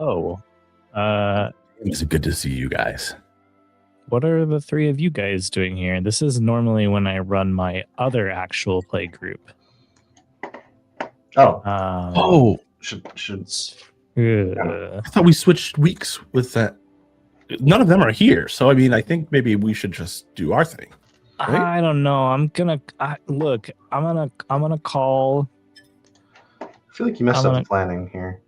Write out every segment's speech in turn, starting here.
Oh, It's good to see you guys. what are the three of you guys doing here? This is normally when I run my other actual play group. Oh, should. I thought we switched weeks with that. None of them are here, so I mean, I think maybe we should just do our thing. Right? I don't know. I'm gonna call. I feel like you messed up the planning here.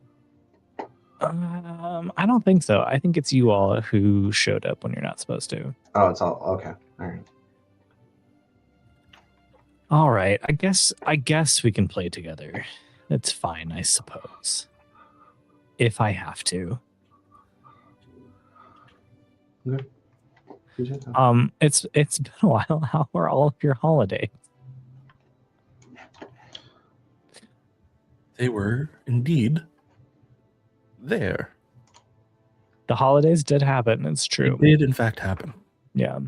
I don't think so. I think it's you all who showed up when you're not supposed to. Oh, it's all okay. All right. All right. I guess we can play together. It's fine, I suppose. If I have to. Okay. It's been a while. How are all of your holidays? They were indeed there. The holidays did happen. It's true. It did, in fact, happen. Yeah.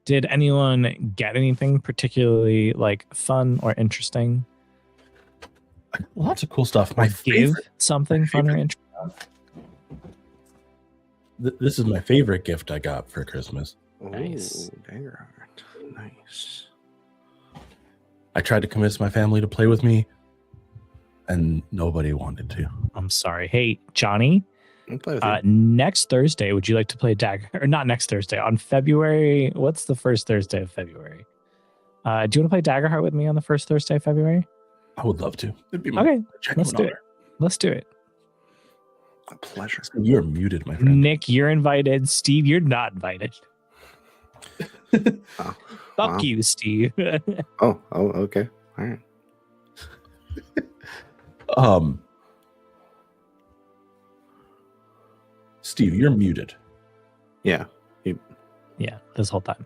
Did anyone get anything particularly like fun or interesting? Lots of cool stuff. Give something fun or interesting. This is my favorite gift I got for Christmas. Nice. Ooh, dagger art. Nice. I tried to convince my family to play with me, and nobody wanted to. I'm sorry. Hey, Johnny. I'll play with you. Next Thursday, would you like to play Dagger? Or not next Thursday, on February. What's the first Thursday of February? Do you want to play Daggerheart with me on the first Thursday of February? I would love to. It'd be my Okay, genuine let's do honor. it. Let's do it. A pleasure. You're muted, my friend. Nick, you're invited. Steve, you're not invited. Oh, Fuck wow. you, Steve. Oh, okay. All right. Steve, you're muted. Yeah. Yeah, this whole time.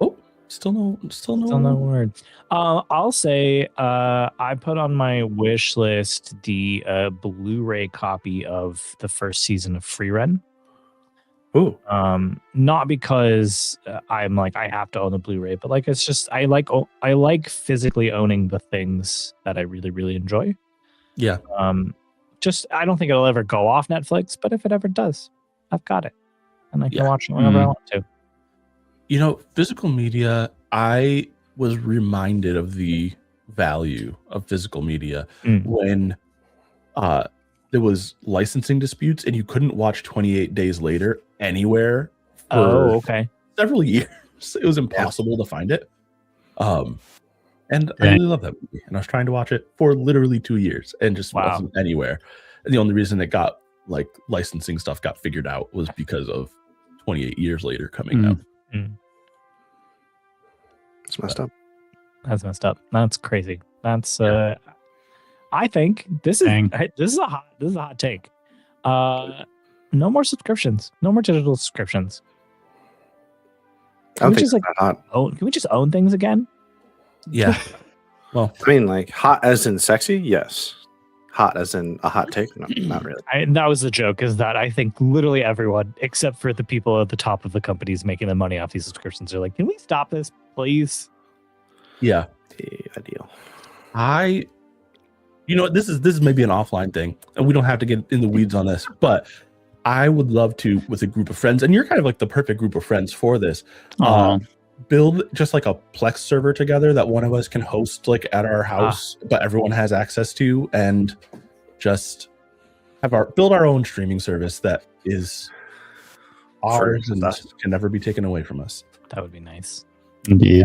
Oh, still no Still no word. I'll say I put on my wish list the Blu-ray copy of the first season of Free Run. Ooh. Not because I'm like I have to own the Blu-ray, but like it's just I like physically owning the things that I really, really enjoy. Yeah. Just I don't think it'll ever go off Netflix, but if it ever does, I've got it. And I can watch it whenever I want to. You know, physical media, I was reminded of the value of physical media when there was licensing disputes and you couldn't watch 28 Days Later anywhere for several years. It was impossible to find it. And I really love that movie. And I was trying to watch it for literally 2 years and just wasn't anywhere. And the only reason it got like licensing stuff got figured out was because of 28 years later coming out. It's messed up. That's messed up. That's crazy. That's I think this is a hot take. No more subscriptions. No more digital subscriptions. I don't think it's that hot. Can we just own things again? Yeah. Well, I mean, like hot as in sexy, yes. Hot as in a hot take, no, not really. That was the joke. Is that I think literally everyone, except for the people at the top of the companies making the money off these subscriptions, are like, "Can we stop this, please?" Yeah. Ideal. This is maybe an offline thing, and we don't have to get in the weeds on this, but I would love to, with a group of friends, and you're kind of like the perfect group of friends for this. Build just like a Plex server together that one of us can host like at our house, but everyone has access to, and just build our own streaming service that is ours and can never be taken away from us. That would be nice. Indeed.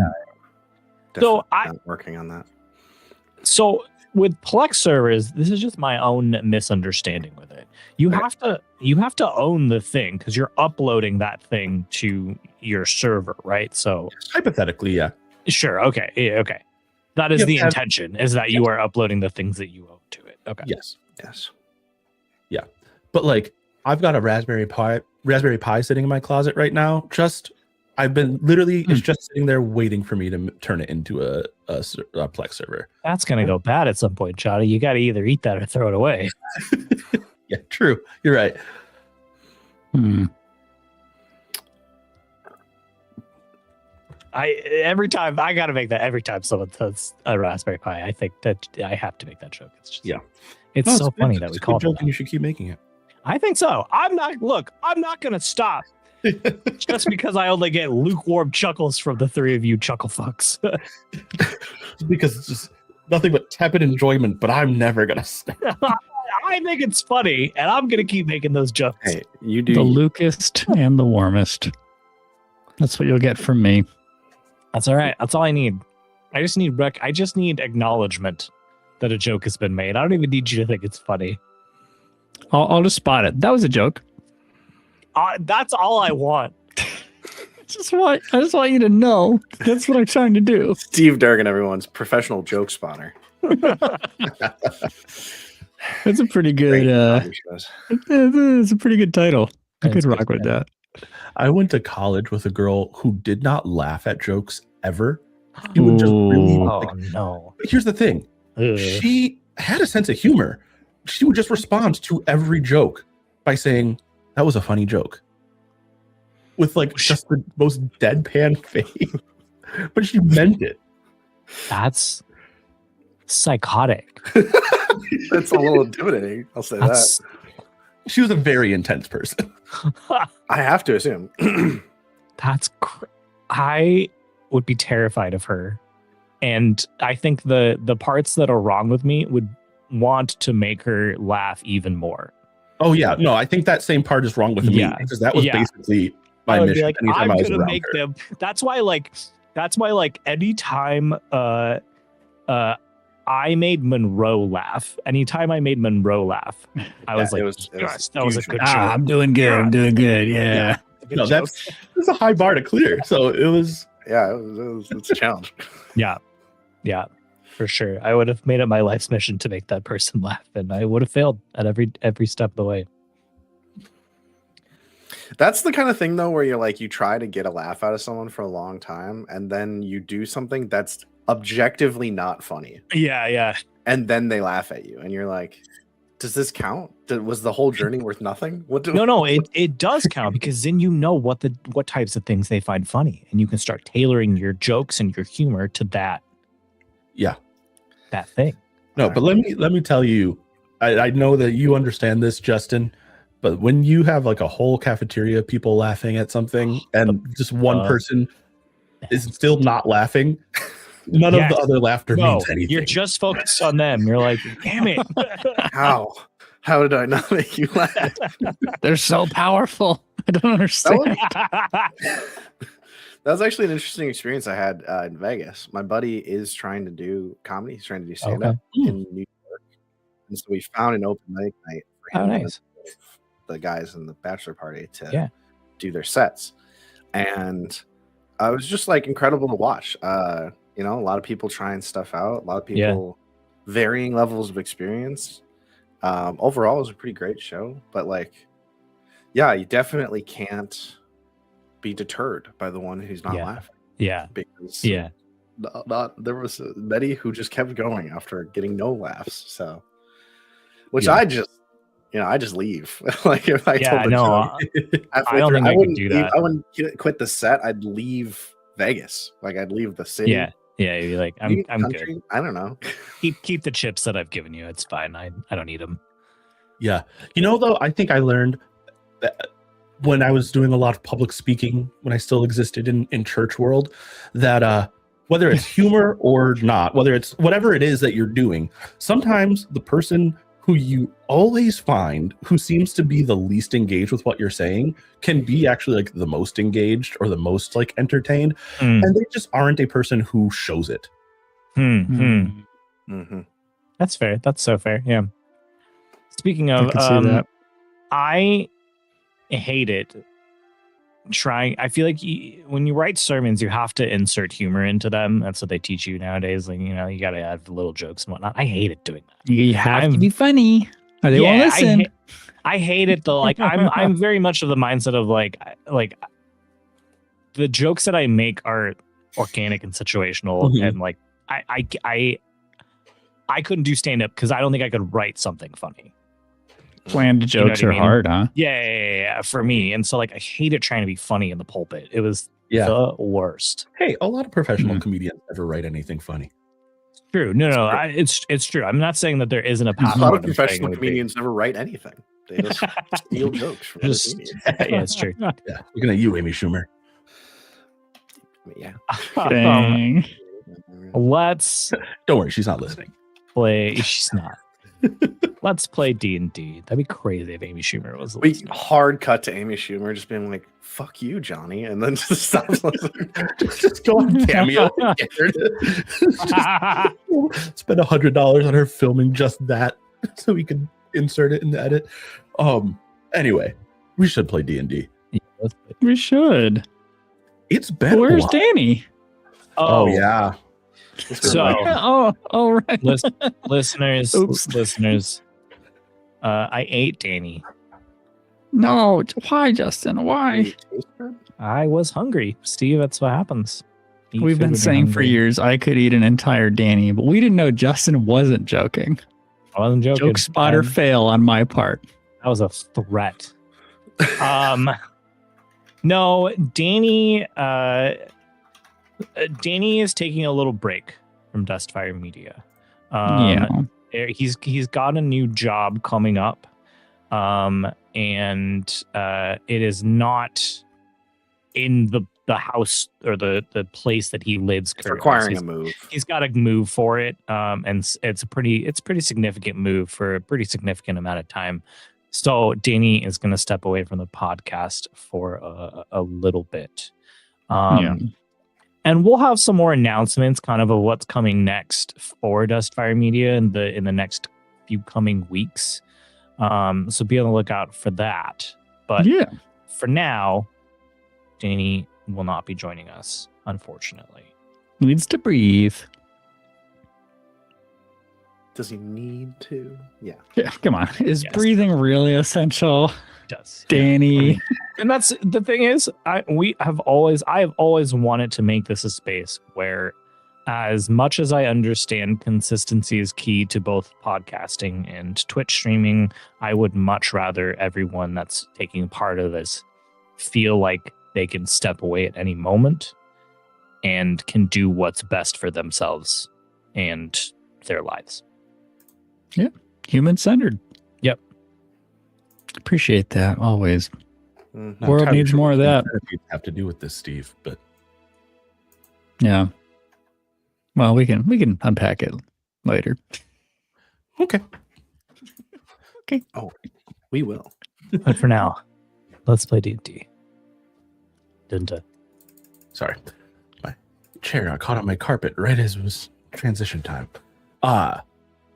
So I'm working on that. So with Plex servers, this is just my own misunderstanding with it. You have to own the thing because you're uploading that thing to your server, right? So hypothetically, yeah. Sure. Okay. Yeah, okay. That is the intention, is that you are uploading the things that you own to it. Okay. Yes. Yeah. But like I've got a Raspberry Pi sitting in my closet right now. I've been literally it's just sitting there waiting for me to turn it into a Plex server. That's gonna go bad at some point, Johnny. You got to either eat that or throw it away. Yeah, true. You're right. Every time I gotta make that every time someone says a Raspberry Pi, I think that I have to make that joke. It's just it's so funny that we called it. And you should keep making it. I think so. I'm not gonna stop just because I only get lukewarm chuckles from the three of you chuckle fucks. Because it's just nothing but tepid enjoyment, but I'm never gonna stop. I think it's funny, and I'm gonna keep making those jokes. Hey, you do the Lucast and the warmest. That's what you'll get from me. That's all right. That's all I need. I just need acknowledgement that a joke has been made. I don't even need you to think it's funny. I'll just spot it. That was a joke. That's all I want. I just want you to know that's what I'm trying to do. Steve Durgan, everyone's professional joke spotter. That's a pretty good. It's a pretty good title. I could rock with that. I went to college with a girl who did not laugh at jokes ever. She would just really. No. Here's the thing. She had a sense of humor. She would just respond to every joke by saying, "That was a funny joke," with like just the most deadpan face. But she meant it. That's psychotic. That's a little intimidating. I'll say that. She was a very intense person. I have to assume. I would be terrified of her. And I think the parts that are wrong with me would want to make her laugh even more. Oh yeah, no, I think that same part is wrong with me because that was basically my mission. Like, anytime I'm I was gonna around make her. them. That's why anytime I made Monroe laugh. Anytime I made Monroe laugh, I was like, yes, that was a good joke. I'm doing good. I'm doing good. Yeah. No, that's a high bar to clear. So it was. Yeah, it's a challenge. Yeah, for sure. I would have made it my life's mission to make that person laugh, and I would have failed at every step of the way. That's the kind of thing, though, where you're like, you try to get a laugh out of someone for a long time, and then you do something that's objectively not funny. Yeah. And then they laugh at you, and you're like, does this count? Was the whole journey worth nothing? No, it does count, because then you know what types of things they find funny, and you can start tailoring your jokes and your humor to that. Yeah. That thing. No, but let me tell you, I know that you understand this, Justin, but when you have like a whole cafeteria of people laughing at something and just one person is still not laughing, none of the other laughter means anything. You're just focused on them. You're like, damn it. How did I not make you laugh? They're so powerful. I don't understand. That was actually an interesting experience I had in Vegas. My buddy is trying to do comedy. He's trying to do stand-up in New York. And so we found an open mic night for him and the guys in the bachelor party to do their sets. And it was just like incredible to watch. A lot of people trying stuff out. A lot of people varying levels of experience. Overall, it was a pretty great show. But you definitely can't be deterred by the one who's not laughing. Yeah. Because there was many who just kept going after getting no laughs. So, which I just leave. Like if I told the joke, I don't think I could do that. I wouldn't quit the set. I'd leave Vegas. Like I'd leave the city. Yeah. You'd be like, I'm good. I don't know. Keep the chips that I've given you. It's fine. I don't need them. Yeah. Though, I think I learned that when I was doing a lot of public speaking, when I still existed in church world, that whether it's humor or not, whether it's whatever it is that you're doing, sometimes the person who you always find who seems to be the least engaged with what you're saying can be actually like the most engaged or the most like entertained. And they just aren't a person who shows it. Mm-hmm. That's fair. That's so fair. Yeah. Speaking of, I hate it. I feel like when you write sermons, you have to insert humor into them. That's what they teach you nowadays. Like, you got to add little jokes and whatnot. I hated doing that. You have to be funny, or they won't listen. I hate it though. Like I'm very much of the mindset of like the jokes that I make are organic and situational, and like I couldn't do stand up because I don't think I could write something funny. Planned jokes are hard, huh? Yeah, for me. And so like I hated trying to be funny in the pulpit. It was the worst. Hey, a lot of professional comedians never write anything funny. True. No. It's true. I'm not saying that there isn't a path. A lot of professional comedians never write anything. They just steal jokes from other comedians. Yeah, it's true. Yeah, looking at you, Amy Schumer. Yeah. Dang. Let's Don't worry, she's not listening. play. She's not. Let's play D&D. That'd be crazy if Amy Schumer was We listening. hard cut to Amy Schumer just being like, "Fuck you, Johnny," and then just stop listening. Just go on Cameo. Spend $100 on her filming just that so we can insert it in the edit. Anyway, we should play D&D. Yeah, let's play. We should. It's been Where's a while. Danny? Oh yeah. So Right. listeners, I ate Danny. No, why, Justin? Why? I was hungry, Steve. That's what happens. Eat We've food been when you're saying for hungry. years I could eat an entire Danny, but we didn't know Justin wasn't joking. I wasn't joking. Joke spotter fail on my part. That was a threat. No, Danny. Danny is taking a little break from Dustfire Media. He's got a new job coming up, and it is not in the house or the place that he lives currently. Requiring a move. He's got to move for it, and it's a pretty significant move for a pretty significant amount of time. So Danny is going to step away from the podcast for a little bit. And we'll have some more announcements kind of what's coming next for Dustfire Media in the next few coming weeks. So be on the lookout for that. But for now, Danny will not be joining us, unfortunately. Needs to breathe. Does he need to? Yeah. Yeah, come on. Is breathing really essential? It does. Danny. And that's the thing is, I have always wanted to make this a space where, as much as I understand consistency is key to both podcasting and Twitch streaming, I would much rather everyone that's taking part of this feel like they can step away at any moment and can do what's best for themselves and their lives. Yeah. Human-centered. Yep. Appreciate that always. Not World entirely needs sure more of what that. incentives have to do with this, Steve, but Yeah. Well, we can unpack it later. okay. Okay. Oh, we will. But for now, let's play D&D. Dun-dun. Sorry. My chair got caught on my carpet right as it was transition time.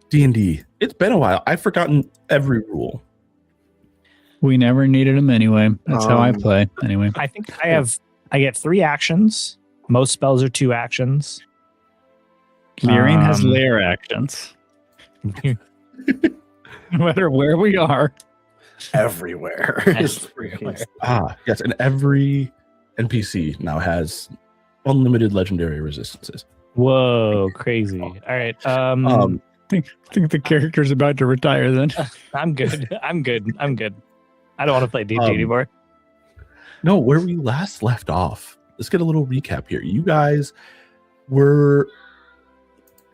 D&D. It's been a while. I've forgotten every rule. We never needed them anyway. That's how I play. Anyway. I think I get 3 actions. Most spells are 2 actions. Lyrian has lair actions. No matter where we are. Everywhere. Everywhere. Yes, and every NPC now has unlimited legendary resistances. Whoa, crazy. All right. I think the character's about to retire then. I'm good. I'm good. I don't want to play D&D anymore. No, where we last left off. Let's get a little recap here. You guys were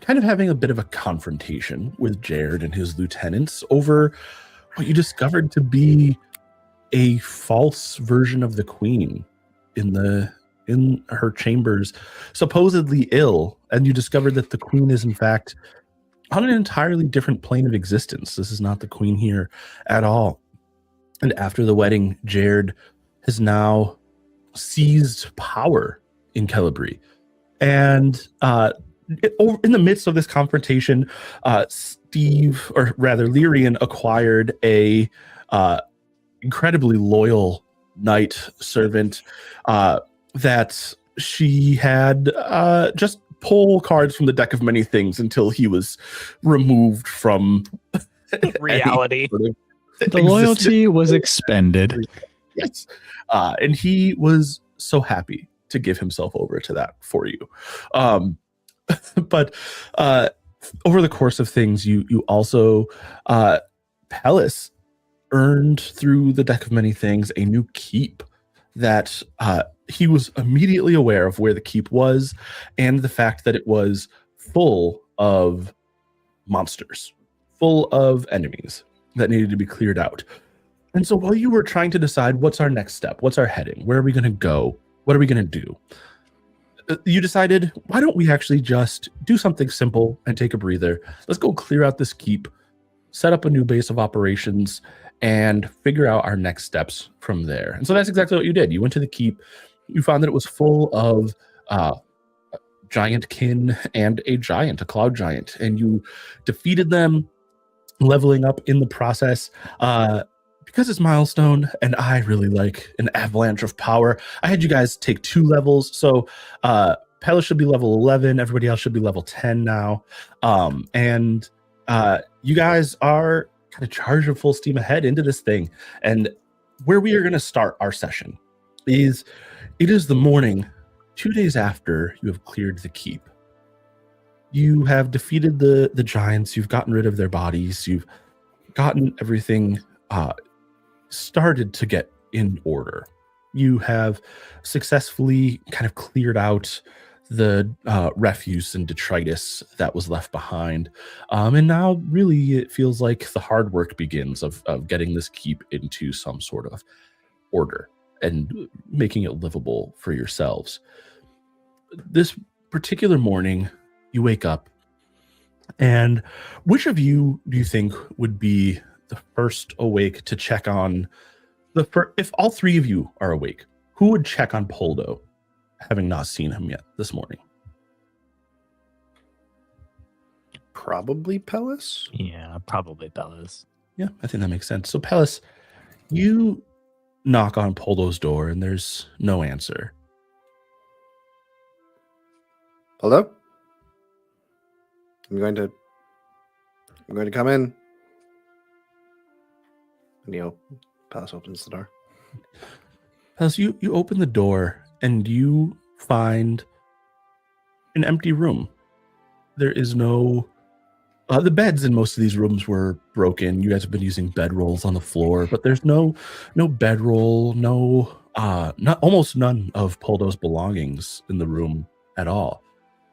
kind of having a bit of a confrontation with Jared and his lieutenants over what you discovered to be a false version of the queen in her chambers, supposedly ill, and you discovered that the queen is in fact on an entirely different plane of existence. This is not the queen here at all. And after the wedding, Jared has now seized power in Celebri. And in the midst of this confrontation, Steve, or rather Lyrian, acquired a incredibly loyal knight servant that she had just pull cards from the deck of many things until he was removed from Reality. The loyalty was expended. Yes. And he was so happy to give himself over to that for you. But over the course of things, you also, Pellis earned through the deck of many things a new keep that he was immediately aware of where the keep was and the fact that it was full of monsters, full of enemies that needed to be cleared out. And so while you were trying to decide what's our next step, what's our heading, where are we going to go, what are we going to do, you decided, why don't we actually just do something simple and take a breather? Let's go clear out this keep, set up a new base of operations, and figure out our next steps from there. And so that's exactly what you did. You went to the keep. You found that it was full of giant kin and a cloud giant, and you defeated them, leveling up in the process. Because it's milestone and I really like an avalanche of power, I had you guys take 2 levels. So Pella should be level 11. Everybody else should be level 10 now. And you guys are kind of charged full steam ahead into this thing. And where we are going to start our session is, it is the morning 2 days after you have cleared the keep. You have defeated the giants. You've gotten rid of their bodies. You've gotten everything started to get in order. You have successfully kind of cleared out the refuse and detritus that was left behind. And now really it feels like the hard work begins of getting this keep into some sort of order and making it livable for yourselves. This particular morning, you wake up, and which of you do you think would be the first awake to check on if all 3 of you are awake, who would check on Poldo, having not seen him yet this morning? Probably Pellis. Yeah, probably Pellis. Yeah, I think that makes sense. So Pellis, you knock on Poldo's door and there's no answer. Hello? I'm going to come in. And Pellis opens the door. Pellis, you open the door and you find an empty room. There is no the beds in most of these rooms were broken. You guys have been using bedrolls on the floor, but there's no bedroll, almost none of Poldo's belongings in the room at all.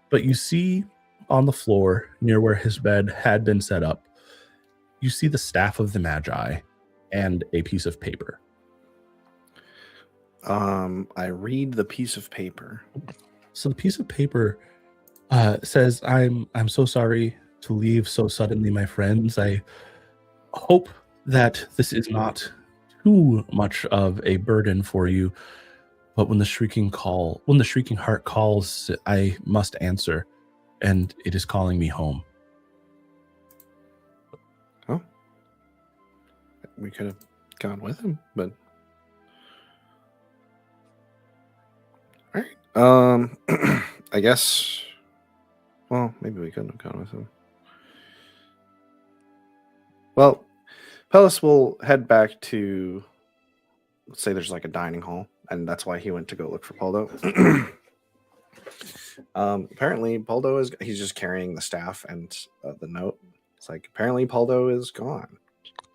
But you see on the floor near where his bed had been set up, you see the staff of the Magi and a piece of paper. I read the piece of paper. So the piece of paper says, I'm so sorry to leave so suddenly, my friends. I hope that this is not too much of a burden for you, but when the shrieking heart calls, I must answer, and it is calling me home. Oh, we could have gone with him, but all right. I guess. Well, maybe we couldn't have gone with him. Well, Pellis will head back to, let's say there's like a dining hall, and that's why he went to go look for Poldo. Apparently Poldo he's just carrying the staff and the note. It's like, apparently Poldo is gone.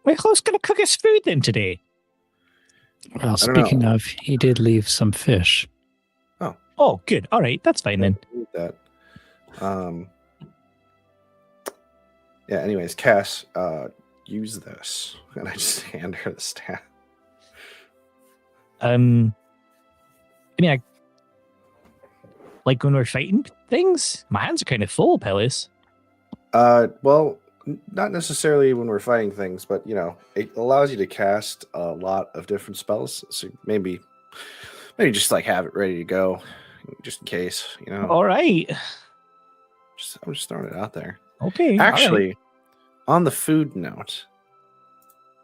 Wait, who's going to cook us food then today? Well, speaking of, he did leave some fish. Oh, good. All right, that's fine then. That. Yeah, anyways, Cass, use this. And I just hand her the staff. I mean, like when we're fighting things, my hands are kind of full, Pellis. Well, not necessarily when we're fighting things, but it allows you to cast a lot of different spells. So maybe just like have it ready to go, just in case. All right. I'm just throwing it out there. Okay. Actually, on the food note,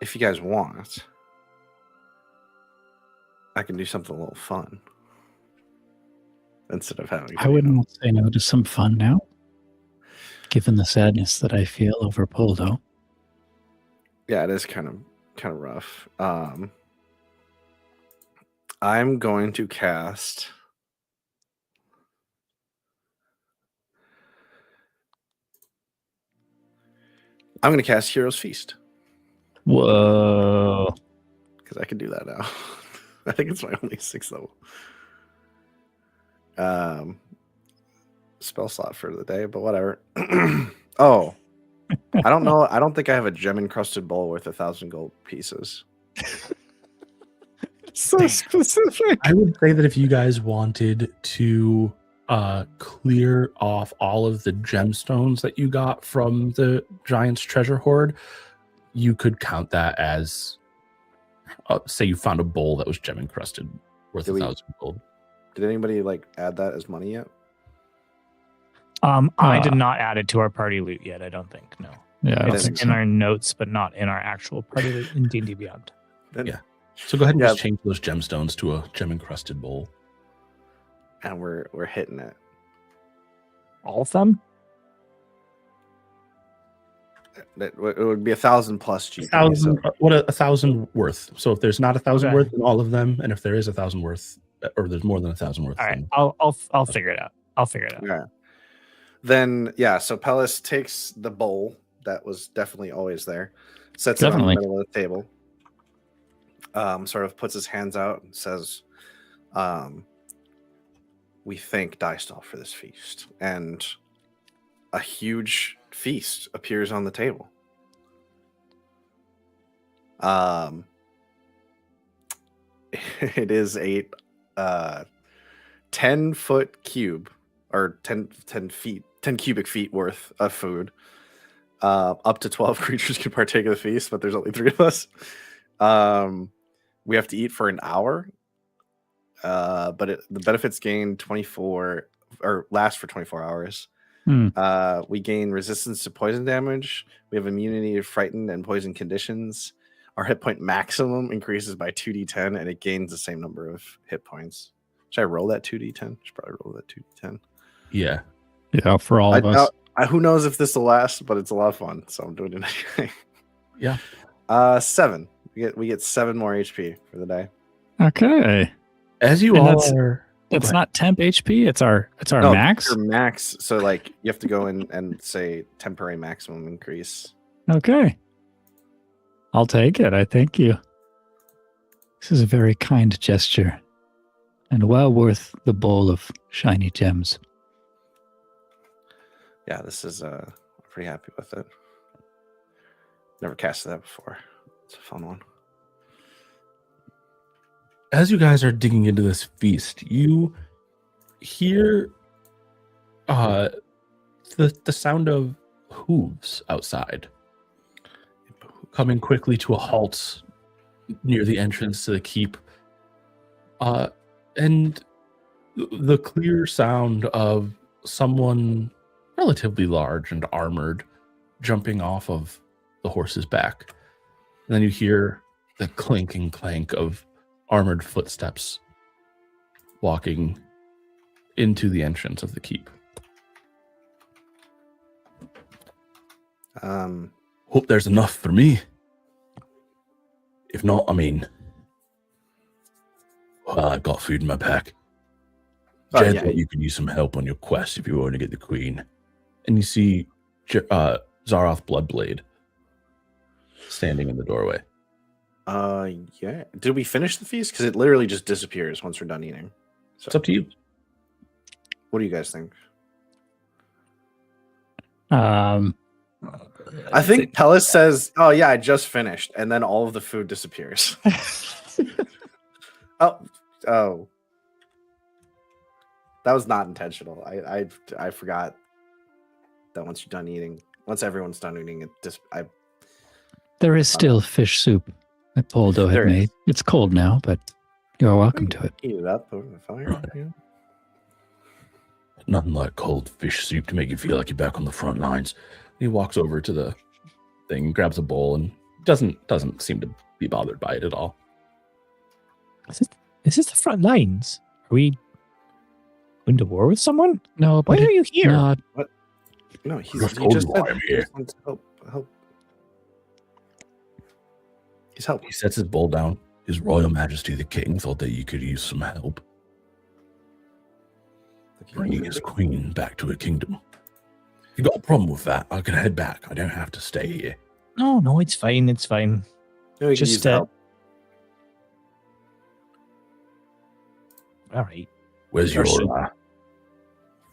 if you guys want, I can do something a little fun instead of having. I wouldn't say no to some fun now, given the sadness that I feel over Poldo. Yeah, it is kind of rough. I'm going to cast. I'm going to cast Hero's Feast. Whoa. Because I can do that now. I think it's my only 6th level. Spell slot for the day, but whatever. Oh, I don't know. I don't think I have a gem encrusted bowl worth 1,000 gold pieces. So specific. I would say that if you guys wanted to clear off all of the gemstones that you got from the giant's treasure hoard, you could count that as say you found a bowl that was gem encrusted worth 1,000 gold. Did anybody add that as money yet? I did not add it to our party loot yet. I don't think. No. Yeah, it's in our notes, but not in our actual party loot in D&D Beyond. Yeah. So go ahead and just change those gemstones to a gem encrusted bowl. And we're hitting it. All of them? It would be 1,000 plus GP. 1,000. What 1,000 worth? So if there's not 1,000 worth in all of them, and if there is 1,000 worth, or there's more than 1,000 worth, all right, I'll figure it out. I'll figure it out. Yeah. Then so Pellis takes the bowl that was definitely always there, sets it on the middle of the table, sort of puts his hands out and says, "We thank Dystall for this feast," and a huge feast appears on the table. It is a 10-foot cube, or 10 cubic feet worth of food. Up to 12 creatures can partake of the feast, but there's only 3 of us. We have to eat for an hour, but the benefits gain 24 or last for 24 hours. We gain resistance to poison damage. We have immunity to frightened and poison conditions. Our hit point maximum increases by 2d10, and it gains the same number of hit points. Should I roll that 2d10? Should probably roll that 2d10. Yeah. Yeah, for all of us. Who knows if this will last, but it's a lot of fun, so I'm doing it anyway. Yeah. 7. We get 7 more HP for the day. Okay. As you all are... It's not temp HP. It's our max. Your max. So you have to go in and say temporary maximum increase. Okay. I'll take it. I thank you. This is a very kind gesture, and well worth the bowl of shiny gems. Yeah, this is I'm pretty happy with it. Never casted that before. It's a fun one. As you guys are digging into this feast, you hear the sound of hooves outside, coming quickly to a halt near the entrance to the keep, and the clear sound of someone relatively large and armored jumping off of the horse's back. And then you hear the clinking clank of armored footsteps walking into the entrance of the keep. Hope there's enough for me. If not, I've got food in my pack. Jed, you can use some help on your quest if you want to get the queen. And you see Zaroth Bloodblade standing in the doorway. Yeah. Did we finish the feast? Because it literally just disappears once we're done eating. So it's up to you. What do you guys think? I think Pellis says, "Oh yeah, I just finished," and then all of the food disappears. Oh, that was not intentional. I forgot that once you're done eating, once everyone's done eating, there is still fish soup that Poldo had made. It's cold now, but you're welcome to it. Eat it up over the fire. Right. Yeah. Nothing like cold fish soup to make you feel like you're back on the front lines. He walks over to the thing, grabs a bowl, and doesn't seem to be bothered by it at all. Is this the front lines? Are we going to war with someone? No, but why are you here? What? No, he just said I'm here. Help. He's help. He sets his bowl down. His Royal Majesty the King thought that you could use some help bringing his queen back to her kingdom. If you got a problem with that, I can head back. I don't have to stay here. No, it's fine. It's fine. No, just help. All right. Where's your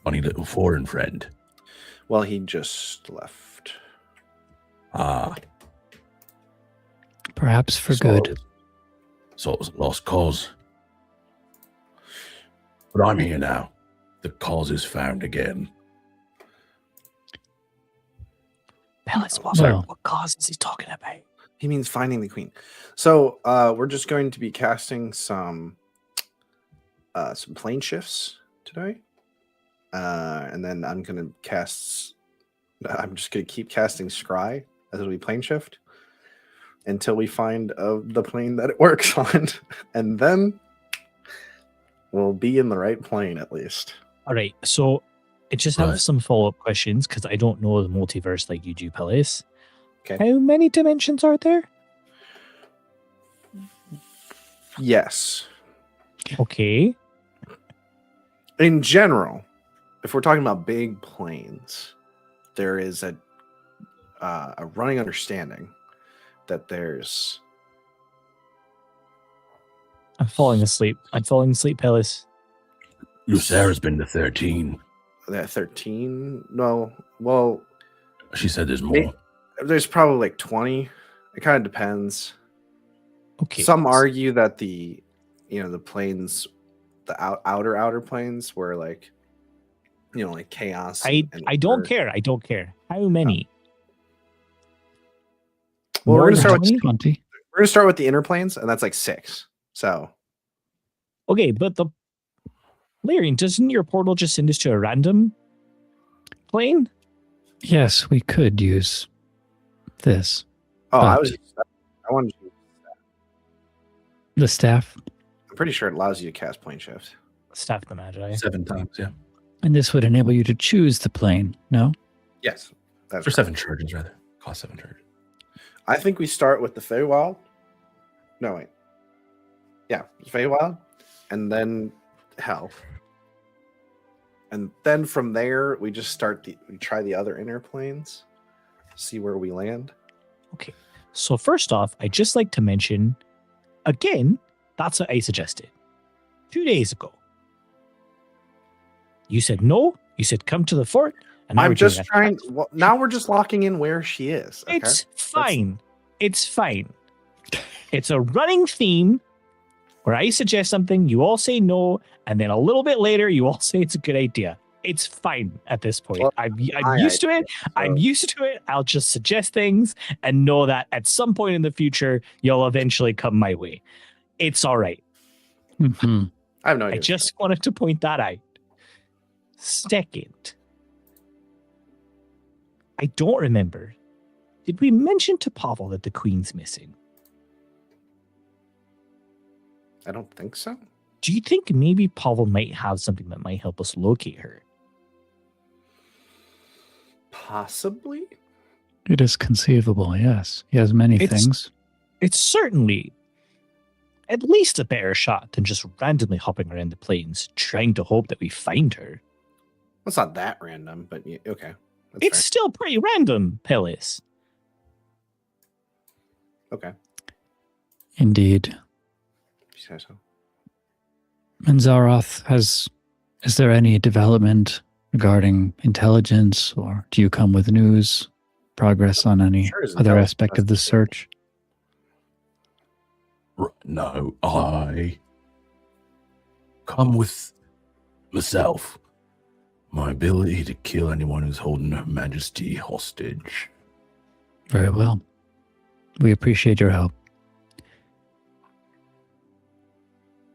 funny little foreign friend? Well, he just left. Ah. Perhaps for good. So it was a lost cause. But I'm here now. The cause is found again. Bellis, what cause is he talking about? He means finding the queen. So we're just going to be casting some plane shifts today. And then I'm just going to keep casting Scry as we plane shift until we find the plane that it works on. And then we'll be in the right plane at least. All right. So I just have some follow-up questions because I don't know the multiverse like you do, Pellis. Okay. How many dimensions are there? Yes. Okay. In general, if we're talking about big planes, there is a running understanding that there's... I'm falling asleep, Pellis. Lucera's been to 13. That 13? No. Well... She said there's more. There's probably like 20. It kind of depends. Okay. Some argue that the planes, the outer planes were like, like chaos. I don't care. How many? Well, we're gonna start with 20. We're gonna start with the inner planes, and that's like 6. So. Okay, but Lyrian, doesn't your portal just send us to a random plane? Yes, we could use this. Oh, I wanted to use the staff. I'm pretty sure it allows you to cast plane shift. Staff of the Magi. 7 times, yeah. And this would enable you to choose the plane, no? Yes. That's For 7 charges, rather. Cost 7 charges. I think we start with the Feywild. No, wait. Yeah, Feywild. And then Hell. And then from there, we just we try the other inner planes. See where we land. Okay. So first off, I'd just like to mention, again, that's what I suggested 2 days ago. You said no. You said come to the fort. And I'm just trying. Well, now we're just locking in where she is. Okay? It's fine. It's fine. It's a running theme where I suggest something, you all say no, and then a little bit later, you all say it's a good idea. It's fine at this point. Well, I'm used to it. I'm used to it. I'll just suggest things and know that at some point in the future, you'll eventually come my way. It's all right. Mm-hmm. I have no idea. I just wanted to point that out. Second, I don't remember. Did we mention to Pavel that the queen's missing? I don't think so. Do you think maybe Pavel might have something that might help us locate her? Possibly. It is conceivable, yes. He has many things. It's certainly at least a better shot than just randomly hopping around the plains trying to hope that we find her. It's not that random, but yeah, okay. It's still pretty random, Pellis. Okay. Indeed. You say so. And Zaroth, is there any development regarding intelligence, or do you come with news, progress on any other aspect of the search? No, I come with myself. My ability to kill anyone who's holding Her Majesty hostage. Very well. We appreciate your help.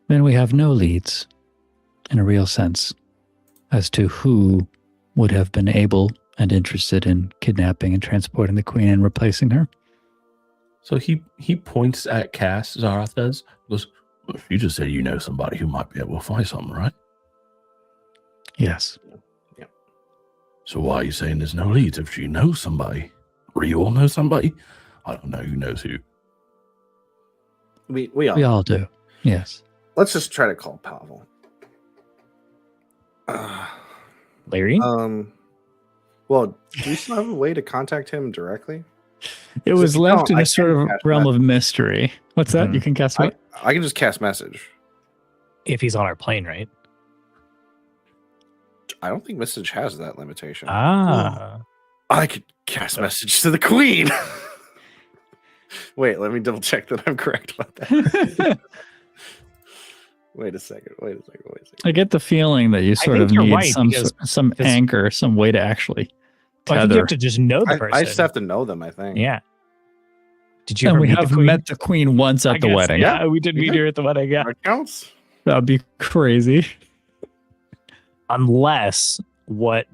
Then we have no leads, in a real sense, as to who would have been able and interested in kidnapping and transporting the queen and replacing her. So he points at Cass, Zaroth does, goes, well, you just said you know somebody who might be able to find something, right? Yes. Yeah. So why are you saying there's no leads if she knows somebody? Or you all know somebody? I don't know who knows who. We all do. Yes. Let's just try to call Pavel. Larry? Well, do you still have a way to contact him directly? It was left in a sort of realm of mystery. What's that? You can cast what? I can just cast message. If he's on our plane, right? I don't think message has that limitation. Ah. I could cast message to the queen. Wait, let me double check that I'm correct about that. Wait a second. I get the feeling that you sort of need some anchor, some way to actually tether. I think you have to just know the person. I just have to know them, I think. Yeah. Did you and ever we meet have the queen? met the queen once at the wedding. Yeah, we did meet her at the wedding. Yeah. That counts. That'd be crazy. Unless what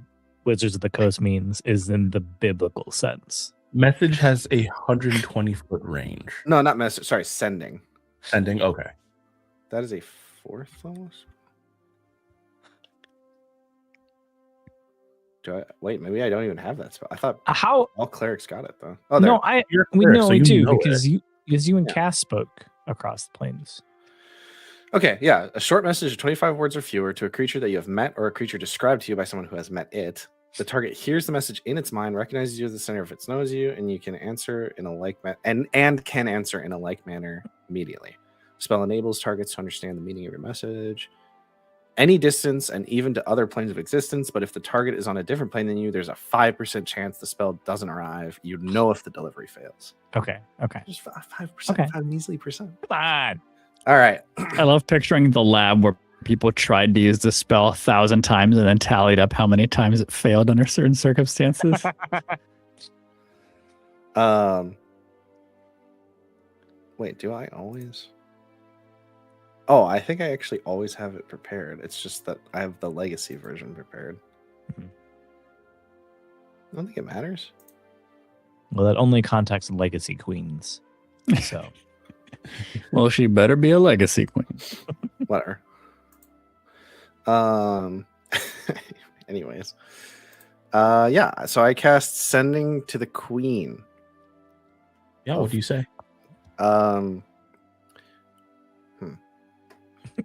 Wizards of the Coast means is in the biblical sense. Message has a 120-foot range. No, not message. Sorry, sending. Sending, okay. That is a 4th level. Wait, maybe I don't even have that spell. I thought all clerics got it though. Oh, no, we know we do because it. you and Cass spoke across the plains. Okay, yeah. A short message of 25 words or fewer to a creature that you have met or a creature described to you by someone who has met it. The target hears the message in its mind, recognizes you as the sender if it knows you, and you can answer in a like and can answer in a like manner immediately. Spell enables targets to understand the meaning of your message. Any distance and even to other planes of existence, but if the target is on a different plane than you, there's a 5% chance the spell doesn't arrive. You know if the delivery fails. Okay. Just 5%. Okay. 5 measly percent. Come on. All right. I love picturing the lab where people tried to use the spell 1,000 times and then tallied up how many times it failed under certain circumstances. Wait, do I always? Oh, I think I actually always have it prepared. It's just that I have the legacy version prepared. Mm-hmm. I don't think it matters. Well, that only contacts legacy queens. So, well, she better be a legacy queen. Whatever. Anyways. Yeah, so I cast Sending to the Queen. Yeah, what do you say?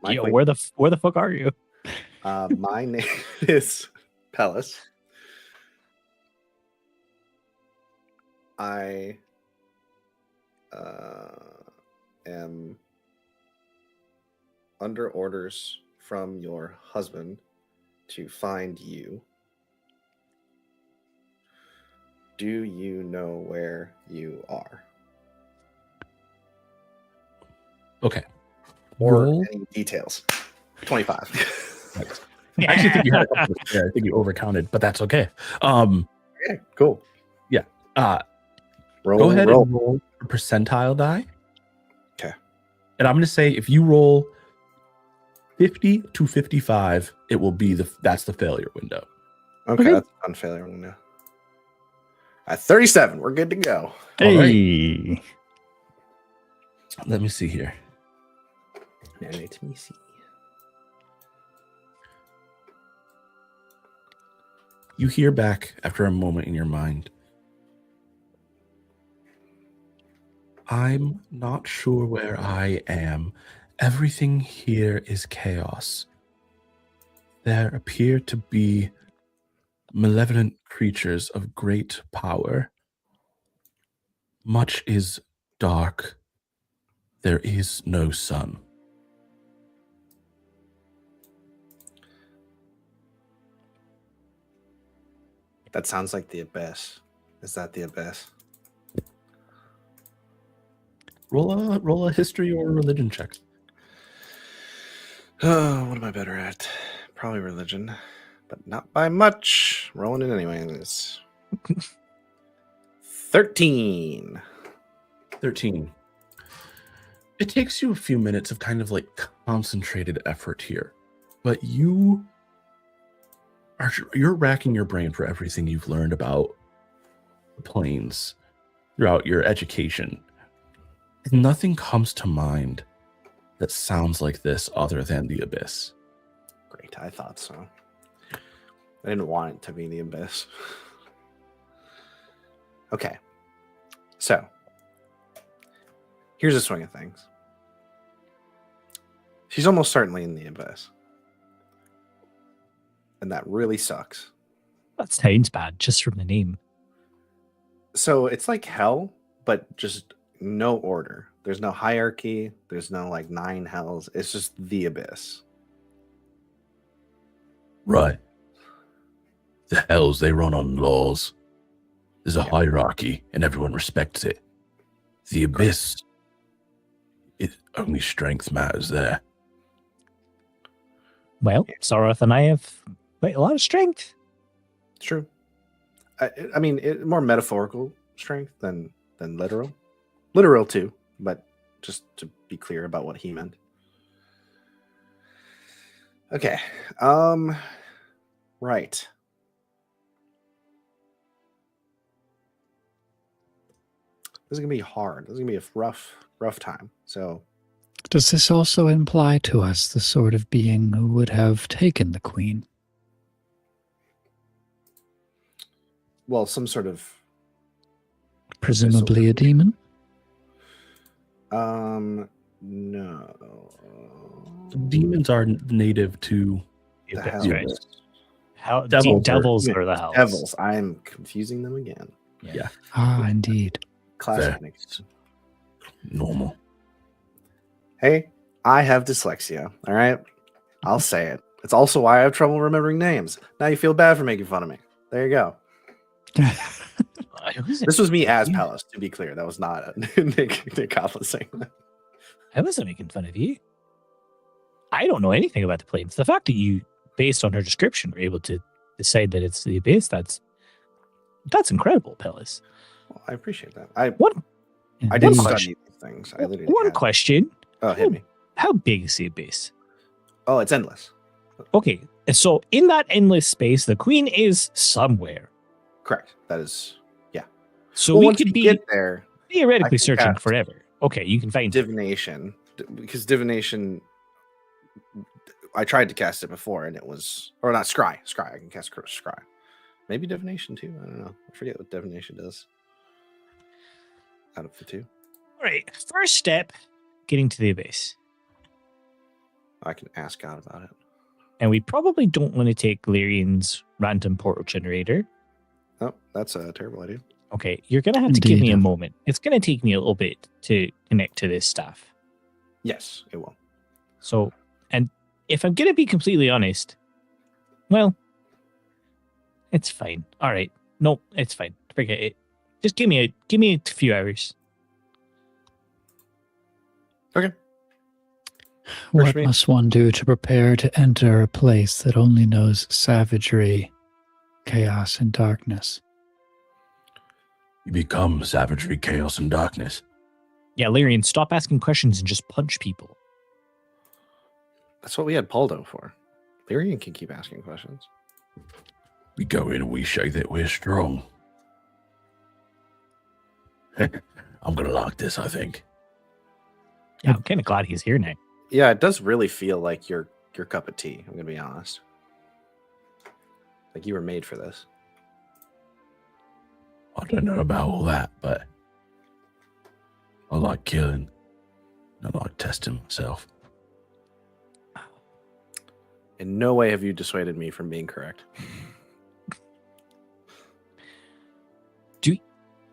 Yo, where the fuck are you? My name is Pellis. I am under orders from your husband to find you. Do you know where you are? Okay. Or any details. 25. I actually think you had a couple there. I think you overcounted, but that's okay. Yeah, cool. Yeah. Go ahead and roll a percentile die. Okay. And I'm going to say if you roll 50 to 55, it will be that's the failure window. Okay, that's a fun failure window. At 37, we're good to go. Hey. Right. Let me see here. Let me see. You hear back after a moment in your mind. I'm not sure where I am. Everything here is chaos. There appear to be malevolent creatures of great power. Much is dark. There is no sun. That sounds like the Abyss. Is that the Abyss? Roll a history or a religion check. Oh, what am I better at? Probably religion, but not by much. Rolling it anyways. 13. 13. It takes you a few minutes of kind of like concentrated effort here, but you're racking your brain for everything you've learned about the planes throughout your education. And nothing comes to mind that sounds like this other than the Abyss. Great, I thought so. I didn't want it to be the Abyss. Okay. So, here's a swing of things. She's almost certainly in the Abyss. And that really sucks. That sounds bad just from the name. So it's like hell, but just no order. There's no hierarchy. There's no like 9 hells. It's just the abyss. Right. The hells, they run on laws. There's a hierarchy, and everyone respects it. The abyss, only strength matters there. Well, Soroth and I have quite a lot of strength. True. I mean, more metaphorical strength than literal. Literal too, but just to be clear about what he meant. Okay. Right. This is gonna be hard. This is gonna be a rough time. So, does this also imply to us the sort of being who would have taken the queen? well, some sort of Presumably a demon? no. Demons are native to The That's hells. right. Devils Devils are- are the hells. Devils. I'm confusing them again. Yeah. Ah, indeed. Classic. Fair. Normal. Hey, I have dyslexia. All right. I'll say it. It's also why I have trouble remembering names. Now you feel bad for making fun of me. There you go. This was me as Palace, to be clear. That was not Nick Kaplan saying that. I wasn't making fun of you. I don't know anything about the planes. The fact that you, based on her description, were able to decide that it's the abyss, that's incredible, Pellis. Well, I appreciate that. I did Indeed. study these things. I literally One had- question. Oh, hit me. How big is the abyss? Oh, it's endless. Okay, so in that endless space, the queen is somewhere. Correct. That is. So Well, we once could we be get there, I theoretically can searching cast forever. Okay, you can find it. divination, because divination. I tried to cast it before, and it was, or not scry. Scry. I can cast scry. Maybe divination too. I don't know. I forget what divination does. Out of the two, All right, first step, getting to the abyss. I can ask God about it. And we probably don't want to take Galerian's random portal generator. Oh, that's a terrible idea. Okay, you're going to have to give me Indeed. a moment. It's going to take me a little bit to connect to this stuff. Yes, it will. So, and if I'm going to be completely honest, well, it's fine. All right. No, it's fine. Forget it. Just give me a few hours. Okay. What First me. must one do to prepare to enter a place that only knows savagery, chaos, and darkness? You become savagery, chaos, and darkness. Yeah, Lyrian, stop asking questions and just punch people. That's what we had Paldo for. Lyrian can keep asking questions. We go in and we show that we're strong. I'm gonna like this, I think. Yeah, I'm kind of glad he's here now. Yeah, it does really feel like your cup of tea. I'm gonna be honest. Like you were made for this. I don't know about all that, but I like killing. I like testing myself. In no way have you dissuaded me from being correct.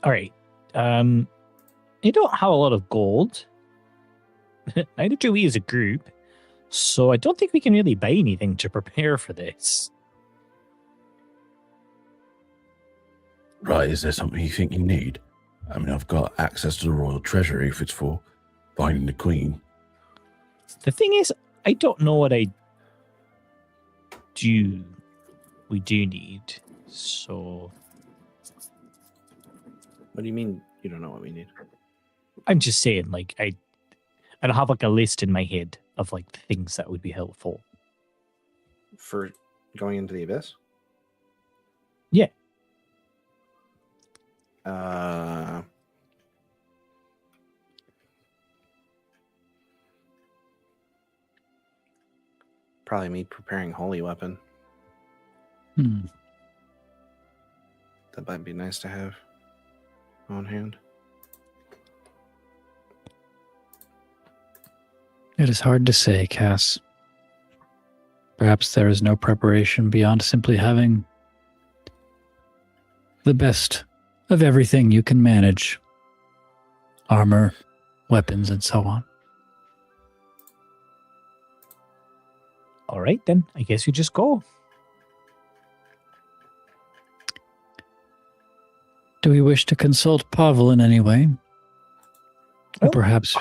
All right. You don't have a lot of gold. Neither do we as a group. So I don't think we can really buy anything to prepare for this. Right, is there something you think you need? I mean, I've got access to the royal treasury if it's for finding the queen. The thing is, I don't know what we do need. So What do you mean you don't know what we need? I'm just saying, like, I don't have like a list in my head of like things that would be helpful. For going into the abyss? Yeah. Probably me preparing holy weapon. Hmm. That might be nice to have on hand. It is hard to say, Cass. Perhaps there is no preparation beyond simply having the best of everything you can manage. Armor, weapons and so on. All right, then. I guess you just go. Do we wish to consult Pavel in any way? Or perhaps...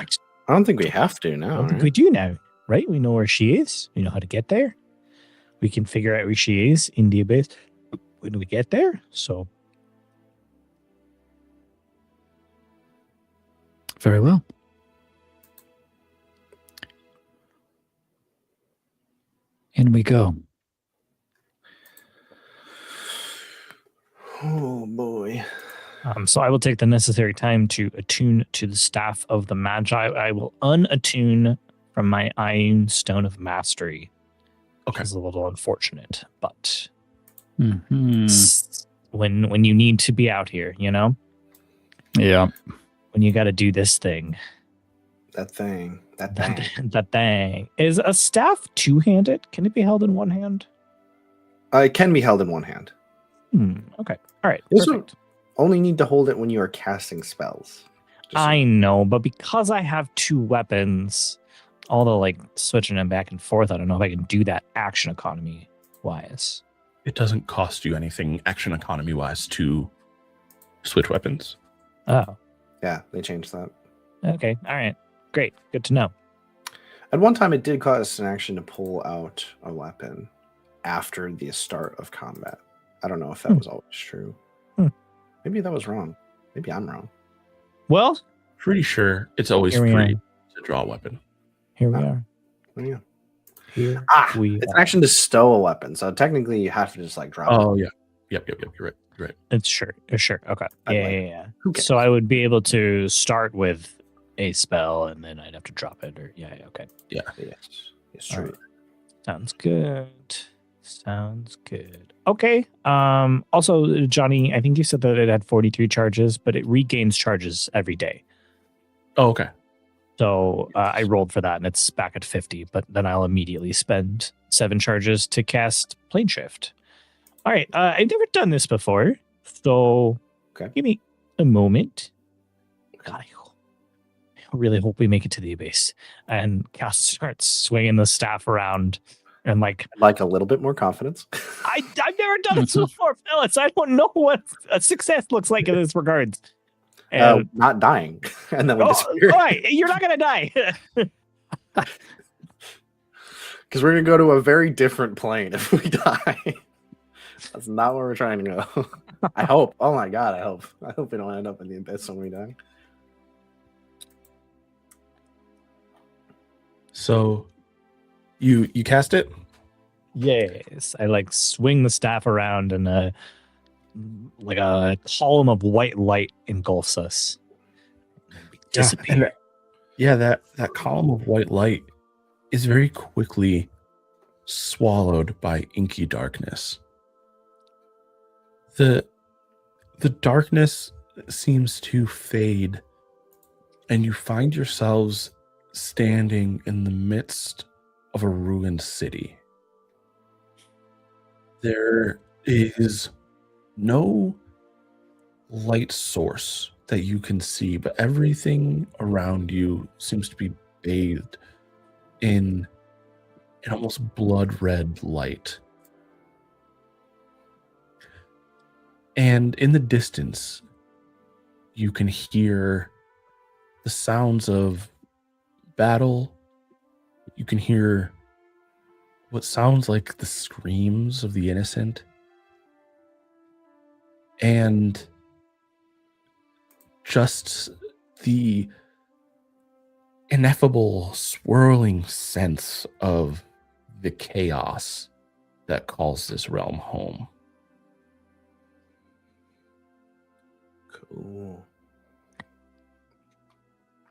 I don't think we have to now. I don't think we do now, right? We know where she is. We know how to get there. We can figure out where she is in the abyss when we get there. So, very well. In we go. Oh boy. So I will take the necessary time to attune to the staff of the Magi. I will unattune from my Iron Stone of Mastery. Okay. Which is a little unfortunate, but Mm-hmm. when you need to be out here, you know? Yeah. When you got to do this thing. That thing. That thing. Is a staff two-handed? Can it be held in one hand? It can be held in one hand. Okay. All right. Also, Perfect. only need to hold it when you are casting spells. I know, but because I have two weapons, all the like switching them back and forth, I don't know if I can do that action economy wise. It doesn't cost you anything action economy wise to switch weapons. Oh. Yeah, they changed that. Okay. All right. Great. Good to know. At one time, it did cost an action to pull out a weapon after the start of combat. I don't know if that was always true. Maybe that was wrong. Maybe I'm wrong. Well, Pretty sure it's always Here we free are. to draw a weapon. here we are. Yeah. Here we It's are. an action to stow a weapon, so technically you have to just like drop it. Oh yeah. Yep. You're right. It's sure. Okay. I'd like- Yeah. Who cares? So I would be able to start with a spell and then I'd have to drop it or okay. Yes. Yes, true. Alright. Sounds good. Okay. Also, Johnny, I think you said that it had 43 charges, but it regains charges every day. Oh, okay. So I rolled for that and it's back at 50, but then I'll immediately spend 7 charges to cast Plane Shift. All right. I've never done this before. So give me a moment. God, I really hope we make it to the abyss. And Cass starts swinging the staff around and like a little bit more confidence. I've never done this before, Phyllis. I don't know what a success looks like in this regards. And, Not dying. And then we disappear. all right, you're not gonna die. Because we're going to go to a very different plane if we die. That's not where we're trying to go. I hope. Oh my God, I hope. I hope we don't end up in the abyss when we die. So you cast it? Yes, I like swing the staff around and like a column of white light engulfs us. We disappear. That column of white light is very quickly swallowed by inky darkness. The darkness seems to fade, and you find yourselves standing in the midst of a ruined city. There is no light source that you can see, but everything around you seems to be bathed in an almost blood red light. And in the distance, you can hear the sounds of battle. You can hear what sounds like the screams of the innocent. And just the ineffable swirling sense of the chaos that calls this realm home. Cool.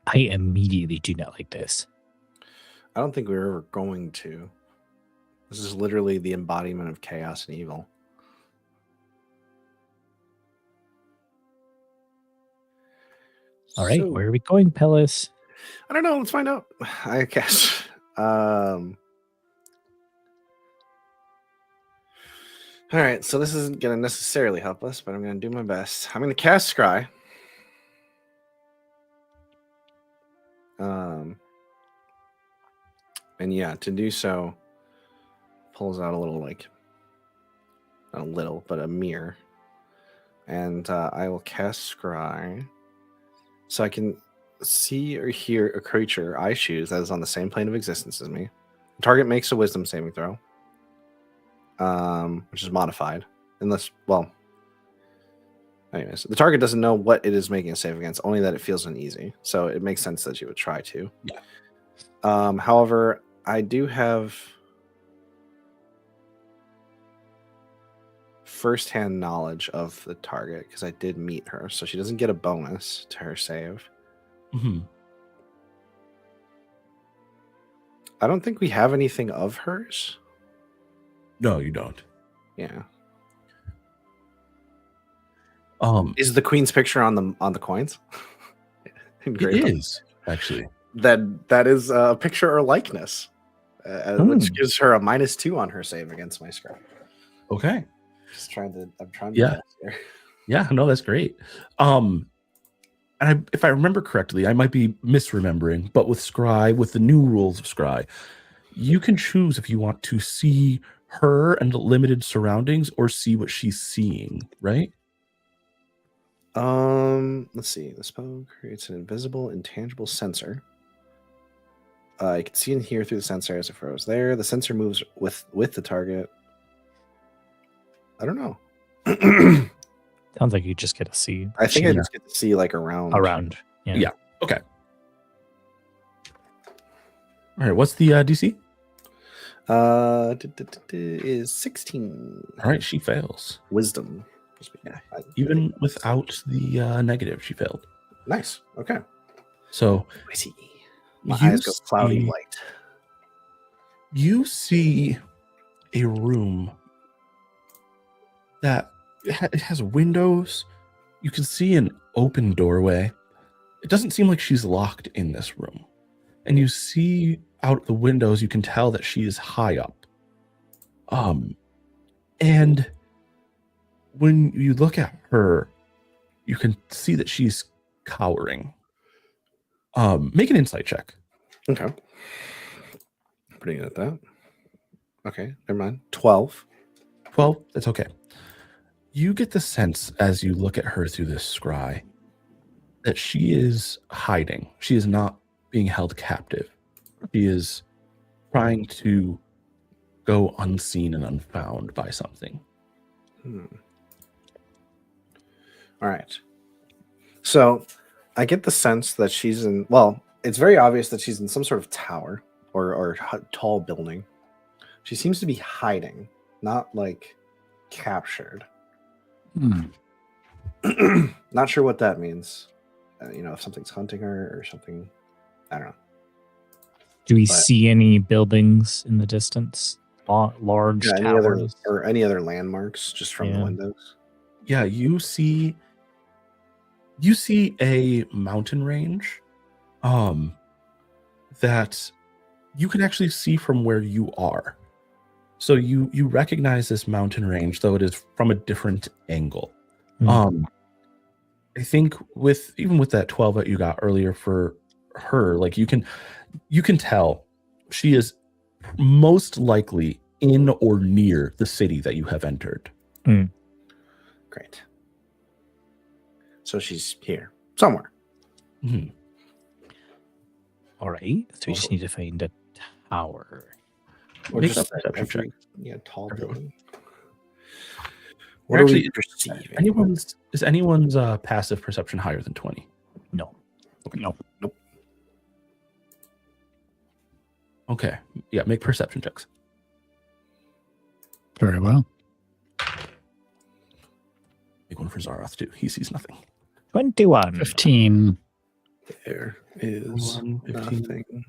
I immediately do not like this. I don't think we were ever going to. This is literally the embodiment of chaos and evil. All right, So- where are we going, Pellis? I don't know. Let's find out. I guess. All right. So this isn't going to necessarily help us, but I'm going to do my best. I'm going to cast Scry. And yeah, to do so, pulls out a little, like, not a little, but a mirror. And I will cast Scry. So I can see or hear a creature I choose that is on the same plane of existence as me. The target makes a wisdom saving throw. Which is modified. Unless, well... Anyways, the target doesn't know what it is making a save against, only that it feels uneasy. So it makes sense that you would try to. Yeah. However, I do have first-hand knowledge of the target because I did meet her, so she doesn't get a bonus to her save. Mm-hmm. I don't think we have anything of hers. No, you don't. Yeah. Is the queen's picture on the coins? It is actually. That is a picture or likeness, which gives her a -2 on her save against my script. Okay. I'm trying to Yeah. here. Yeah, no, that's great. And if I remember correctly, I might be misremembering, but with Scry, with the new rules of Scry, you can choose if you want to see her and the limited surroundings or see what she's seeing, right? Let's see. The spell creates an invisible, intangible sensor. You can see and hear through the sensor as if it was there. The sensor moves with the target. I don't know. Sounds like you just get to see. I think I just get to see like around. Yeah. Okay. All right. What's the DC? Is 16. All right. She fails. Wisdom. Yeah. Even without the negative, she failed. Nice. Okay. So I see. My eyes go cloudy white. You see a room that it has windows. You can see an open doorway. It doesn't seem like she's locked in this room. And you see out the windows, you can tell that she is high up. And when you look at her, you can see that she's cowering. Make an insight check. Okay. Putting it at that. Okay, never mind. 12. 12? That's okay. You get the sense as you look at her through this scry that she is hiding. She is not being held captive. She is trying to go unseen and unfound by something. All right. So I get the sense that she's in, well, it's very obvious that she's in some sort of tower or tall building. She seems to be hiding, not like captured. Not sure what that means. If something's hunting her or something. I don't know. Do we see any buildings in the distance? Large towers? Any other landmarks just from the windows? Yeah, you see a mountain range that you can actually see from where you are. So you recognize this mountain range, though it is from a different angle. I think with that 12 that you got earlier for her, like you can tell she is most likely in or near the city that you have entered. Great. So she's here somewhere. All right. So we just need to find a tower. Or Make just a perception check. Yeah, tall Everyone. building. What actually is anyone's passive perception higher than 20? No. Okay. No. Nope. Okay. Yeah, make perception checks. Very well. Make one for Zaroth too. He sees nothing. 21. 15. There is 15. nothing.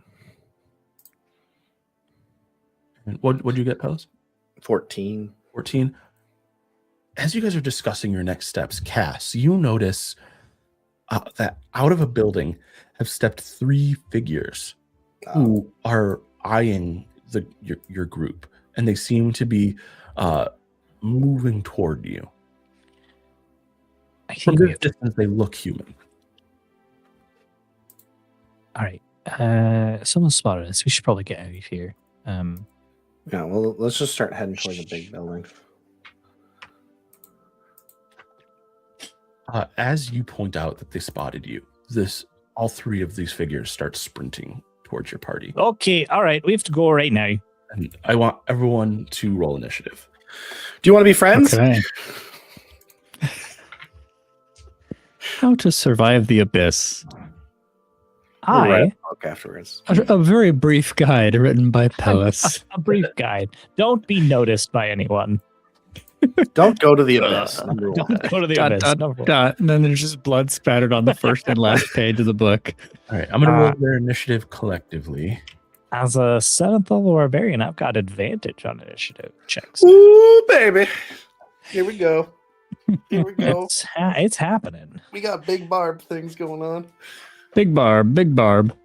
And what'd you get, Pelos? 14. 14. As you guys are discussing your next steps, Cass, you notice that out of a building have stepped 3 figures who are eyeing your group, and they seem to be moving toward you. I From think this distance, they look human. All right. Someone spotted us. We should probably get out of here. Yeah, well, let's just start heading toward the big building. As you point out that they spotted you, all three of these figures start sprinting towards your party. Okay, all right. We have to go right now. And I want everyone to roll initiative. Do you want to be friends? Okay. How to survive the abyss. We'll write Hi. a book afterwards. A very brief guide written by Pellis. A brief guide. Don't be noticed by anyone. Don't go to the abyss. Number one. Don't go to the Dot, abyss. dot, Number one. dot. And then there's just blood spattered on the first and last page of the book. All right, I'm going to roll their initiative collectively. As a 7th level barbarian, I've got advantage on initiative checks. Ooh, baby. Here we go. Here we go. It's happening. We got big barb things going on. Big Barb, Big Barb.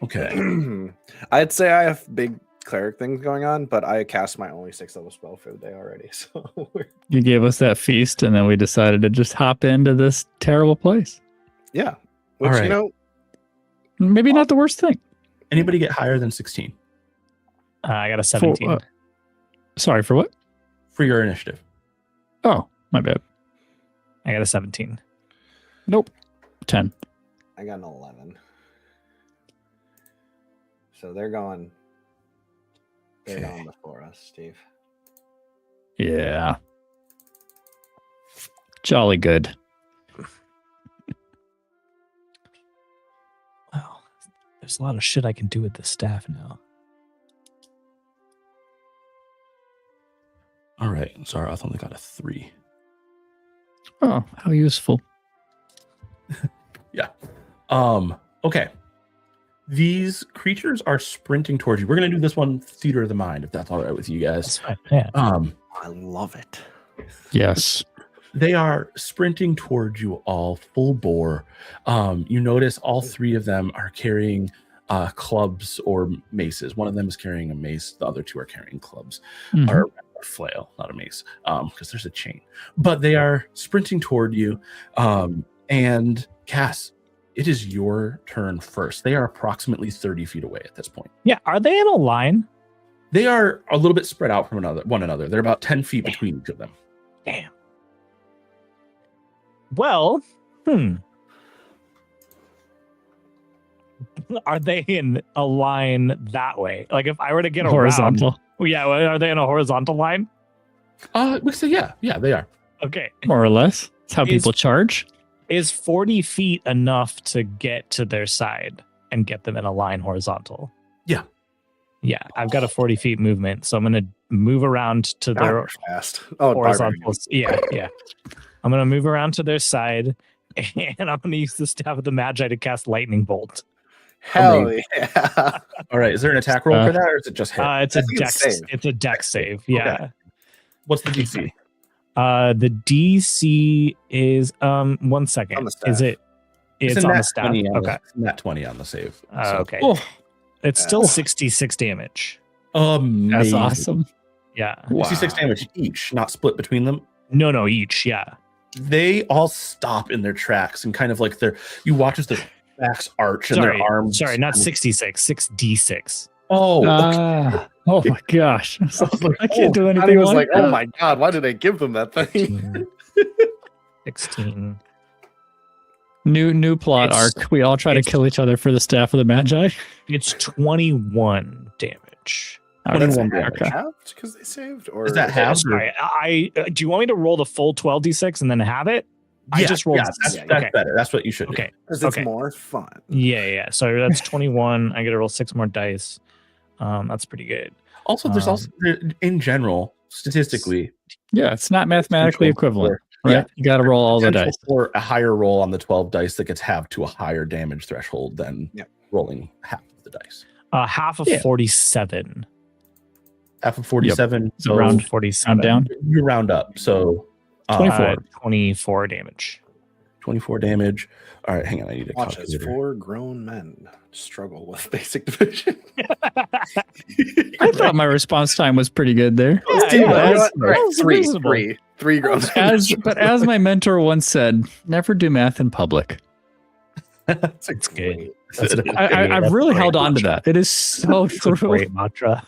Okay. I'd say I have big cleric things going on, but I cast my only 6th level spell for the day already. So You gave us that feast, and then we decided to just hop into this terrible place. yeah. Which, All right. you know, Maybe not the worst thing. Anybody get higher than 16 I got a 17. Sorry, for what? for your initiative? Oh, my bad. I got a 17. Nope. 10. I got an 11. So they're going before us, Steve. Yeah. Jolly good. Wow. There's a lot of shit I can do with the staff now. All right. Zarath only got a 3. Oh, how useful. Yeah. Okay. These creatures are sprinting towards you. We're going to do this one theater of the mind, if that's all right with you That's guys. fine. Yeah. I love it. Yes. They are sprinting towards you all full bore. You notice all three of them are carrying clubs or maces. One of them is carrying a mace. The other two are carrying clubs or a flail, not a mace, because there's a chain. But they are sprinting toward you. And Cass, it is your turn first. They are approximately 30 feet away at this point. Yeah. Are they in a line? They are a little bit spread out from one another. They're about 10 feet between each of them. Damn. Well, Are they in a line that way? Like if I were to get Horizontal. around, yeah, are they in a horizontal line? We say yeah, they are. Okay. More or less. That's how people charge. Is 40 feet enough to get to their side and get them in a line horizontal? Yeah. Yeah, I've got a 40 feet movement, so I'm going to move around to their fast. horizontal. Yeah. I'm going to move around to their side, and I'm going to use the Staff of the Magi to cast Lightning Bolt. Hell yeah! All right, is there an attack roll for that, or is it just hit? It's a dex. It's a dex save. Yeah. Okay. What's the DC? The DC is 1 second. On the staff. Is it? It's on the staff. Okay. Nat 20 on the save. Okay. Oh, It's still 66 damage. Amazing. that's awesome. Yeah. 66 damage each, not split between them. No, each. Yeah. They all stop in their tracks and kind of like you watch as their backs arch and their arms. Sorry, not 66. 6d6. Oh, oh my gosh! I can't do I anything. was like, that. oh my god, why did I give them that thing? 16. New plot arc. We all try to kill each other for the Staff of the Magi. It's 21 damage. That's 21 damage. halved because they saved, or Is that half? Sorry, do you want me to roll the full 12d6 and then have it? I just rolled. That's okay. better. That's what you should do. Okay. because it's more fun. Yeah. So that's 21. I got to roll 6 more dice. That's pretty good. Also, there's also in general, statistically, Yeah, it's not mathematically equivalent. Right? Yeah. You got to roll all the dice. For a higher roll on the 12 dice that gets halved to a higher damage threshold than rolling half of the dice. Half of 47. Half of 47. So Around 47. Round down. You round up. So 24 damage. 24 damage. All right, hang on. I need to Watch as calculate. 4 grown men struggle with basic division. I thought my response time was pretty good there. Three grown men. But as my mentor once said, never do math in public. That's good. I've really held on to that. It is so true. Great mantra.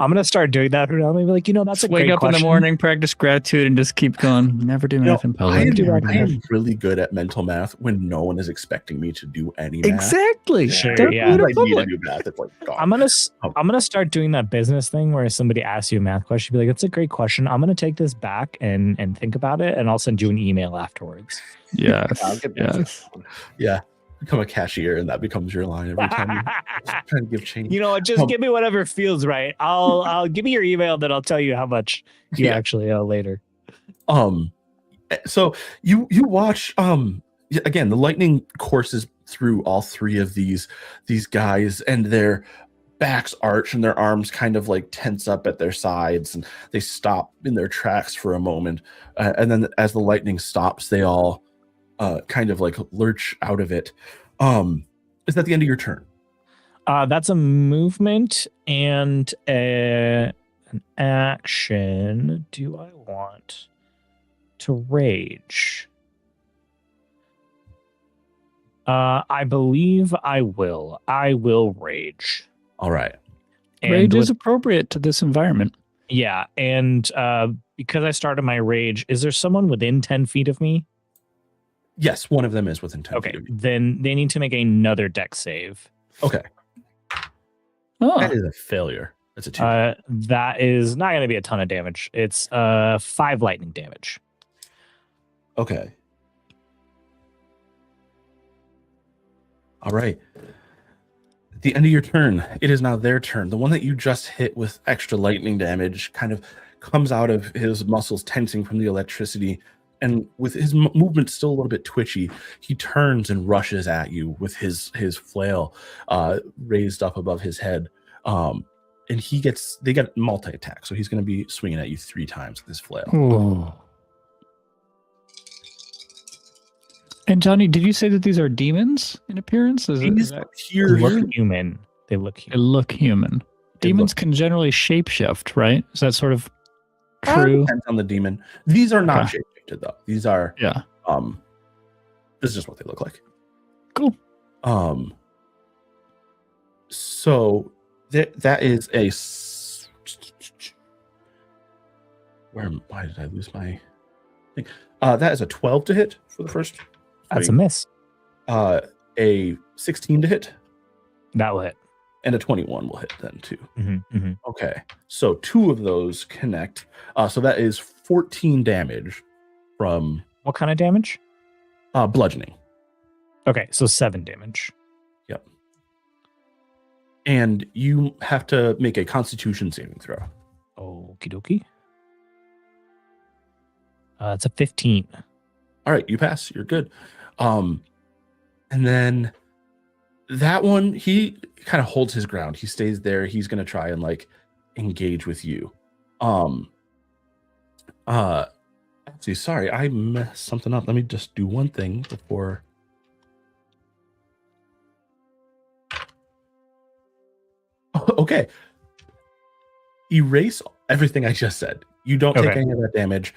I'm gonna start doing that. I'm gonna be like, that's a great wake up question. In the morning, practice gratitude, and just keep going. Never do math in public. I am really good at mental math when no one is expecting me to do any math. Exactly. Sure, yeah. I need to do math. It's like, I'm gonna start doing that business thing where somebody asks you a math question, be like, "That's a great question. I'm gonna take this back and think about it, and I'll send you an email afterwards." Yes. Yes. Yeah. Become a cashier, and that becomes your line every time you're trying to give change. Just give me whatever feels right. I'll give me your email, then I'll tell you how much you actually owe later. So you watch again, the lightning courses through all three of these guys, and their backs arch and their arms kind of like tense up at their sides, and they stop in their tracks for a moment, and then as the lightning stops, they all kind of like lurch out of it. Is that the end of your turn? That's a movement and an action. Do I want to rage? I believe I will. I will rage. All right. And rage is appropriate to this environment. Yeah, and because I started my rage, is there someone within 10 feet of me? Yes, one of them is within 10 feet of you. Then they need to make another dex save. Okay. Oh. That is a failure. That's a 2. That is not going to be a ton of damage. It's 5 lightning damage. Okay. All right. At the end of your turn, it is now their turn. The one that you just hit with extra lightning damage kind of comes out of his muscles tensing from the electricity. And with his movement still a little bit twitchy, he turns and rushes at you with his flail raised up above his head. And they get multi-attack, so he's going to be swinging at you 3 times with his flail. Ooh. And Johnny, did you say that these are demons in appearance? They look human. They look human. Demons can generally shapeshift, right? Is that sort of true? Depends on the demon. These are not shapeshifted though. These are this is just what they look like. Cool. So that is a why did I lose my thing? That is a 12 to hit for the first. That's a miss. A 16 to hit. That will hit. And a 21 will hit then too. Mm-hmm, mm-hmm. Okay. So 2 of those connect. So that is 14 damage from... What kind of damage? Bludgeoning. Okay, so 7 damage. Yep. And you have to make a Constitution saving throw. Okie dokie. It's a 15. All right, you pass. You're good. And then that one, he kind of holds his ground. He stays there. He's going to try and like engage with you. Actually, sorry, I messed something up. Let me just do one thing before. Okay. Erase everything I just said. You don't take any of that damage.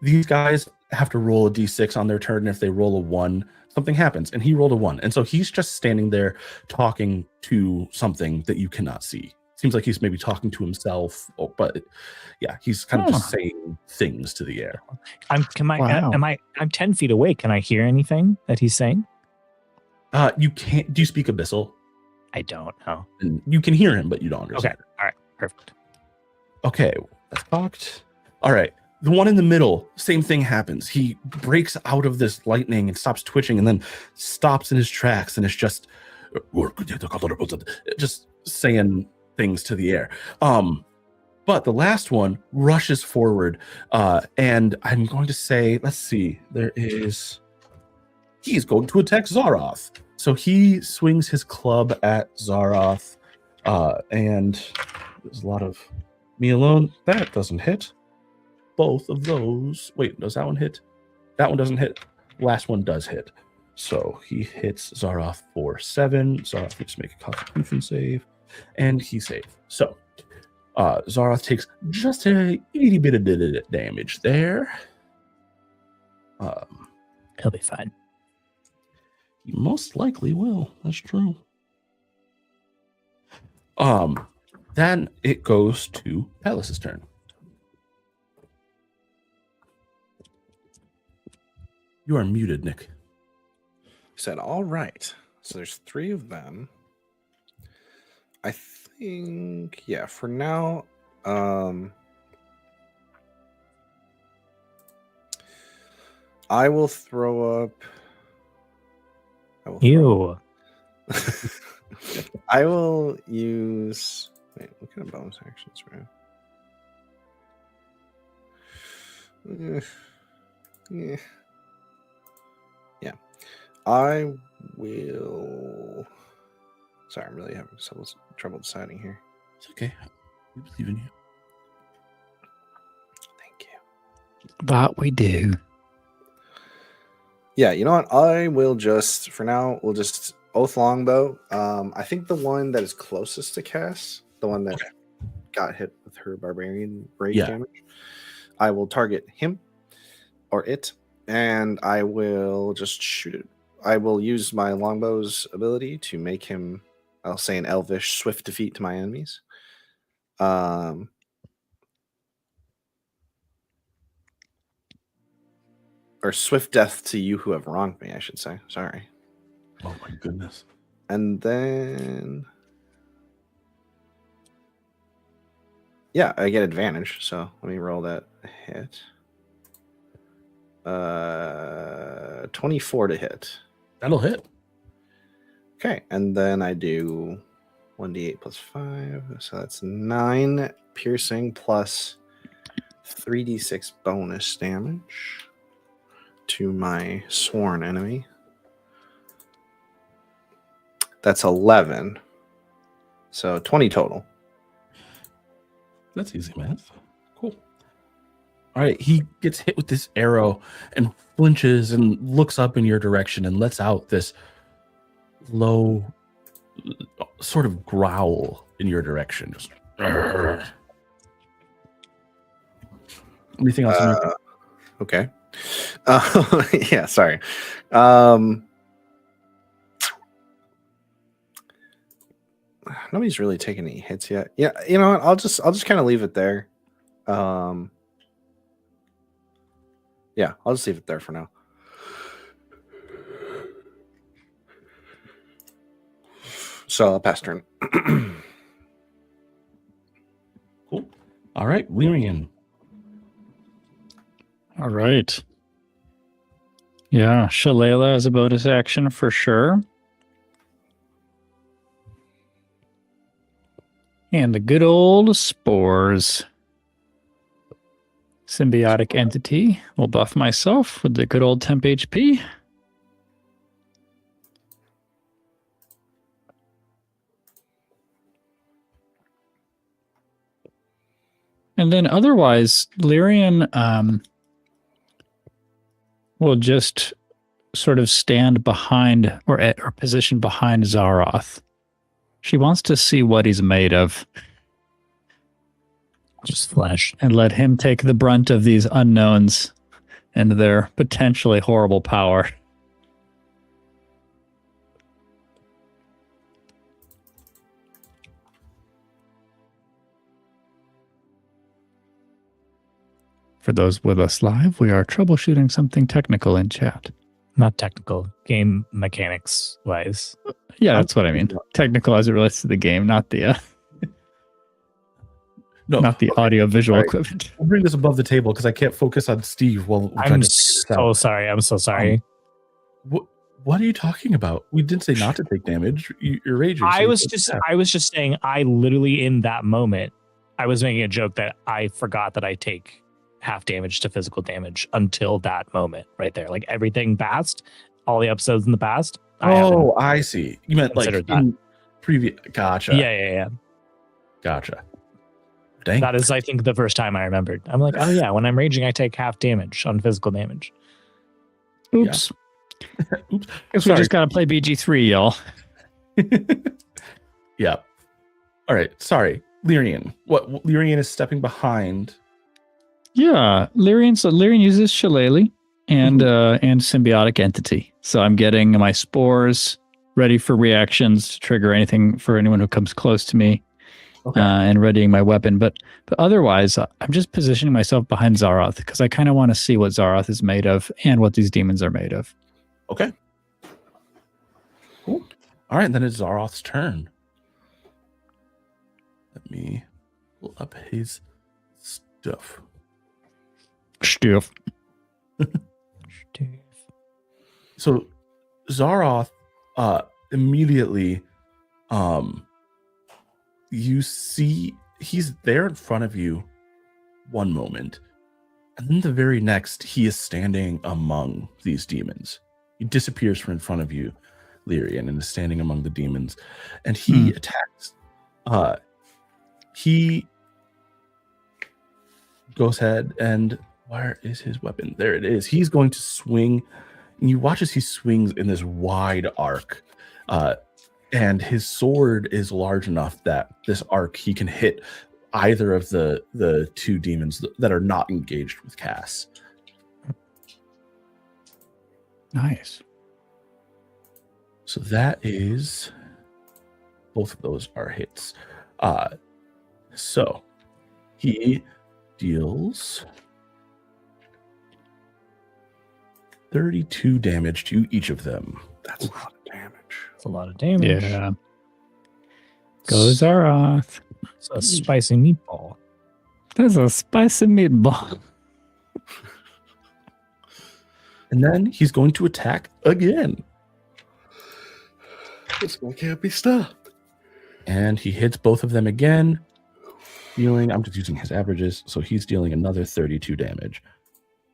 These guys have to roll a d6 on their turn, and if they roll a 1, something happens, and he rolled a 1, and so he's just standing there talking to something that you cannot see. Seems like he's maybe talking to himself, but yeah, he's kind of just saying things to the air. I'm 10 feet away. Can I hear anything that he's saying? You can't. Do you speak Abyssal? I don't know. And you can hear him, but you don't understand. Okay. All right. Perfect. Okay. That's talked. All right. The one in the middle, same thing happens. He breaks out of this lightning and stops twitching, and then stops in his tracks, and it's just saying things to the air. But the last one rushes forward, and I'm going to say, let's see, he's going to attack Zaroth. So he swings his club at Zaroth, and there's a lot of me alone. That doesn't hit. Both of those. Wait, does that one hit? That one doesn't hit. Last one does hit. So he hits Zaroth for 7. Zaroth needs to make a Constitution save, and he saved. So Zaroth takes just a itty bit of damage there. He'll be fine. He most likely will. That's true. Then it goes to Palace's turn. You are muted, Nick. Said, all right. So there's 3 of them. I think, yeah, for now, I will throw up. Ew. I will use. Wait, what kind of bonus actions, bro? Yeah. I will. Sorry, I'm really having trouble deciding here. It's okay. We believe in you. Thank you. That we do. Yeah, you know what? I will just, for now, we'll just Oath Longbow. I think the one that is closest to Cass, the one that got hit with her barbarian rage damage, I will target him or it, and I will just shoot it. I will use my Longbow's ability to make him, I'll say, an elvish swift defeat to my enemies. Or swift death to you who have wronged me, I should say. Sorry. Oh my goodness. And then, yeah, I get advantage. So let me roll that hit. 24 to hit. That'll hit. Okay, and then I do 1d8 plus 5. So that's 9 piercing plus 3d6 bonus damage to my sworn enemy. That's 11. So 20 total. That's easy math. Cool. All right. He gets hit with this arrow and flinches and looks up in your direction and lets out this low sort of growl in your direction. Just anything else? Okay. Yeah, sorry. Nobody's really taken any hits yet. Yeah, you know what? I'll just kind of leave it there. Yeah, I'll just leave it there for now. So I'll pass turn. Cool. All right, Lyrian. All right. Yeah, Shalala is a bonus action for sure. And the good old spores. Symbiotic entity will buff myself with the good old temp HP. And then otherwise, Lyrian will just sort of stand behind or position behind Zaroth. She wants to see what he's made of. Just flesh. And let him take the brunt of these unknowns and their potentially horrible power. For those with us live, we are troubleshooting something technical in chat. Not technical, game mechanics wise. Yeah, that's what I mean. Technical as it relates to the game, not the not the audio visual equipment. We'll bring this above the table because I can't focus on Steve while we're trying to figure this out. Sorry. I'm so sorry. What are you talking about? We didn't say not to take damage. You're raging. I was just saying. I literally in that moment, I was making a joke that I forgot that I take half damage to physical damage until that moment right there. Like everything past, all the episodes in the past. I see. You meant like in previous. Gotcha. Yeah. Gotcha. Dang. That is, I think, the first time I remembered. I'm like, oh yeah, when I'm raging, I take half damage on physical damage. Oops. Yeah. Oops. Guess we just gotta play BG3, y'all. Yeah. All right. Sorry, Lyrian. What Lyrian is stepping behind? Yeah, Lyrian. So Lyrian uses Shillelagh and symbiotic entity. So I'm getting my spores ready for reactions to trigger anything for anyone who comes close to me, and readying my weapon. But otherwise, I'm just positioning myself behind Zaroth because I kind of want to see what Zaroth is made of and what these demons are made of. Okay. Cool. All right, then it's Zaroth's turn. Let me pull up his stuff. Stuff. So Zaroth, immediately, you see he's there in front of you one moment, and then the very next he is standing among these demons. He disappears from in front of you, Lyrian, and is standing among the demons, and he attacks. He goes ahead and where is his weapon? There it is. He's going to swing, and you watch as he swings in this wide arc. And his sword is large enough that this arc he can hit either of the two demons that are not engaged with Cass. Nice. So that is both of those are hits. So he deals 32 damage to each of them. That's a lot of damage. That's a lot of damage. Yeah. Go Zaroth. It's a spicy meatball. That's a spicy meatball. And then he's going to attack again. This one can't be stopped. And he hits both of them again. Dealing, I'm just using his averages, so he's dealing another 32 damage.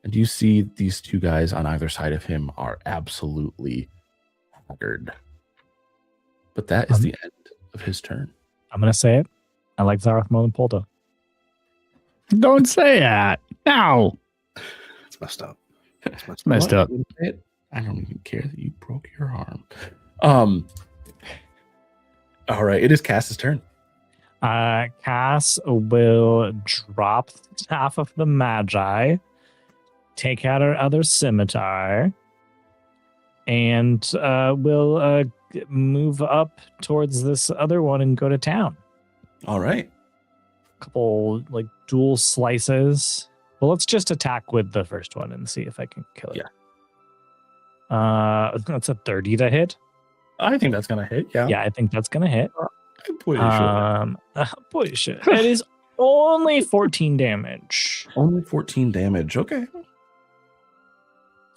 And you see these two guys on either side of him are absolutely haggard. But that is the end of his turn. I'm going to say it. I like Zaroth more than Poldo. Don't say that. No. It's messed up. It's messed up. I don't even care that you broke your arm. All right, it is Cass's turn. Cass will drop half of the Magi, take out her other scimitar, and will move up towards this other one and go to town. All right. Couple like dual slices. Well, let's just attack with the first one and see if I can kill it. Yeah. That's a 30 to hit. I think that's gonna hit. Yeah. Yeah, I think that's gonna hit. Pretty sure. It is only 14 damage. Only 14 damage. Okay.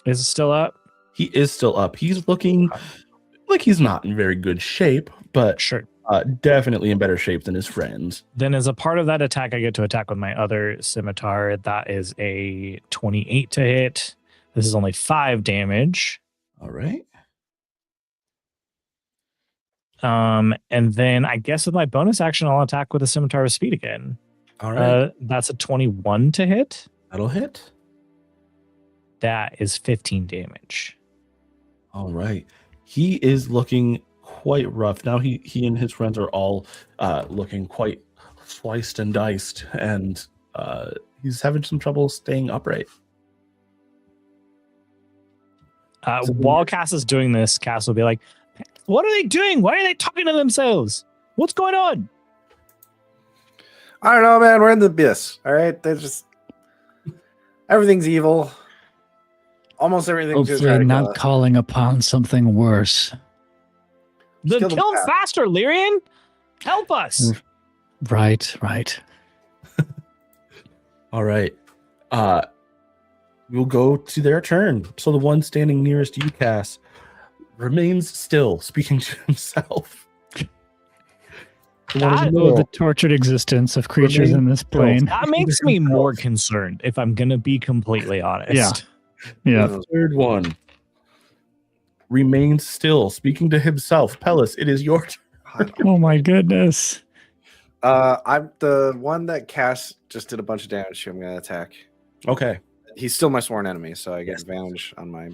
Is it still up? He is still up. He's looking like he's not in very good shape, but Sure. Definitely in better shape than his friends. Then as a part of that attack, I get to attack with my other scimitar. That is a 28 to hit. This is only 5 damage. All right. And then I guess with my bonus action, I'll attack with a scimitar of speed again. All right. That's a 21 to hit. That'll hit. That is 15 damage. All right. He is looking quite rough. Now he and his friends are all looking quite sliced and diced, and he's having some trouble staying upright. While Cass is doing this, Cass will be like, what are they doing? Why are they talking to themselves? What's going on? I don't know, man. We're in the abyss. All right. They're just everything's evil. Almost everything's hopefully not calling upon something worse. Then kill them faster, Lyrian. Help us. Right. All right. We'll go to their turn. So the one standing nearest you, Cass, remains still, speaking to himself. The tortured existence of creatures in this plane. That makes me more concerned, if I'm going to be completely honest. Yeah. The third one remains still, speaking to himself. Pellis, it is your turn. Oh my goodness. I'm the one that Cass just did a bunch of damage to. I'm going to attack. Okay. He's still my sworn enemy, so I get advantage on my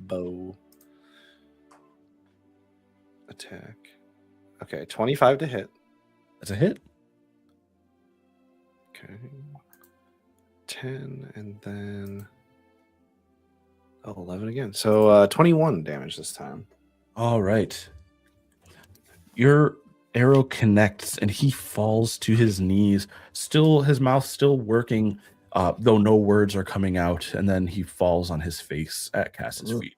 bow attack. Okay, 25 to hit. That's a hit. Okay. 10, and then Oh, 11 again. So 21 damage this time. All right. Your arrow connects and he falls to his knees, still his mouth still working, though no words are coming out, and then he falls on his face at Cass's feet.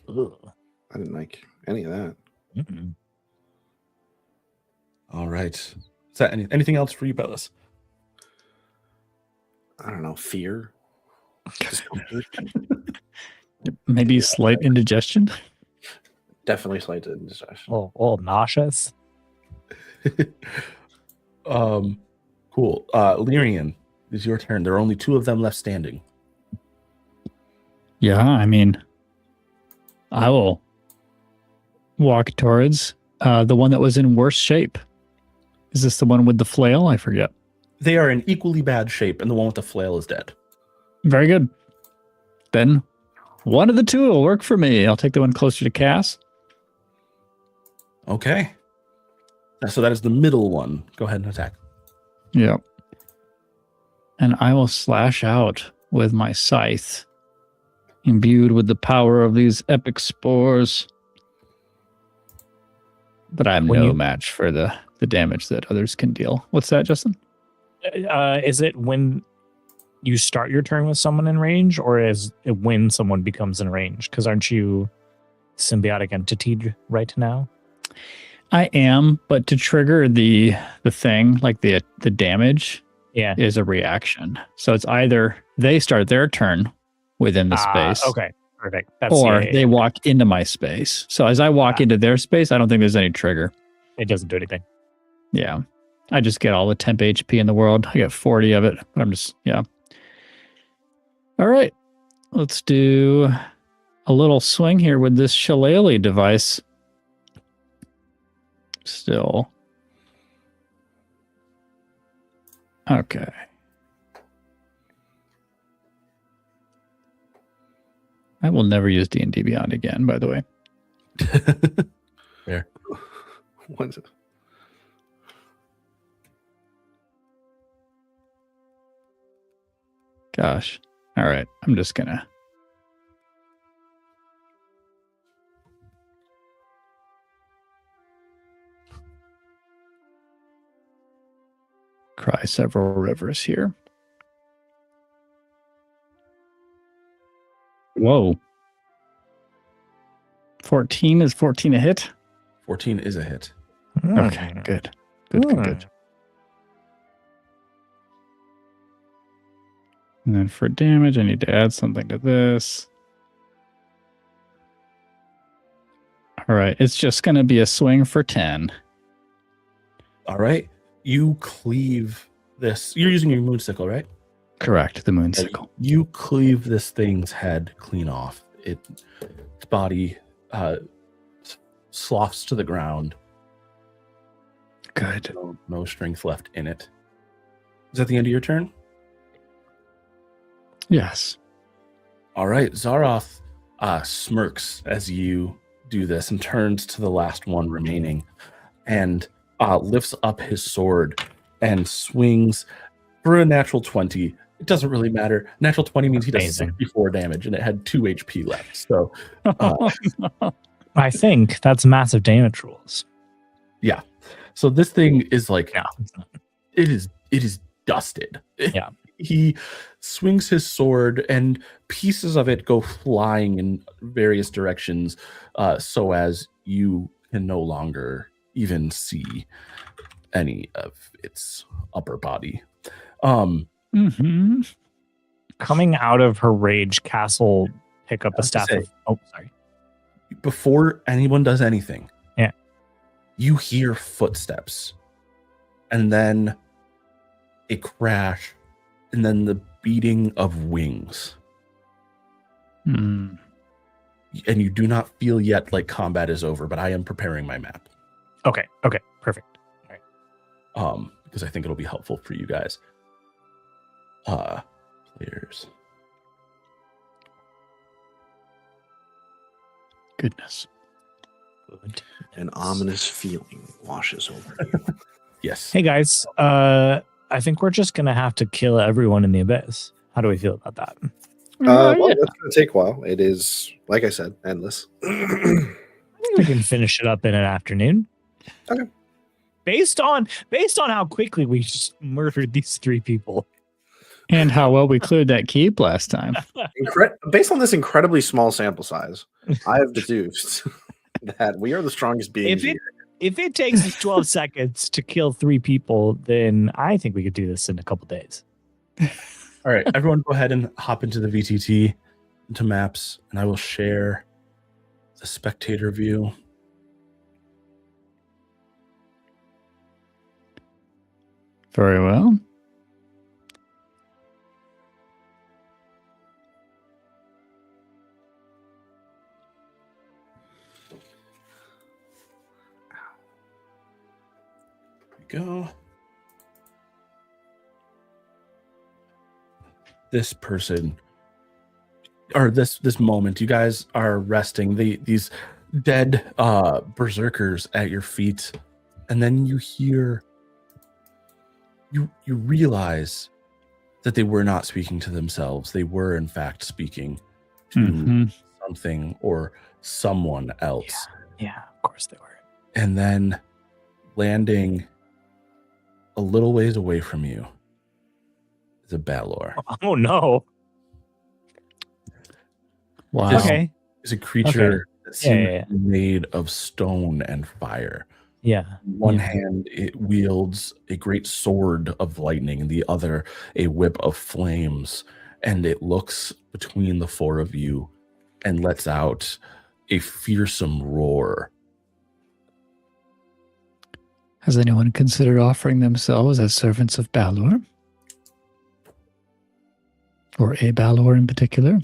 Ugh. I didn't like any of that. Mm-mm. All right. Is that anything else for you, Bellis? I don't know. Fear. Discomfort. Maybe slight indigestion. Definitely slight indigestion. All nauseous. Cool. Lyrian, it's your turn. There are only 2 of them left standing. Yeah, I mean, I will walk towards the one that was in worse shape. Is this the one with the flail? I forget. They are in equally bad shape, and the one with the flail is dead. Very good. Then one of the 2 will work for me. I'll take the one closer to Cass. Okay. So that is the middle one. Go ahead and attack. Yep. And I will slash out with my scythe, imbued with the power of these epic spores. But I'm no match for the damage that others can deal. What's that, Justin? Is it when you start your turn with someone in range, or is it when someone becomes in range? Because aren't you symbiotic entity right now? I am, but to trigger the thing, like the damage, is a reaction. So it's either they start their turn within the space. Okay, perfect. Or they walk into my space. So as I walk into their space, I don't think there's any trigger. It doesn't do anything. Yeah. I just get all the temp HP in the world. I get 40 of it, but I'm just, yeah. All right. Let's do a little swing here with this shillelagh device. Still. Okay. I will never use D&D Beyond again, by the way. Fair. What's it? Gosh. All right. I'm just going to. Cry several rivers here. Whoa. 14 is 14 a hit? 14 is a hit. Okay, good. Good. And then for damage, I need to add something to this. All right, it's just going to be a swing for 10. All right. You cleave this. You're using your moon sickle, right? Correct, the moon sickle. You cleave this thing's head clean off. Its body sloughs to the ground. Good. No strength left in it. Is that the end of your turn? Yes. All right. Zaroth smirks as you do this and turns to the last one remaining and lifts up his sword and swings for a natural 20. It doesn't really matter. Natural 20 means he does 64 damage, and it had 2 HP left. So I think that's massive damage rules. Yeah. So this thing is like, it is dusted. Yeah. He swings his sword and pieces of it go flying in various directions, so as you can no longer even see any of its upper body. Coming out of her rage, Castle pick up a staff. Sorry. Before anyone does anything, you hear footsteps, and then a crash, and then the beating of wings. And you do not feel yet like combat is over, but I am preparing my map. Okay, perfect. All right. Because I think it'll be helpful for you guys. Players. Goodness. Good. An ominous feeling washes over you. Yes. Hey guys, I think we're just gonna have to kill everyone in the abyss. How do we feel about that? Well, that's going to take a while. It is, like I said, endless. We can finish it up in an afternoon. Okay. Based on how quickly we just murdered these 3 people. And how well we cleared that keep last time. Based on this incredibly small sample size, I have deduced that we are the strongest beings here. If it takes us 12 seconds to kill 3 people, then I think we could do this in a couple days. All right, everyone go ahead and hop into the VTT, into maps, and I will share the spectator view. Very well. Go. This person, or this moment, you guys are resting. These dead berserkers at your feet, and then you hear. You realize that they were not speaking to themselves. They were, in fact, speaking to something or someone else. Yeah, of course they were. And then landing a little ways away from you is a Balor. Oh no! Wow. This Okay. is a creature that seems made of stone and fire. Yeah. One hand, it wields a great sword of lightning, and the other, a whip of flames. And it looks between the 4 of you and lets out a fearsome roar. Has anyone considered offering themselves as servants of Balor? Or a Balor in particular?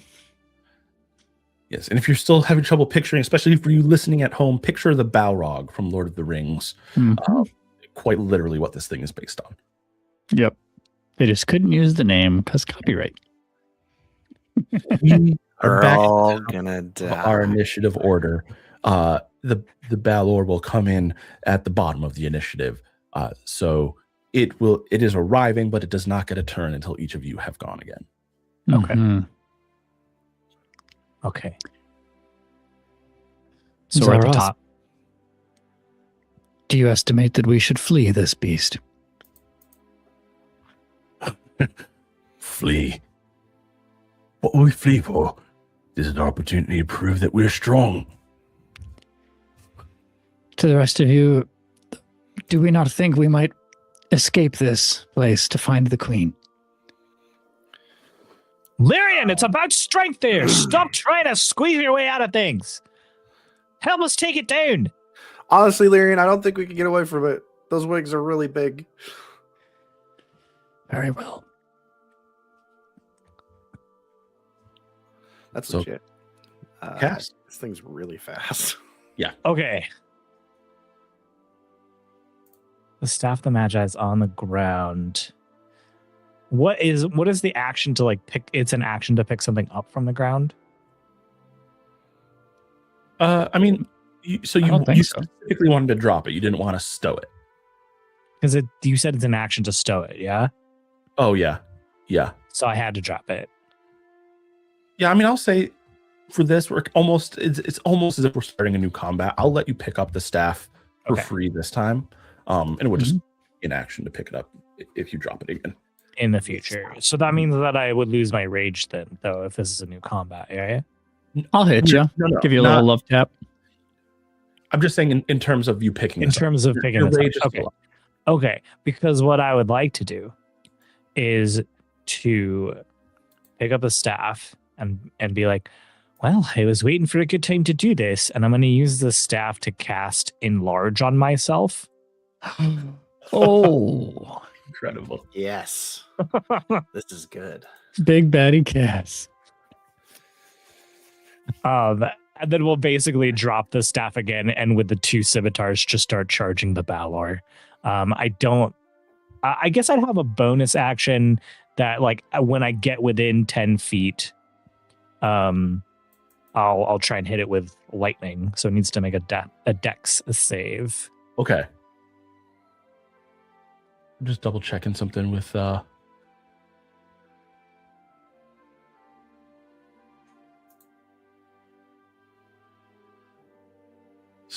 Yes, and if you're still having trouble picturing, especially for you listening at home, picture the Balrog from Lord of the Rings. Quite literally what this thing is based on. Yep. They just couldn't use the name because copyright. We are back all gonna die. Our initiative order. The Balor will come in at the bottom of the initiative. So it is arriving, but it does not get a turn until each of you have gone again. Okay. Okay. So we're at the top. Do you estimate that we should flee this beast? Flee? What will we flee for? This is an opportunity to prove that we're strong. To the rest of you, do we not think we might escape this place to find the queen? Lyrian, it's about strength there. Stop trying to squeeze your way out of things. Help us take it down. Honestly, Lyrian, I don't think we can get away from it. Those wings are really big. Very well. That's So, legit. Cast. This thing's really fast. Okay. The staff of the Magi is on the ground. What is the action to like pick? It's an action to pick something up from the ground. I mean, you specifically wanted to drop it. You didn't want to stow it. Because you said it's an action to stow it, yeah? Oh yeah. So I had to drop it. Yeah, I mean, I'll say for this, it's almost as if we're starting a new combat. I'll let you pick up the staff for free this time. And it would just be an action to pick it up if you drop it again. In the future. So that means that I would lose my rage then, though, if this is a new combat area. I'll hit you. No, give you a little love tap. I'm just saying in terms of you picking in terms of picking this up. Okay. Because what I would like to do is to pick up the staff and be like, well, I was waiting for a good time to do this, and I'm going to use the staff to cast Enlarge on myself. Oh. Incredible. Yes. This is good. Big baddie Cass. And then we'll basically drop the staff again, and with the 2 scimitars just start charging the Balor. I guess I'd have a bonus action that, like, when I get within 10 feet, I'll try and hit it with lightning. So it needs to make a dex save. Okay. I'm just double checking something with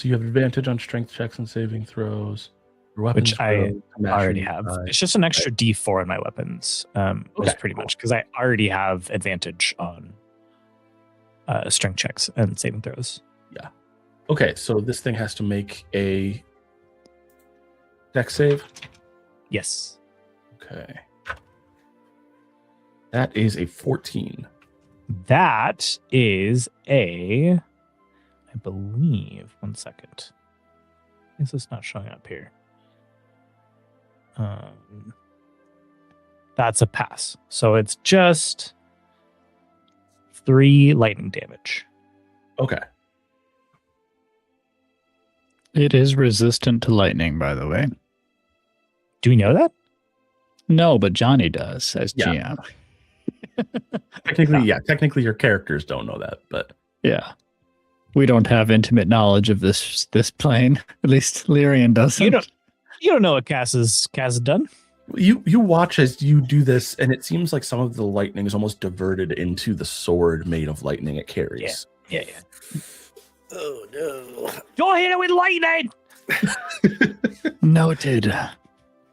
So you have advantage on strength checks and saving throws. Your weapons which I already have. It's just an extra D4 in my weapons. Is pretty much because I already have advantage on strength checks and saving throws. Yeah. Okay, so this thing has to make a dex save. Yes. Okay. That is a 14. That is I believe, one second. Is this not showing up here? That's a pass. So it's just 3 lightning damage. Okay. It is resistant to lightning, by the way. Do we know that? No, but Johnny does as Yeah. GM. Technically your characters don't know that, but Yeah. We don't have intimate knowledge of this plane. At least Lyrian doesn't. You don't know what Cass has done. you watch as you do this, and it seems like some of the lightning is almost diverted into the sword made of lightning it carries. Yeah. Oh no! Don't hit it with lightning. Noted.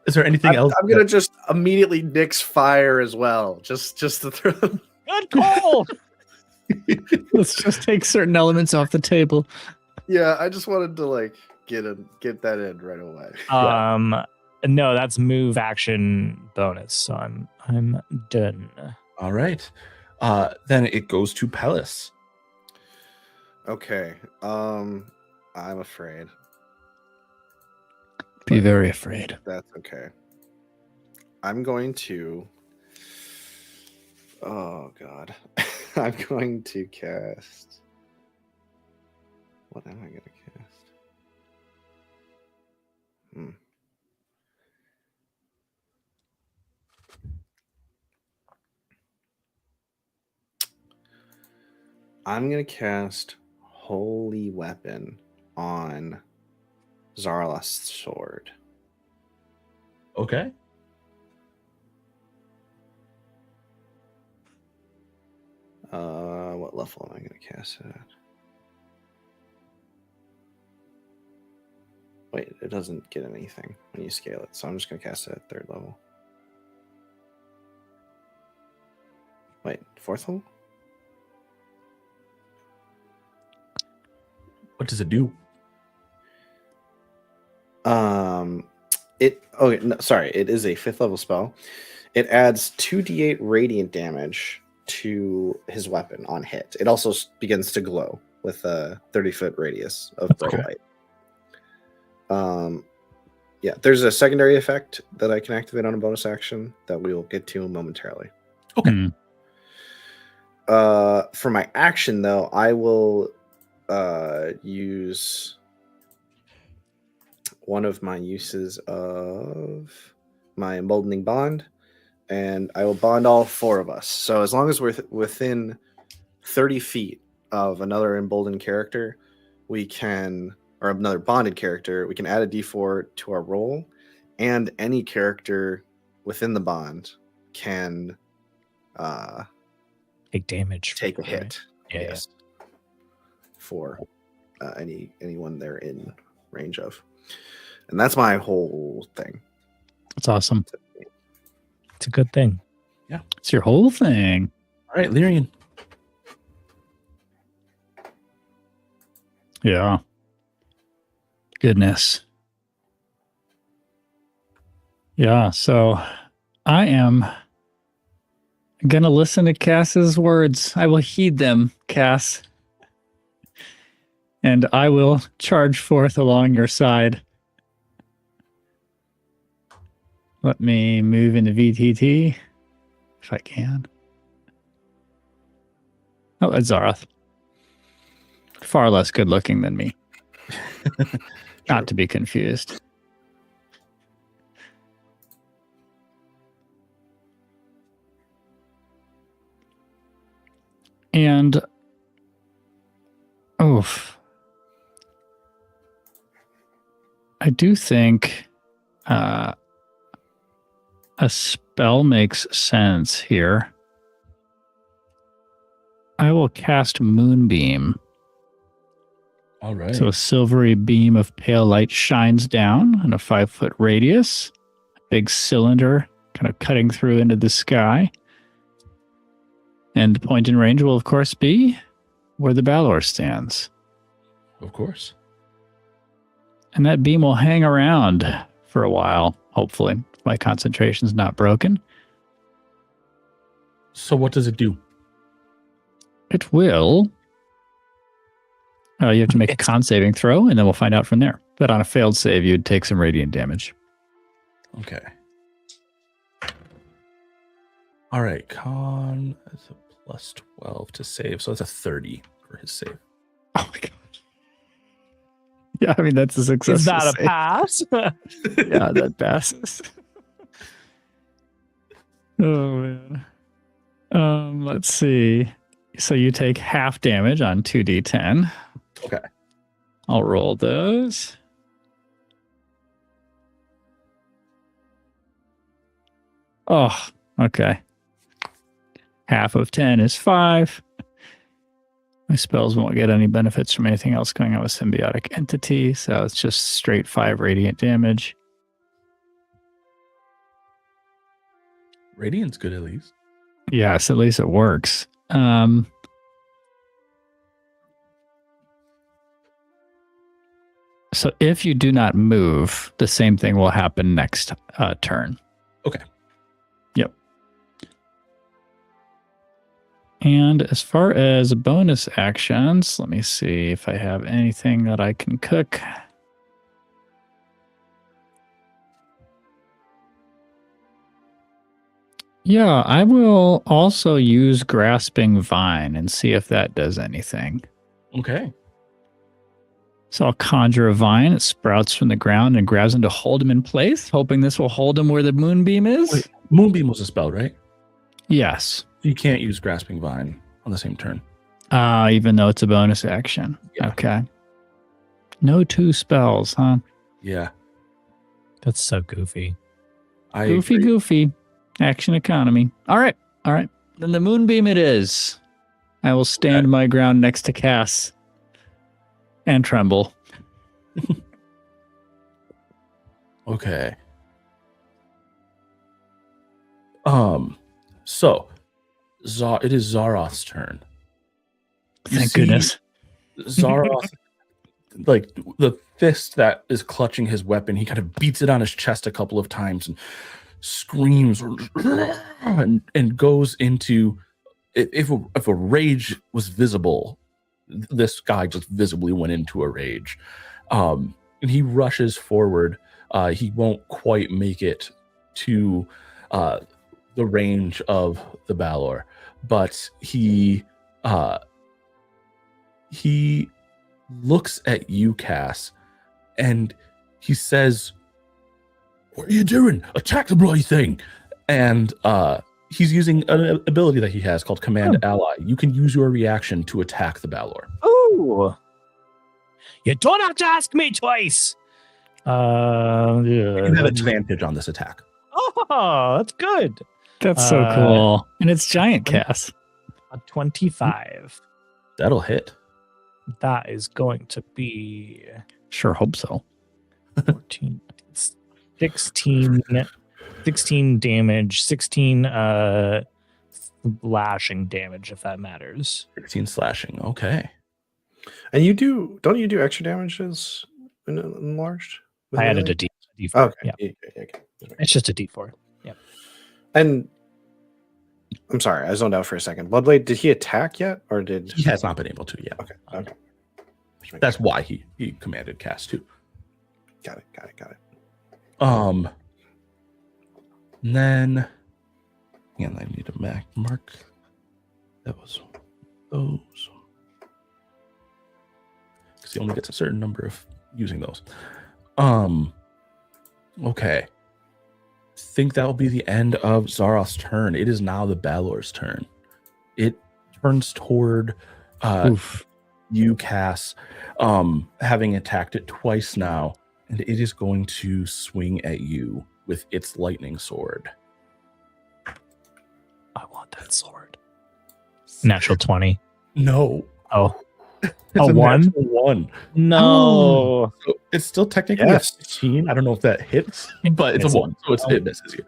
Is there anything else? I'm gonna just immediately nix fire as well, just to throw them. Good call. Let's just take certain elements off the table. Yeah, I just wanted to get that in right away. No, that's move action bonus. So I'm done. All right. Then it goes to Pellis. Okay. I'm afraid. Be very afraid. That's okay. I'm going to. Oh God. I'm going to cast. What am I going to cast? I'm going to cast Holy Weapon on Zarlast's sword. Okay. What level am I going to cast it at? Wait, it doesn't get anything when you scale it, so I'm just going to cast it at 3rd level. Wait, 4th level? What does it do? It is a 5th level spell. It adds 2d8 radiant damage to his weapon on hit. It also begins to glow with a 30-foot radius of bright light. Yeah, there's a secondary effect that I can activate on a bonus action that we will get to momentarily. Okay. For my action, though, I will use one of my uses of my emboldening bond, and I will bond all 4 of us. So as long as we're within 30 feet of another emboldened character, we can, or another bonded character, we can add a d4 to our roll, and any character within the bond can take damage. Take a hit. Yeah, yes. For anyone they're in range of. And that's my whole thing. That's awesome. It's a good thing. Yeah. It's your whole thing. All right, Lyrian. Yeah. Goodness. Yeah, so I am going to listen to Cass's words. I will heed them, Cass. And I will charge forth along your side. Let me move into VTT, if I can. Oh, it's Zarath. Far less good looking than me. Not to be confused. And, I do think a spell makes sense here. I will cast Moonbeam All right. So a silvery beam of pale light shines down in a 5-foot radius. A big cylinder kind of cutting through into the sky. And point in range will, of course, be where the Balor stands. Of course. And that beam will hang around for a while, hopefully. If my concentration's not broken. So what does it do? It will. You have to make a con saving throw, and then we'll find out from there. But on a failed save, you'd take some radiant damage. Okay. All right. Con is a plus 12 to save. So that's a 30 for his save. Oh my god. Yeah, I mean, that's a success. Is that a pass? Yeah, that passes. Oh, man. Let's see. So you take half damage on 2d10. Okay. I'll roll those. Oh, okay. Half of 10 is 5. My spells won't get any benefits from anything else going on with symbiotic entity, so it's just straight 5 radiant damage. Radiant's good at least. Yes, at least it works. So if you do not move, the same thing will happen next turn. Okay. Yep. And as far as bonus actions, let me see if I have anything that I can cook. Yeah, I will also use Grasping Vine and see if that does anything. Okay. So I'll conjure a vine. It sprouts from the ground and grabs him to hold him in place, hoping this will hold him where the moonbeam is. Wait, Moonbeam was a spell, right? Yes. You can't use Grasping Vine on the same turn. Even though it's a bonus action. Yeah. Okay. No 2 spells, huh? Yeah. That's so goofy. I Goofy, agree. goofy. Action economy. All right. All right. Then the moonbeam it is. I will stand my ground next to Cass and tremble. Okay. So it is Zaroth's turn. You Thank see goodness. Zaroth, like the fist that is clutching his weapon, he kind of beats it on his chest a couple of times and screams and goes into, if a rage was visible, this guy just visibly went into a rage. And he rushes forward. He won't quite make it to the range of the Balor, but he looks at you, Cass, and he says, "What are you doing? Attack the bloody thing!" And he's using an ability that he has called Command Ally. You can use your reaction to attack the Balor. Ooh. You don't have to ask me twice. You have Yeah. advantage on this attack. Oh, that's good. That's so cool. And it's giant Cass. A 25. That'll hit. That is going to be Sure hope so. 14, 16 damage, 16 lashing damage, if that matters. 16 slashing. Okay. And don't you do extra damages in enlarged? I added a D4. Okay. Yeah. Okay. It's just a D4. Yeah. And I'm sorry, I zoned out for a second. Bloodblade, did he attack yet, or did He has not been able to yet. Okay. That's why he commanded Cass too. Got it. And then again, I need a mark. That was those. Because he only gets a certain number of using those. Okay. Think that will be the end of Zaroth's turn. It is now the Balor's turn. It turns toward you, Cass, having attacked it twice now, and it is going to swing at you with its lightning sword. I want that sword. Natural 20. No. Oh. It's a one? natural 1. No. So it's still technically a 15. I don't know if that hits, but it's a 1, so it misses you.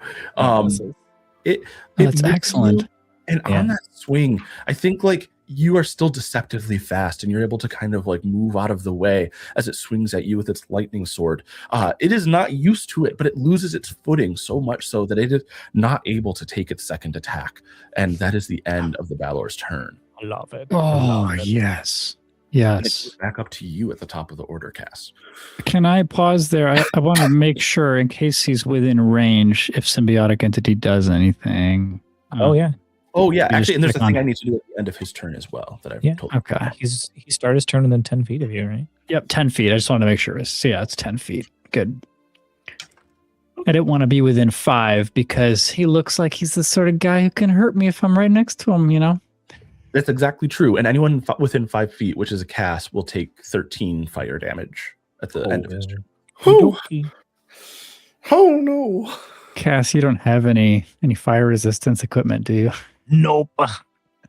That's excellent. And on that swing, I think like you are still deceptively fast, and you're able to kind of like move out of the way as it swings at you with its lightning sword. It is not used to it, but it loses its footing so much so that it is not able to take its second attack, and that is the end of the Balor's turn. I love it. Oh, yes. Yes. Back up to you at the top of the order, Cass. Can I pause there? I want to make sure, in case he's within range, if symbiotic entity does anything. Oh, yeah. Oh, yeah. Actually, and there's a thing I need to do at the end of his turn as well that I've told you. Okay. He started his turn within 10 feet of you, right? Yep, 10 feet. I just wanted to make sure. So, yeah, it's 10 feet. Good. I didn't want to be within 5 because he looks like he's the sort of guy who can hurt me if I'm right next to him, you know? That's exactly true. And anyone within 5 feet, which is a cast, will take 13 fire damage at the end of his turn. Oh no. Cass, you don't have any fire resistance equipment, do you? Nope.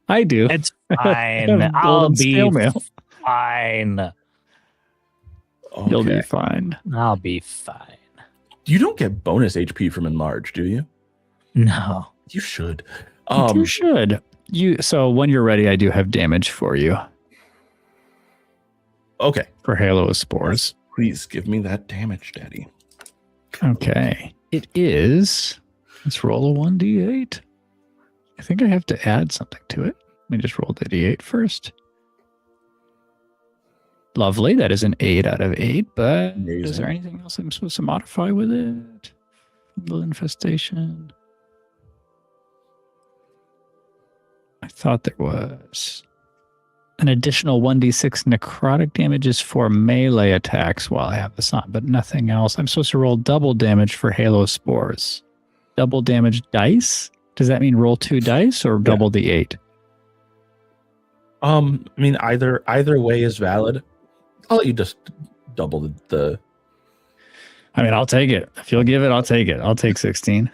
I do. It's fine. I'll be fine. Okay. You'll be fine. I'll be fine. You don't get bonus HP from enlarge, do you? No. You should. You should. So when you're ready, I do have damage for you. Okay. For Halo of Spores. Please give me that damage, Daddy. Okay. It is. Let's roll a 1d8. I think I have to add something to it. Let me just roll the d8 first. Lovely. That is an 8 out of 8. But is there anything else I'm supposed to modify with it? Fungal infestation. I thought there was an additional 1d6 necrotic damages for melee attacks while I have this on, but nothing else. I'm supposed to roll double damage for Halo Spores. Double damage dice? Does that mean roll 2 dice or double the 8? I mean, either way is valid. I'll let you just double the. I mean, I'll take it. If you'll give it, I'll take it. I'll take 16.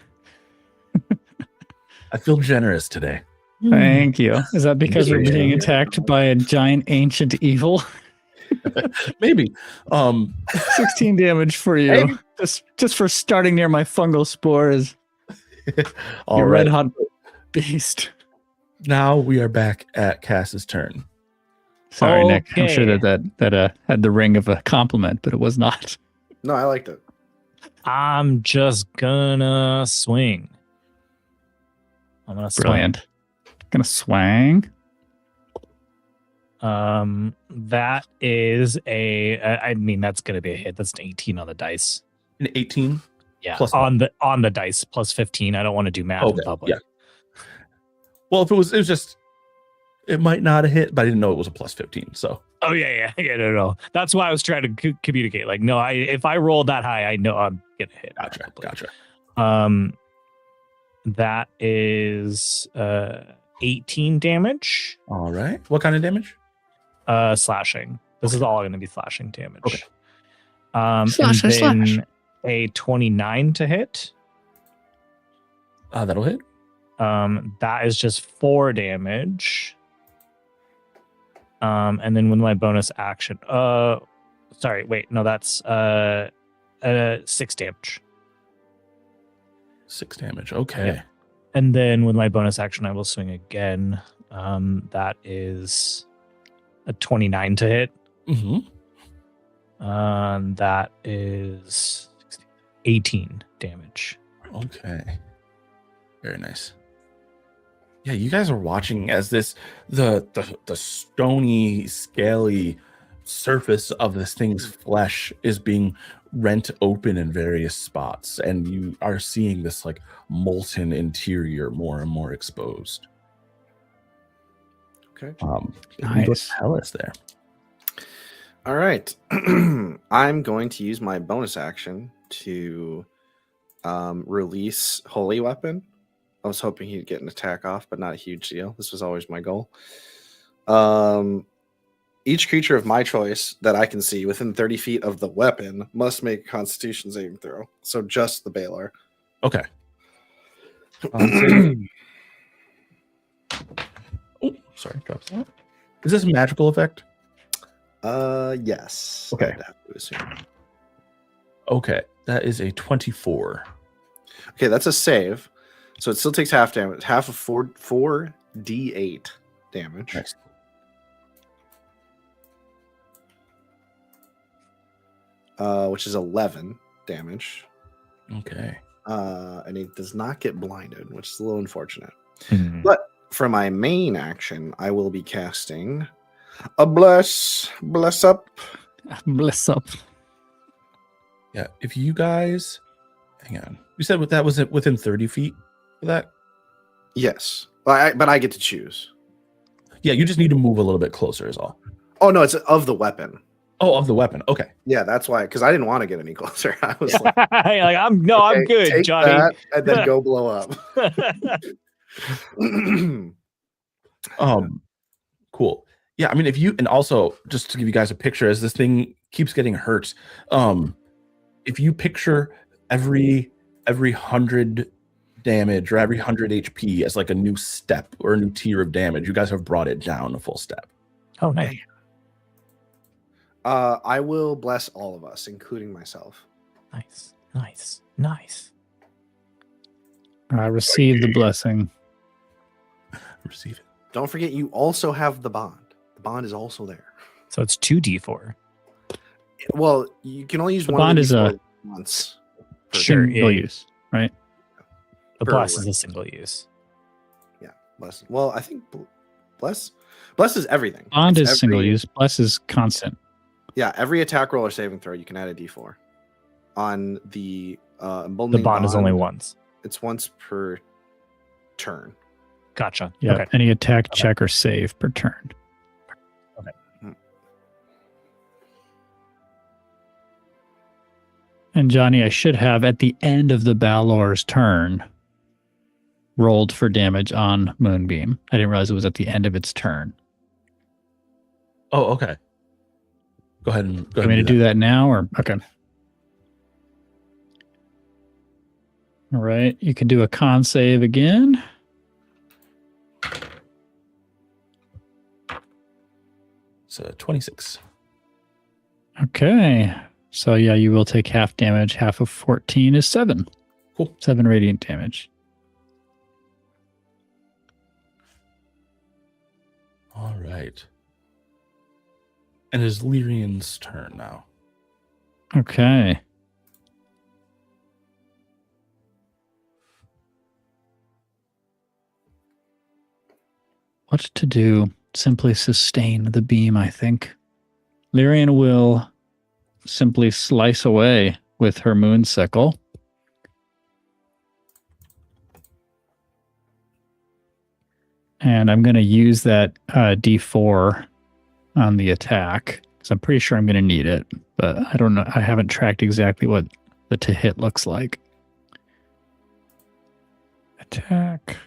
I feel generous today. Thank you. Is that because we're being attacked by a giant ancient evil? Maybe. 16 damage for you. Maybe. Just for starting near my fungal spores. All you right. red hot beast. Now we are back at Cass's turn. Sorry, Nick. I'm sure that had the ring of a compliment, but it was not. No, I liked it. I'm just gonna swing. I'm gonna swing. Brilliant. Gonna swang. That is I mean, that's gonna be a hit. That's an 18 on the dice. An 18? Yeah. Plus on the dice plus 15. I don't want to do math in public. Yeah. Well, if it was just, it might not have hit, but I didn't know it was a plus 15. So. Oh yeah, no. That's why I was trying to communicate. Like, no, if I roll that high, I know I'm gonna hit. Gotcha. That is 18 damage. All right. What kind of damage? Slashing. This is all going to be slashing damage. Okay. Slash. A 29 to hit. That'll hit. That is just 4 damage. And then with my bonus action, sorry, wait, no, that's 6 damage. 6 damage. Okay. Yeah. And then with my bonus action, I will swing again. That is a 29 to hit. Mm-hmm. That is 18 damage. Okay. Very nice. Yeah, you guys are watching as the stony, scaly surface of this thing's flesh is being rent open in various spots, and you are seeing this like molten interior more and more exposed. Okay. Nice. Hellas there. All right. I'm going to use my bonus action to release Holy Weapon. I was hoping he'd get an attack off, but not a huge deal. This was always my goal. Each creature of my choice that I can see within 30 feet of the weapon must make a Constitution saving throw. So just the Baylor. Okay. Oh, sorry, drops that. Is this a magical effect? Yes. Okay. I'd have to assume. Okay, that is a 24. Okay, that's a save. So it still takes half damage. Half of 4d8 damage. Nice. Which is 11 damage. Okay. And it does not get blinded, which is a little unfortunate. Mhm. But for my main action, I will be casting a bless up. Bless up. Yeah, if you guys, hang on. You said that was it within 30 feet for that? Yes, but I get to choose. Yeah, you just need to move a little bit closer is all. Oh no, it's of the weapon. Oh, of the weapon. Okay. Yeah, that's why. Because I didn't want to get any closer. I was like, I'm okay, good, take Johnny. that and then go blow up. Cool. Yeah, I mean, if you, and also just to give you guys a picture, as this thing keeps getting hurt, if you picture every 100 damage or every 100 HP as like a new step or a new tier of damage, you guys have brought it down a full step. Oh, nice. I will bless all of us, including myself. Nice. I receive the blessing. Receive it. Don't forget, you also have the bond. The bond is also there. So it's 2d4. Well, you can only use The one bond of is these once. Sure, Single yeah. use, right? The Per bless is round. a single use. Yeah, bless. Well, I think bless is everything. Bond It's is single every- use. Bless is constant. Yeah, every attack roll or saving throw, you can add a d4. On the The emboldening bond is only once. It's once per turn. Gotcha. Yeah. Okay. Any attack, check, or save per turn. And Johnny, I should have at the end of the Balor's turn rolled for damage on Moonbeam. I didn't realize it was at the end of its turn. Oh, okay. Go ahead and I'm going to do that now, or okay. All right, you can do a con save again. So 26. Okay. So yeah, you will take half damage. Half of 14 is 7. Cool. 7 radiant damage. All right. And it is Lyrian's turn now. Okay. What to do? Simply sustain the beam, I think. Lyrian will simply slice away with her moon sickle. And I'm going to use that D4 on the attack, because I'm pretty sure I'm going to need it. But I don't know. I haven't tracked exactly what the to hit looks like. Attack.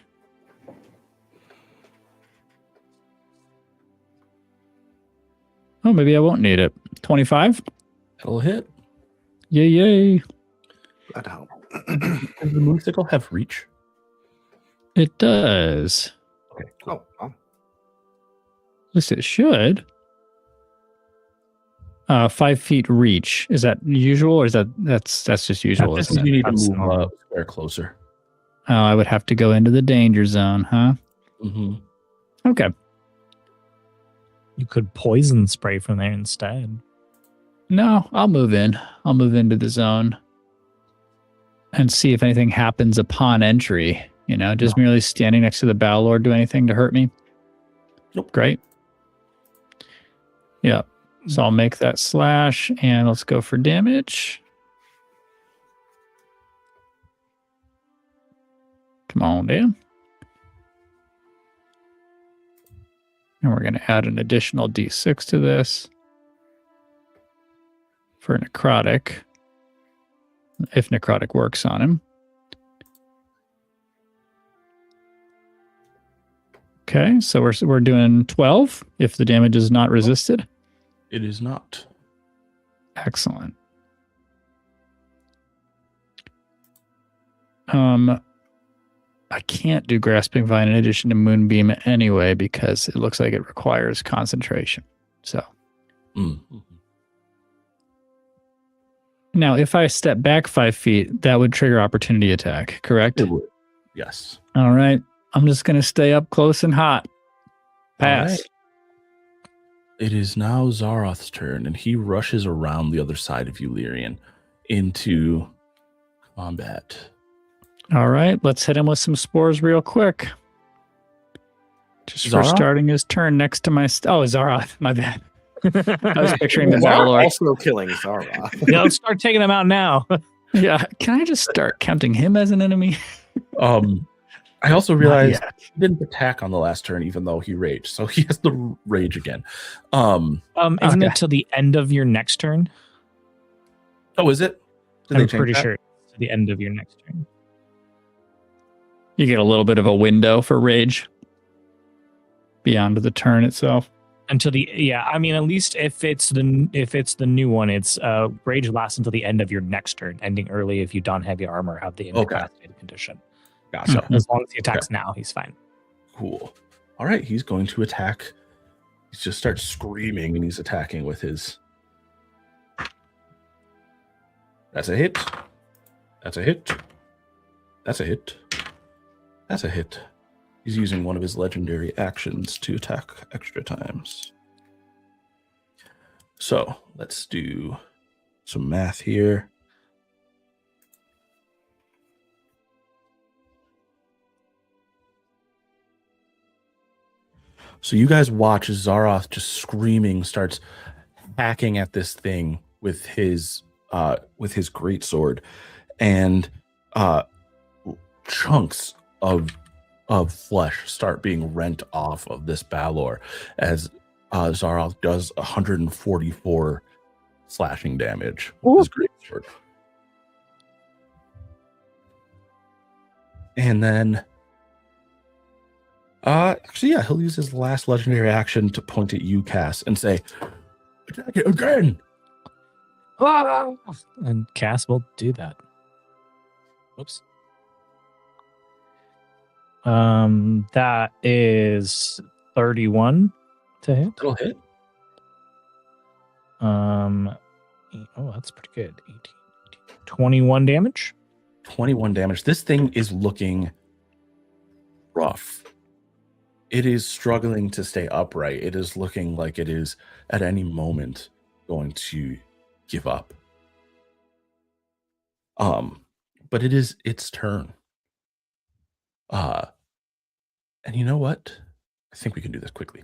Oh, maybe I won't need it. 25? That'll hit. Yay, yay. That help. Does the moonsicle have reach? It does. Okay. Oh, well. At least it should. 5 feet reach. Is that usual, or is that's just usual? This Isn't is it? you need That's to move normal. a square closer. Oh, I would have to go into the danger zone, huh? Mm-hmm. Okay. You could poison spray from there instead. No, I'll move in. I'll move into the zone and see if anything happens upon entry. You know, just merely standing next to the Battle Lord do anything to hurt me? Nope. Great. Yeah. So I'll make that slash and let's go for damage. Come on, Dan. And we're going to add an additional D6 to this for necrotic, if necrotic works on him. Okay, so we're doing 12 if the damage is not resisted. It is not. Excellent. I can't do Grasping Vine in addition to Moonbeam anyway because it looks like it requires concentration. So Mm-hmm. Now, if I step back 5 feet, that would trigger opportunity attack, correct? It would. Yes. All right. I'm just going to stay up close and hot. Pass. All right. It is now Zaroth's turn, and he rushes around the other side of you, Lyrian, into combat. All right. Let's hit him with some spores real quick. Just for starting his turn next to my... Zaroth. My bad. I was picturing the Balor. Also killing Zaroth. Yeah, let's start taking them out now. Yeah. Can I just start counting him as an enemy? I also realized he didn't attack on the last turn, even though he raged. So he has to rage again. Isn't it till the end of your next turn? Oh, is it? I'm pretty sure it's to the end of your next turn. You get a little bit of a window for rage beyond the turn itself. Until at least if it's the new one, it's rage lasts until the end of your next turn, ending early if you don't have your armor, have the incapacitated condition. Gotcha. So as long as he attacks now, he's fine. Cool. All right, he's going to attack. He just starts screaming, and he's attacking with his. That's a hit. That's a hit. That's a hit. That's a hit. He's using one of his legendary actions to attack extra times. So let's do some math here. So you guys watch as Zaroth just screaming starts hacking at this thing with his greatsword, and chunks of flesh start being rent off of this Balor as Zaroth does 144 slashing damage with his greatsword. And then he'll use his last legendary action to point at you, Cass, and say, "Attack it again!" And Cass will do that. Oops. That is 31 to hit. It'll hit. That's pretty good. 18, 21 damage. 21 damage. This thing is looking rough. It is struggling to stay upright. It is looking like it is at any moment going to give up. But it is its turn. And you know what? I think we can do this quickly.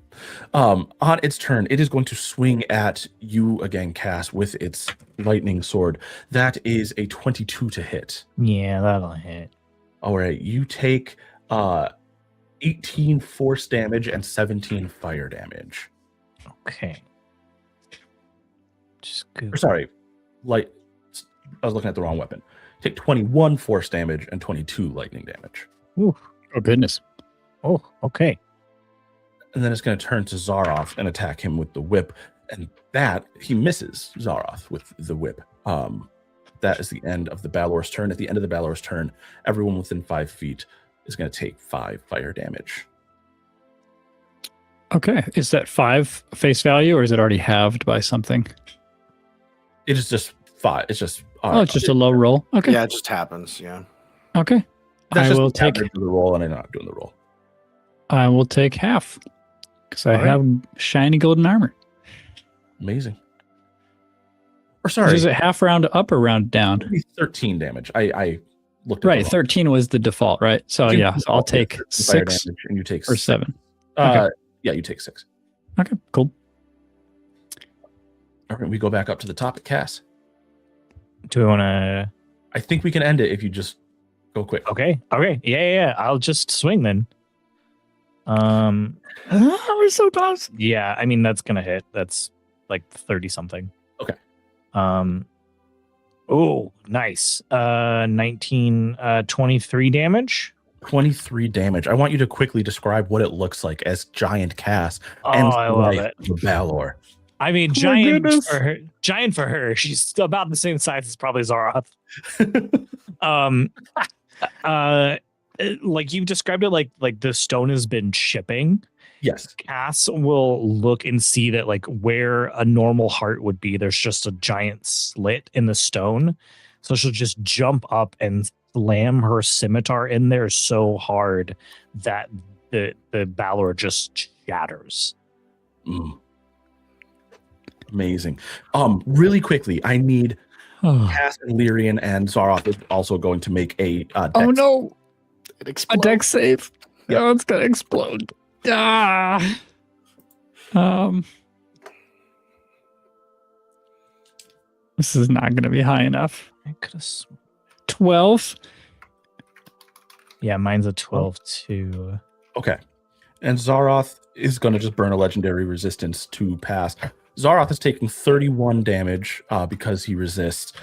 On its turn, it is going to swing at you again, Cass, with its lightning sword. That is a 22 to hit. Yeah, that'll hit. All right, you take 18 force damage and 17 fire damage. Okay. Just good. Sorry, I was looking at the wrong weapon. Take 21 force damage and 22 lightning damage. Ooh. Oh, goodness. Oh, okay. And then it's going to turn to Zaroth and attack him with the whip. And that, he misses Zaroth with the whip. That is the end of the Balor's turn. At the end of the Balor's turn, everyone within 5 feet is going to take 5 fire damage. Okay. Is that 5 face value, or is it already halved by something? It is just 5. It's just... it's just a low roll? Okay. Yeah, it just happens, yeah. Okay. That's I will take the roll, and I'm not doing the roll. I will take half, because I have shiny golden armor. Amazing. Or sorry. Is it half round up or round down? 13 damage. I looked at right. 13 was the default, right? So so I'll take 6 and you take or 7. Okay. Yeah, you take 6. Okay, cool. All right, we go back up to the top at Cass. Do we want to? I think we can end it if you just go quick. Okay. Yeah. I'll just swing then. We're so close. Yeah, I mean that's gonna hit. That's like 30 something. Okay. Oh, nice. 23 damage. 23 damage. I want you to quickly describe what it looks like as giant Cass. I love it. The Balor. I mean, giant for her. Giant for her. She's still about the same size as probably Zaroth. like you described it, like the stone has been chipping. Yes. Cass will look and see that like where a normal heart would be, there's just a giant slit in the stone. So she'll just jump up and slam her scimitar in there so hard that the Balor just shatters. Amazing. Really quickly, I need Cass and Lyrian and Zaroth is also going to make a dex. Oh no! It A dex save. Yep. Oh, it's gonna explode. Ah. This is not gonna be high enough. I could have 12. Yeah, mine's a 12 too. Okay. And Zaroth is going to just burn a legendary resistance to pass. Zaroth is taking 31 damage because he resists.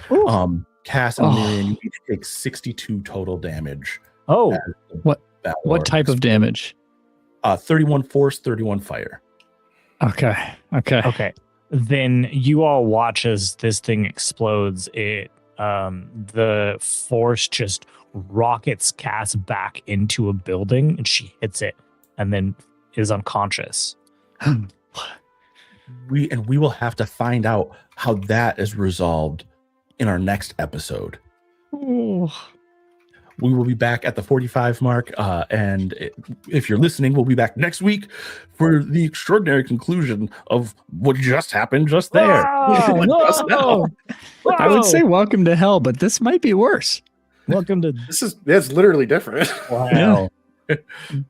Cass and Lyrian, you each take 62 total damage. Oh, What type of damage? 31 force, 31 fire. Okay. Then you all watch as this thing explodes. It the force just rockets Cass back into a building, and she hits it, and then is unconscious. We will have to find out how that is resolved in our next episode. Ooh. We will be back at the 45 mark, and if you're listening, we'll be back next week for the extraordinary conclusion of what just happened just there. Just now. I would say welcome to hell, but this might be worse. Welcome to It's literally different. wow.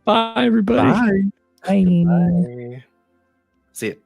Bye, everybody. Bye. Bye. See it.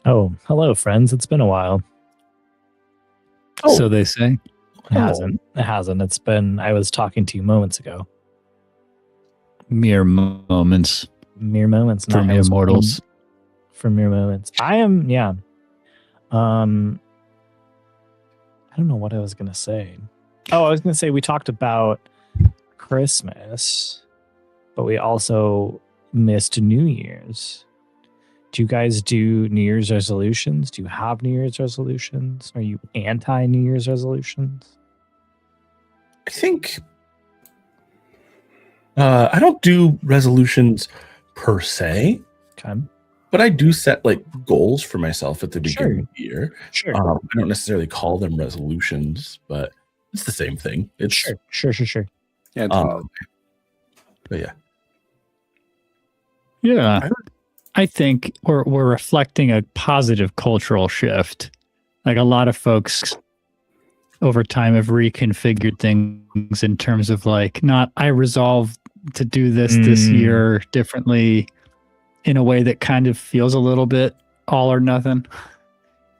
Oh, hello, friends. It's been a while. Oh. So they say. It hasn't. It hasn't. It's been. I was talking to you moments ago. Mere moments. Mere moments. For mere mortals. For mere moments. I am. Yeah. I don't know what I was gonna say. Oh, I was gonna say we talked about Christmas, but we also missed New Year's. Do you guys do New Year's resolutions? Do you have New Year's resolutions? Are you anti New Year's resolutions? I think I don't do resolutions per se. Okay. But I do set like goals for myself at the beginning of the year. Sure. I don't necessarily call them resolutions, but it's the same thing. It's sure. Yeah. But yeah. Yeah. I think we're reflecting a positive cultural shift. Like a lot of folks over time have reconfigured things in terms of like, not I resolve to do this year differently in a way that kind of feels a little bit all or nothing.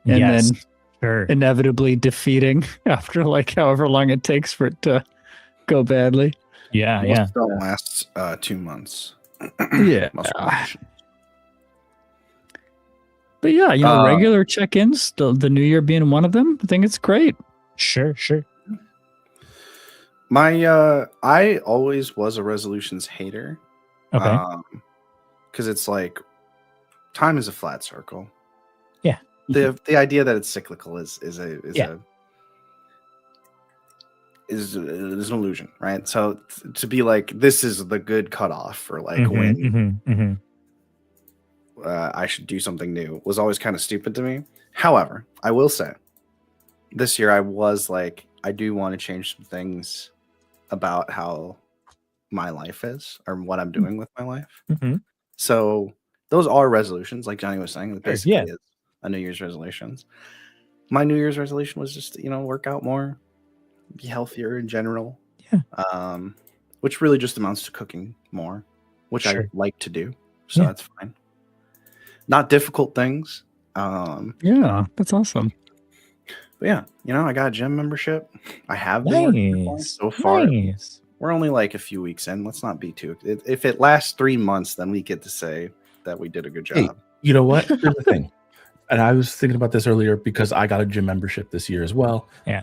And then inevitably defeating after like however long it takes for it to go badly. Yeah. Most don't last 2 months. Yeah. But yeah, regular check-ins, the new year being one of them, I think it's great. Sure. I always was a resolutions hater. Okay. Because it's like time is a flat circle. Yeah. The idea that it's cyclical is an illusion, right? So to be like this is the good cutoff for like when I should do something new was always kind of stupid to me. However, I will say this year I was like, I do want to change some things about how my life is or what I'm doing with my life. So those are resolutions, like Johnny was saying. Basically, is a New Year's resolutions. My New Year's resolution was just work out more, be healthier in general. Yeah. Which really just amounts to cooking more, which I like to do. So that's fine. Not difficult things. Yeah, that's awesome. But yeah, I got a gym membership. I have been so far. Nice. We're only like a few weeks in. Let's not be too. If it lasts 3 months, then we get to say that we did a good job. Hey, you know what? Here's the thing. And I was thinking about this earlier because I got a gym membership this year as well. Yeah.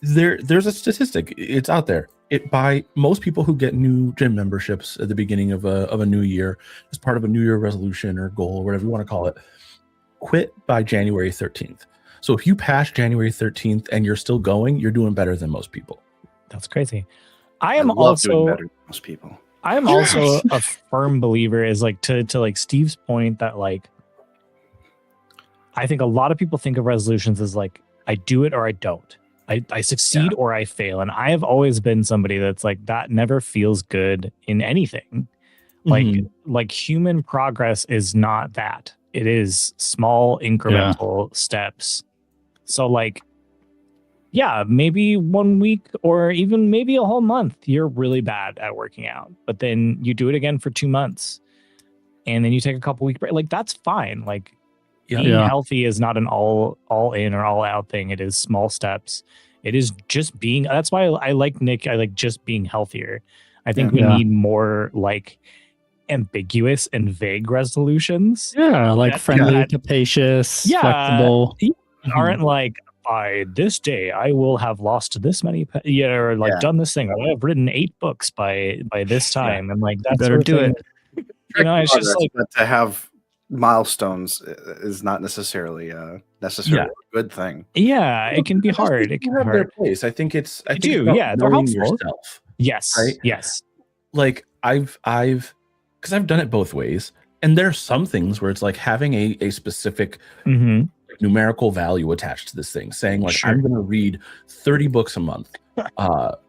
There's a statistic. It's out there. By most people who get new gym memberships at the beginning of a new year as part of a New Year resolution or goal or whatever you want to call it, quit by January 13th. So if you pass January 13th and you're still going, you're doing better than most people. That's crazy. I am also doing better than most people. I am also a firm believer is like to like Steve's point that like I think a lot of people think of resolutions as like I do it or I don't. I succeed or I fail. And I have always been somebody that's like that never feels good in anything. Like human progress is not that. It is small incremental steps. So like maybe 1 week or even maybe a whole month, you're really bad at working out. But then you do it again for 2 months. And then you take a couple week break. Like that's fine. Like being healthy is not an all in or all out thing. It is small steps. It is just being. That's why I like Nick. I like just being healthier. I think we need more like ambiguous and vague resolutions. Yeah, like friendly, capacious, flexible. Aren't like by this day I will have lost this many. Or like done this thing. Or I've written 8 books by this time. And like that's better do it. It's just like but to have milestones is not necessarily a good thing. Yeah, it can be hard. It can have be their hard. place. I think it's They're knowing helpful. yourself. Yes. Right? Yes. Like I've because I've done it both ways, and there are some things where it's like having a specific numerical value attached to this thing, saying like I'm going to read 30 books a month,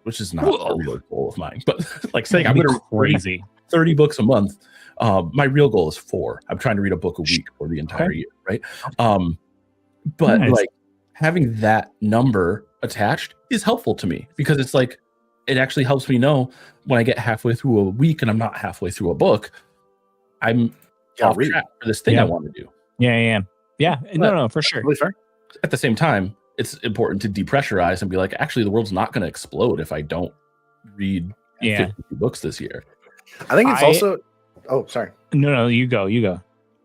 which is not a real goal of mine, but like saying I'm going to crazy 30 books a month. My real goal is 4. I'm trying to read a book a week for the entire year, right? But like having that number attached is helpful to me because it's like it actually helps me know when I get halfway through a week and I'm not halfway through a book, I'm off track for this thing I want to do. Yeah. No, for sure. Totally fair. At the same time, it's important to depressurize and be like, actually, the world's not going to explode if I don't read 50 books this year. I think it's also. Oh, sorry. No, you go.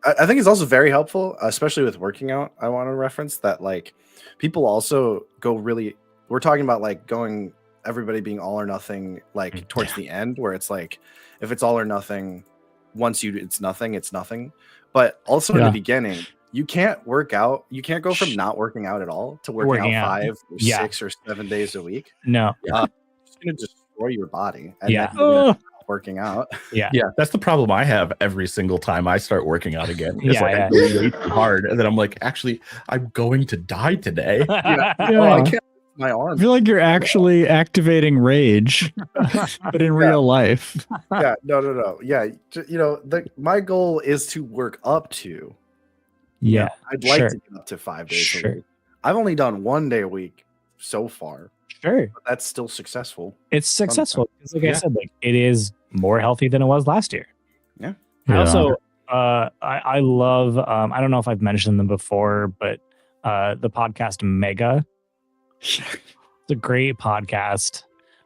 I think it's also very helpful, especially with working out. I want to reference that, like, people also go really. We're talking about like going everybody being all or nothing, like towards the end, where it's like, if it's all or nothing, it's nothing. But also in the beginning, you can't work out. You can't go from not working out at all to working out 5 or 6 or 7 days a week. No, it's going to destroy your body. And then you're working out. Yeah, that's the problem I have every single time I start working out again. It's I go way too hard, and then I'm like, actually, I'm going to die today. I can't. My arm. I feel like you're actually activating rage, but in real life. No. Yeah, my goal is to work up to. Yeah, I'd like to get up to 5 days a week. I've only done 1 day a week so far. Sure, but that's still successful. It's successful because, like I said, like it is more healthy than it was last year. Yeah. I also, I love. I don't know if I've mentioned them before, but the podcast Mega. It's a great podcast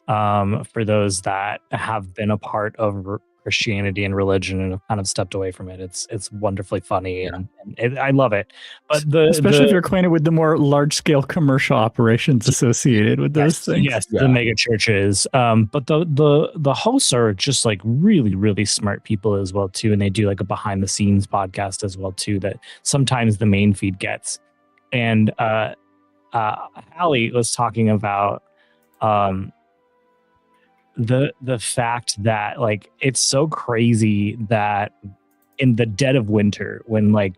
for those that have been a part of Christianity and religion and have kind of stepped away from it. It's wonderfully funny and I love it. But especially if you're acquainted with the more large scale commercial operations associated with those things. Yes, the mega churches. But the hosts are just like really, really smart people as well too, and they do like a behind the scenes podcast as well too that sometimes the main feed gets. And Hallie was talking about the fact that like it's so crazy that in the dead of winter when like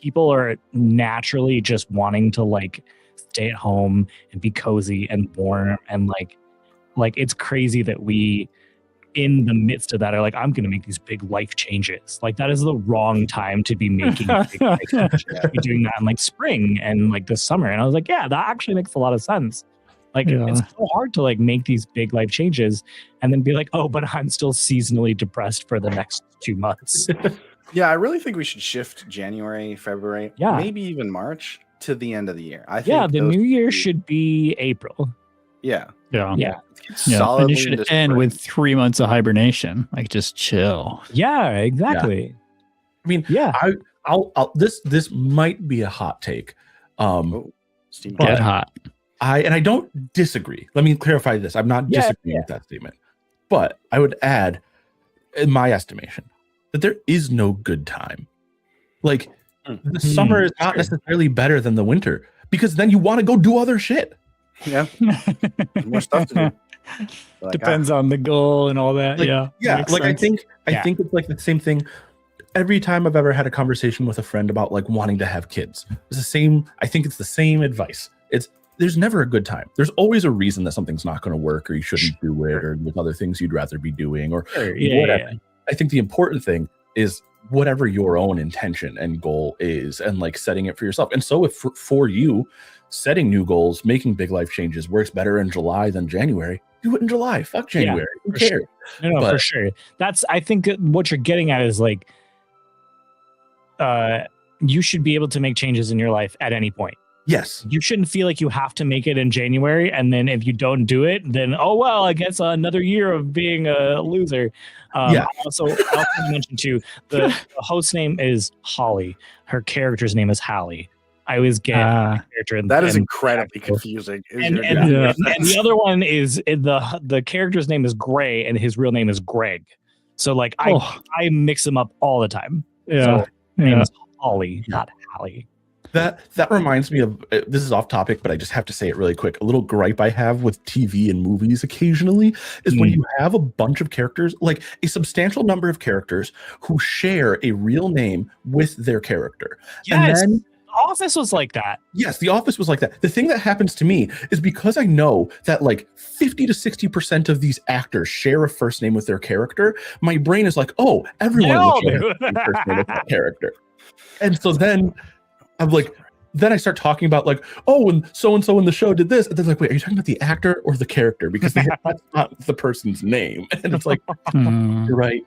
people are naturally just wanting to like stay at home and be cozy and warm and like it's crazy that we in the midst of that are like, I'm going to make these big life changes. Like that is the wrong time to be making big life changes. Be doing that in like spring and like the summer. And I was like, yeah, that actually makes a lot of sense. Like it's so hard to like make these big life changes and then be like, oh, but I'm still seasonally depressed for the next 2 months. Yeah, I really think we should shift January, February, maybe even March to the end of the year. I think the new year should be April. Yeah. And you should end with 3 months of hibernation. Like just chill. Yeah, exactly. I mean, I'll this might be a hot take. Get hot. I don't disagree. Let me clarify this. I'm not disagreeing with that statement. But I would add, in my estimation, that there is no good time. Like the summer is not necessarily better than the winter because then you want to go do other shit. Yeah. More stuff to do. Like, depends on the goal and all that. Like, like I think it's like the same thing. Every time I've ever had a conversation with a friend about like wanting to have kids, it's the same. I think it's the same advice. There's never a good time. There's always a reason that something's not going to work or you shouldn't do it or there's other things you'd rather be doing or whatever. Yeah. I think the important thing is whatever your own intention and goal is and like setting it for yourself. And so if for you, setting new goals, making big life changes works better in July than January, do it in July. Fuck January. Who cares? Sure. No, for sure. I think what you're getting at is like, you should be able to make changes in your life at any point. Yes. You shouldn't feel like you have to make it in January. And then if you don't do it, then, oh, well, I guess another year of being a loser. I also mentioned too, the host name is Holly. Her character's name is Hallie. I always get character. That is incredibly confusing. And the other one is the character's name is Gray and his real name is Greg. So like I mix them up all the time. Yeah. So her name is Holly, not Hallie. That reminds me of, this is off topic, but I just have to say it really quick. A little gripe I have with TV and movies occasionally is when you have a bunch of characters, like a substantial number of characters who share a real name with their character. Yes. And then The Office was like that. Yes, The Office was like that. The thing that happens to me is because I know that like 50 to 60% of these actors share a first name with their character, my brain is like, oh, everyone will share a first name with that character. And so then I'm like, then I start talking about like, oh, and so in the show did this. And they're like, wait, are you talking about the actor or the character? Because that's not the person's name. And it's like, you're right.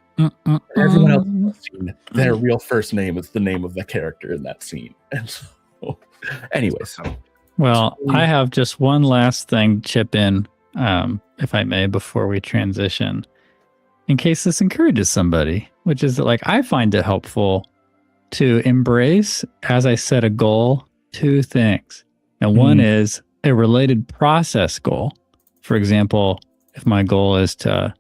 Everyone else in the scene, their real first name is the name of the character in that scene. And so, anyways. Well, I have just one last thing to chip in, if I may, before we transition, in case this encourages somebody, which is that, like, I find it helpful to embrace, as I set a goal, two things. And one is a related process goal. For example, if my goal is to,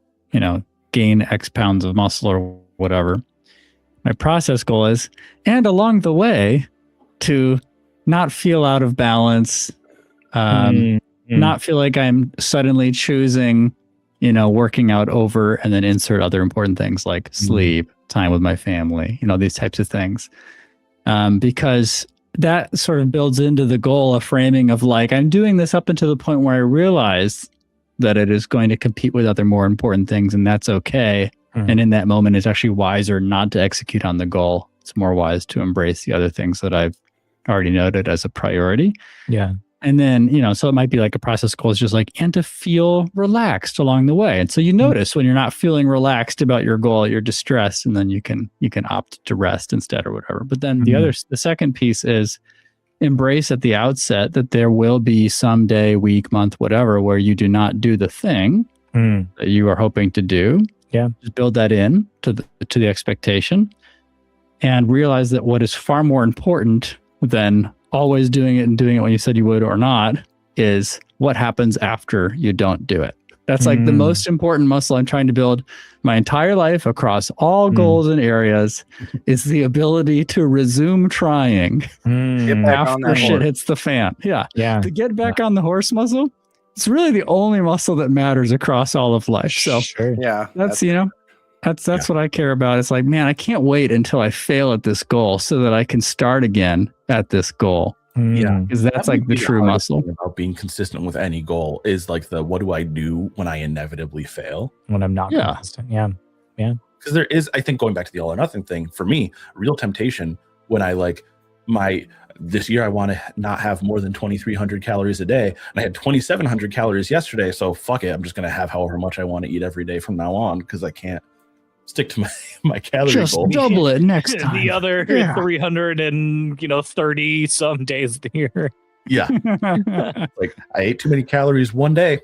gain X pounds of muscle or whatever, my process goal is, and along the way, to not feel out of balance, not feel like I'm suddenly choosing, working out over, and then insert other important things like sleep, time with my family, these types of things. Because that sort of builds into the goal a framing of like, I'm doing this up until the point where I realize that it is going to compete with other more important things, and that's okay. And in that moment, it's actually wiser not to execute on the goal. It's more wise to embrace the other things that I've already noted as a priority. Yeah. And then, so it might be like a process goal is just like, and to feel relaxed along the way. And so you notice when you're not feeling relaxed about your goal, you're distressed, and then you can opt to rest instead or whatever. But then the second piece is embrace at the outset that there will be some day, week, month, whatever, where you do not do the thing that you are hoping to do. Yeah. Just build that in to the expectation, and realize that what is far more important than always doing it and doing it when you said you would or not is what happens after you don't do it. That's like the most important muscle I'm trying to build my entire life across all goals and areas is the ability to resume trying after shit hits the fan. Yeah. To get back on the horse muscle, it's really the only muscle that matters across all of life. So that's what I care about. It's like, man, I can't wait until I fail at this goal so that I can start again at this goal. Yeah, because that's like the true muscle about being consistent with any goal is like what do I do when I inevitably fail when I'm not consistent. Because there is, I think, going back to the all or nothing thing for me, real temptation when I this year I want to not have more than 2,300 calories a day, and I had 2,700 calories yesterday, so fuck it, I'm just gonna have however much I want to eat every day from now on because I can't stick to my calorie just goal. Double it next time. The other 330 some days of the year. Yeah. Like I ate too many calories one day.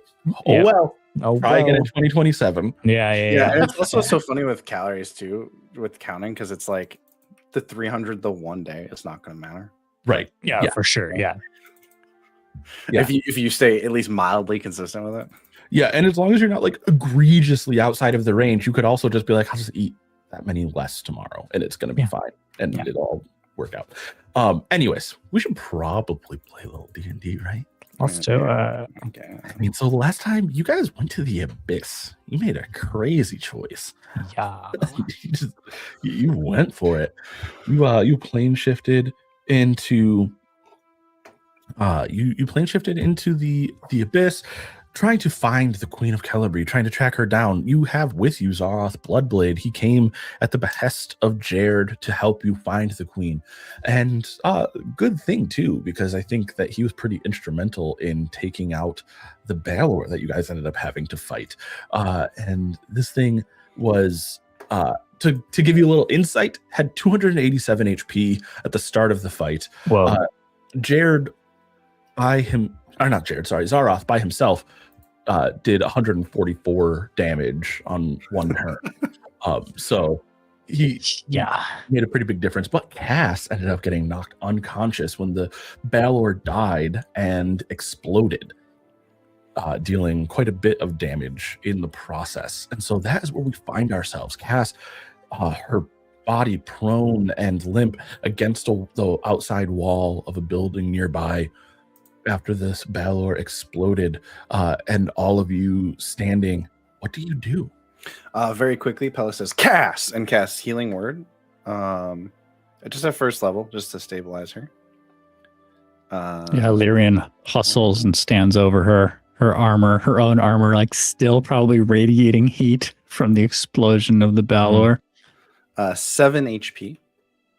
Well. Try again in 2027. Yeah. And it's also so funny with calories too, with counting, because it's like the 300 the one day, it's not going to matter. Right. Yeah, for sure. Yeah. If you stay at least mildly consistent with it. Yeah, and as long as you're not like egregiously outside of the range, you could also just be like, I'll just eat that many less tomorrow, and it's going to be fine, and it'll all work out. Anyways, we should probably play a little D&D, right? Let's do it. Okay. I mean, so the last time you guys went to the Abyss, you made a crazy choice. Yeah. you went for it. You plane shifted into you plane shifted into the Abyss, trying to find the Queen of Celebi, trying to track her down. You have with you Zaroth Bloodblade. He came at the behest of Jared to help you find the Queen. And good thing, too, because I think that he was pretty instrumental in taking out the Balor that you guys ended up having to fight. And this thing was, to give you a little insight, had 287 HP at the start of the fight. Whoa. Zaroth by himself did 144 damage on one turn. So he made a pretty big difference. But Cass ended up getting knocked unconscious when the Balor died and exploded, dealing quite a bit of damage in the process. And so that is where we find ourselves. Cass, her body prone and limp against the outside wall of a building nearby after this Balor exploded, and all of you standing. What do you do? Very quickly, Pella says, Cass, and casts Healing Word. Just at first level, just to stabilize her. Lyrian hustles and stands over her armor, her own armor, like still probably radiating heat from the explosion of the Balor. 7 HP.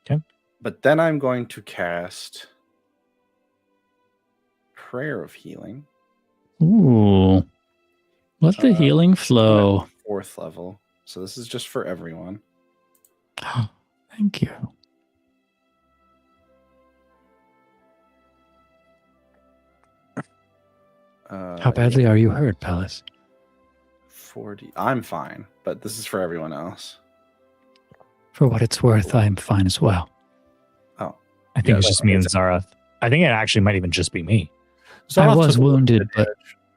Okay. But then I'm going to cast Prayer of Healing. Ooh. Let the healing flow. 4th level. So this is just for everyone. Thank you. How badly are you hurt, Palace? 40. I'm fine, but this is for everyone else. For what it's worth, I'm fine as well. Oh. I think it's just me and Zara. I think it actually might even just be me. I was wounded, but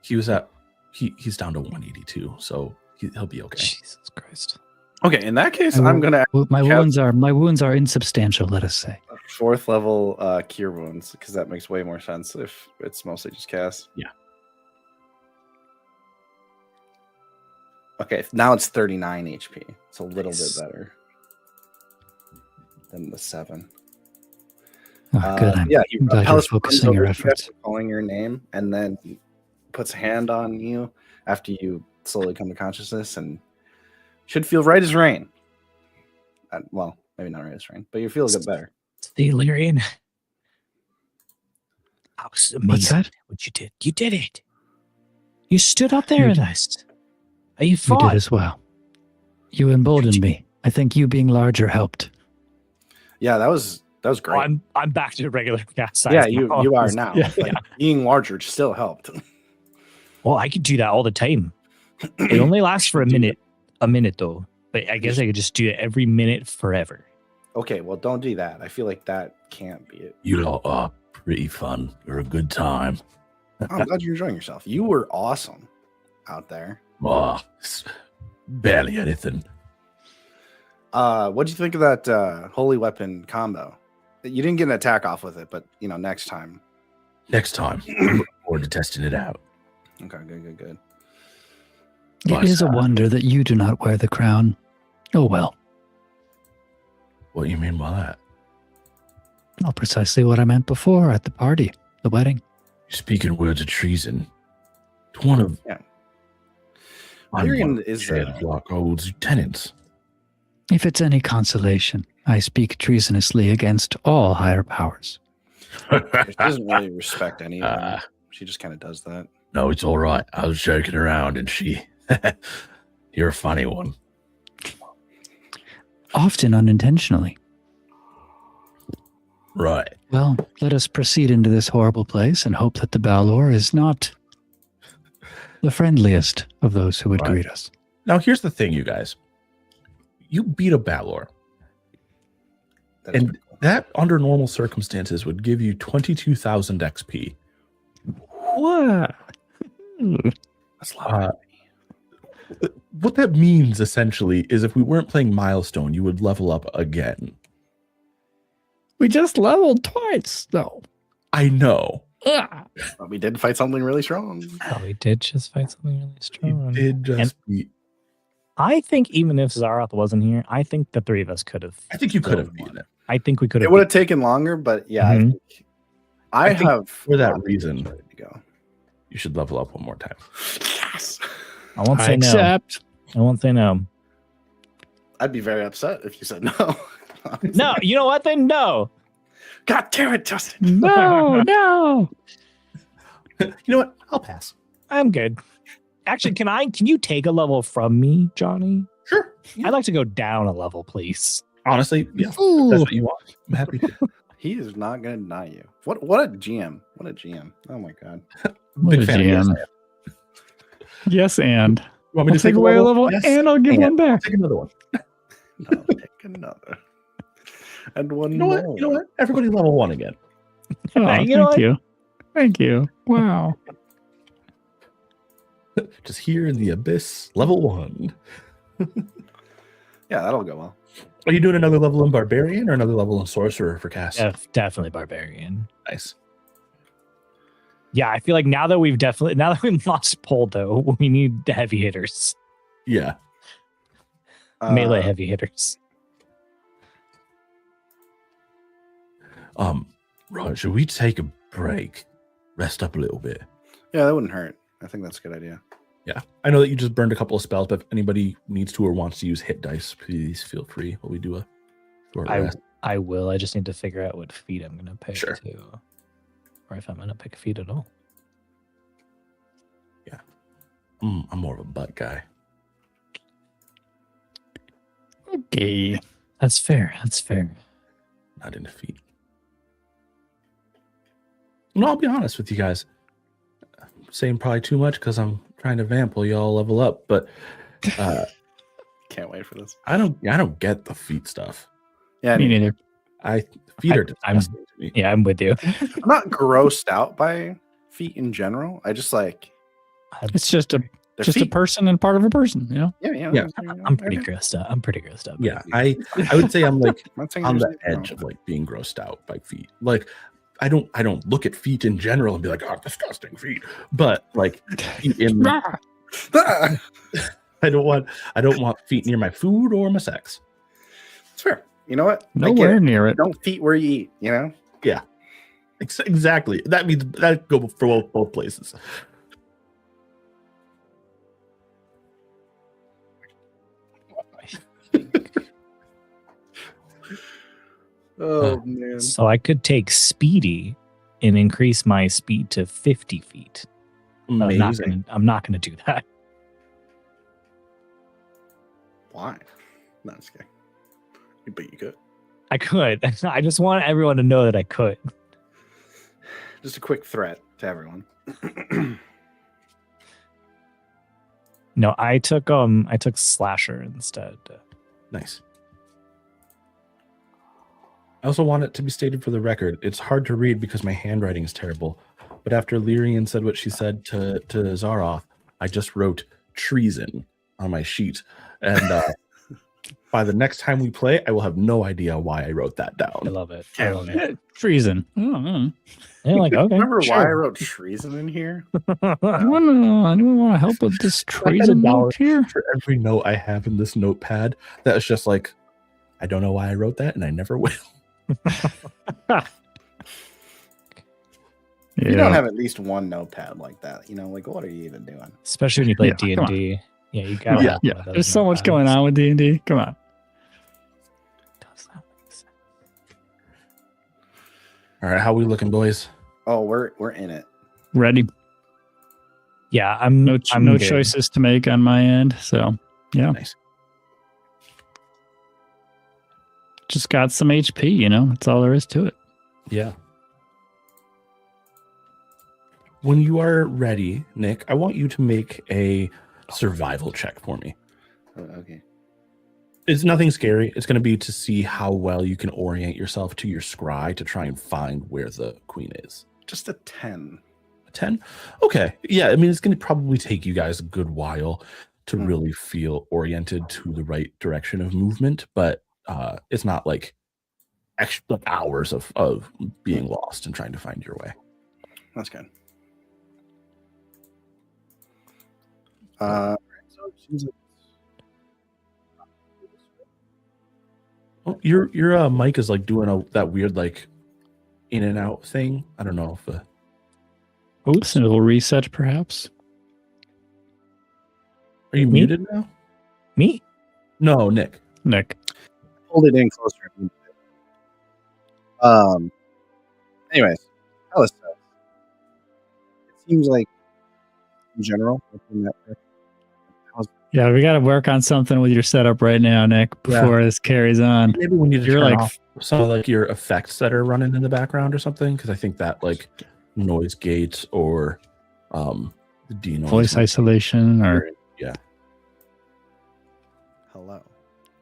he was at he's down to 182, so he'll be okay. Jesus Christ. Okay, in that case, I'm gonna. My wounds are insubstantial. Let us say 4th level cure wounds, because that makes way more sense if it's mostly just cast. Yeah. Okay, now it's 39 HP. It's a little bit better than the 7. Oh, good. I'm glad you're focusing your efforts. Calling your name, and then puts a hand on you after you slowly come to consciousness, and should feel right as rain. Well, maybe not right as rain, but you feel a bit better. It's the Illyrian. That was amazing. What's that? What you did. You did it. You stood up there with us. You fought. You did as well. You emboldened me. I think you being larger helped. Yeah, that was great. Oh, I'm back to regular cast size. Yeah, you are now. Yeah, like, being larger still helped. Well, I could do that all the time. It only lasts for a minute though. But I guess I could just do it every minute forever. Okay, well, don't do that. I feel like that can't be it. You lot are pretty fun. You're a good time. I'm glad you're enjoying yourself. You were awesome out there. Oh, barely anything. What'd you think of that holy weapon combo? You didn't get an attack off with it, but next time. Next time, I'm looking forward to testing it out. Okay, good. It is a wonder that you do not wear the crown. Oh well. What do you mean by that? Not precisely what I meant before at the party, the wedding. You're speaking words of treason. It's one of Tyrion is Lockhold's lieutenants. If it's any consolation, I speak treasonously against all higher powers. She doesn't really respect any of them. She just kind of does that. No, it's all right. I was joking around, and she... You're a funny one. Often unintentionally. Right. Well, let us proceed into this horrible place and hope that the Balor is not the friendliest of those who would greet us. Now, here's the thing, you guys. You beat a Balor. And that, under normal circumstances, would give you 22,000 XP. What? That's a lot. What that means, essentially, is if we weren't playing Milestone, you would level up again. We just leveled twice, though. I know. But we did fight something really strong. Oh, we did just fight something really strong. We did just beat. I think even if Zarath wasn't here, I think the three of us could have. I think you could have beaten it. I think we could have. It would have taken longer, but yeah, I think for that reason, ready to go. You should level up one more time. Yes. I won't say no. I won't say no. I'd be very upset if you said no. No, you know what? Then no. God damn it, Justin. No. You know what? I'll pass. I'm good. Actually, can you take a level from me, Johnny? Sure. Yeah. I'd like to go down a level, please. Honestly, yeah. That's what you want. I'm happy to. He is not going to deny you. What a GM. What a GM. Oh my God. Big fan of GM. Yes, and. You want me to take away a level yes, and I'll give one back. Take another one. No, take another. And one more. You know what? Everybody level 1 again. Oh, thank you. Thank you. Wow. Just here in the abyss, level 1. Yeah, that'll go well. Are you doing another level in Barbarian or another level in Sorcerer for cast? Yeah, definitely Barbarian. Nice. Yeah, I feel like now that we've lost Pole, though, we need heavy hitters. Yeah. Melee heavy hitters. Right, should we take a break? Rest up a little bit. Yeah, that wouldn't hurt. I think that's a good idea. Yeah. I know that you just burned a couple of spells, but if anybody needs to or wants to use hit dice, please feel free while we do a short rest. I will. I just need to figure out what feat I'm going to pick, too. Or if I'm going to pick a feat at all. Yeah. I'm more of a butt guy. Okay. That's fair. That's fair. Not into feet. No, I'll be honest with you guys. I'm saying probably too much because I'm trying to vamp while y'all level up, but Can't wait for this. I don't get the feet stuff. Yeah, Me neither. Feet are disgusting to me. Yeah, I'm with you. I'm not grossed out by feet in general. I just like It's just a their just a feet. person and part of a person, you know? Yeah. I'm pretty grossed out. I'm pretty grossed out. Yeah, I would say I'm like I'm not saying on there's the anything wrong edge of with like being grossed out by feet. Like I don't look at feet in general and be like, oh, disgusting feet. But like feet in it. I don't want feet near my food or my sex. It's fair. You know what? I get Nowhere it. near it. Don't feet where you eat, you know? Yeah. Exactly. That means that go for both places. Oh man. So I could take Speedy and increase my speed to 50 feet. But Amazing. I'm not gonna do that. Why? No, just kidding. But you could. I could. I just want everyone to know that I could. Just a quick threat to everyone. No, I took Slasher instead. Nice. I also want it to be stated for the record. It's hard to read because my handwriting is terrible. But after Lyrian said what she said to Zaroff, I just wrote treason on my sheet. And by the next time we play, I will have no idea why I wrote that I down. love it. I love it. Treason. I don't know. And like, okay. Remember why I sure. wrote treason in here? Anyone want to help with this treason note here? For every note I have in this notepad, that is just like, I don't know why I wrote that, and I never will. If you don't have at least one notepad like that, you know, like what are you even doing? Especially when you play Yeah, come D&D. Yeah, you gotta have Yeah, one of those there's so much notepads. going on with D&D. Come on. Does that make sense? All right, how we looking, boys? Oh, we're in it. Ready. Yeah, I'm No good. choices to make on my end. So, yeah. Nice. Just got some HP, you know? That's all there is to it. Yeah. When you are ready, Nick, I want you to make a survival check for me. Oh, okay. It's nothing scary. It's going to be to see how well you can orient yourself to your scry to try and find where the queen is. Just a 10. A 10? Okay. Yeah, I mean, it's going to probably take you guys a good while to really feel oriented to the right direction of movement, but it's not like extra hours of being lost and trying to find your way. That's good. So it seems like Oh, your mic is like doing that weird like in and out thing. I don't know if Oops. A little reset, perhaps. are you Me? muted now? Me? No, Nick. Nick. hold it in closer. Anyways, Alice says, it seems like in general within that Yeah, we got to work on something with your setup right now, Nick, before this carries on. Maybe we need to You're turn like- off some of like your effects that are running in the background or something, because I think that like noise gate or the denoise Voice isolation or hello.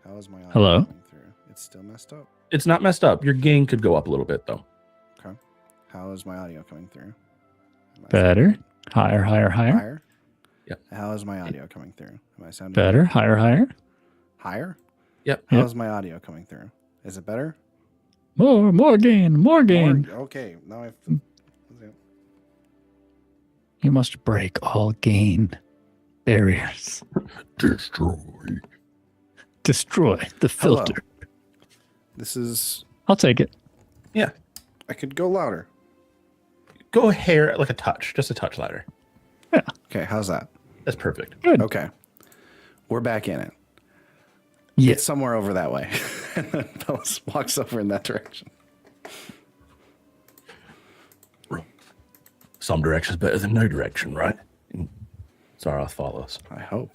How is my audio Hello? coming through? It's still messed up. It's not messed up. Your gain could go up a little bit though. Okay. How is my audio coming through? Am I better. sounding Higher, higher, higher. higher? Yep. How is my audio coming through? Am I sounding Better, higher, higher. higher? Yep. How Yep. is my audio coming through? Is it better? More gain, more gain. More- okay. Now I've. You must break all gain barriers. Destroy the Hello. filter. This is. I'll take it. I could go louder. Go a hair like a touch, just a touch louder. Okay. How's that? That's perfect. Good. Okay. We're back in it. Yeah. It's somewhere over that way. And then Bellis walks over in that direction. Some direction's better than no direction, right? And Zaroth follows. I hope.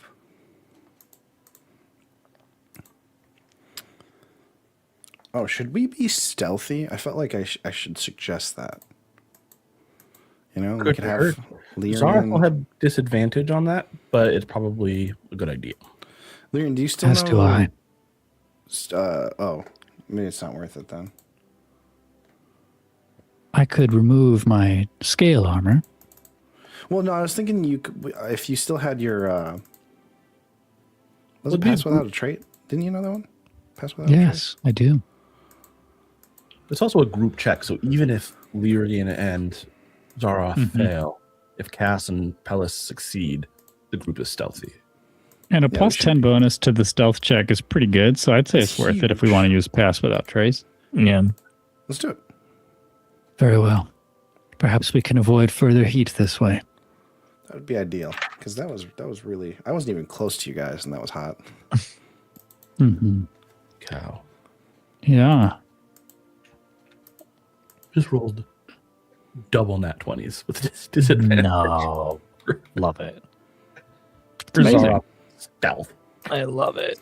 Oh, should we be stealthy? I felt like I should suggest that. You know, we could have Zareth will have disadvantage on that, but it's probably a good idea. Lyrian, do you still As know? do I. Maybe it's not worth it then. I could remove my scale armor. Well, no, I was thinking you could, if you still had your was it pass without a trait? Didn't you know that one? Pass without a trait? Yes, I do. It's also a group check, so even if Lyrian and Zareth fail, if Cass and Pellis succeed, the group is stealthy. And a plus 10 bonus to the stealth check is pretty good, so I'd say it's worth it if we want to use pass without trace. Yeah. Let's do it. Very well. Perhaps we can avoid further heat this way. That would be ideal, because that was really, I wasn't even close to you guys, and that was hot. Cow. Yeah. Just rolled double nat 20s with disadvantage. No. Love it. Amazing. Stealth. I love it.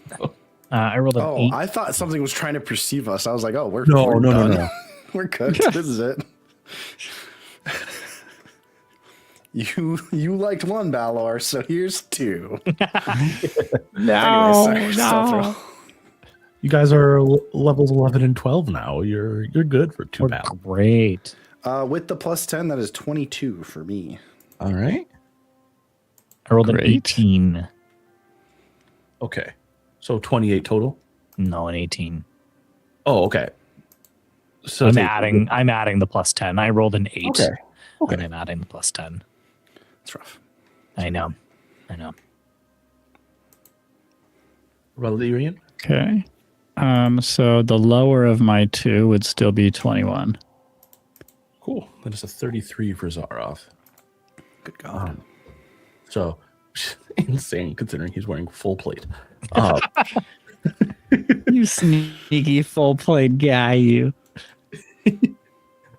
I rolled an 8. I thought something was trying to perceive us. I was like, oh, we're No. we're cooked. This is it. You liked one, Balor, so here's 2. No, Anyways, sorry. You guys are levels 11 and 12 now. You're good for 2 pounds. Great. With the plus 10, that is 22 for me. All right. I rolled an Great. 18. Okay. So 28 total? No, an 18. Oh, okay. So I'm adding the plus 10. I rolled an 8. Okay. And I'm adding the plus 10. It's rough. I know. Valerian? Okay. So the lower of my 2 would still be 21. Cool. That is a 33 for Zareth. Good God. So insane considering he's wearing full plate. You sneaky full plate guy, you.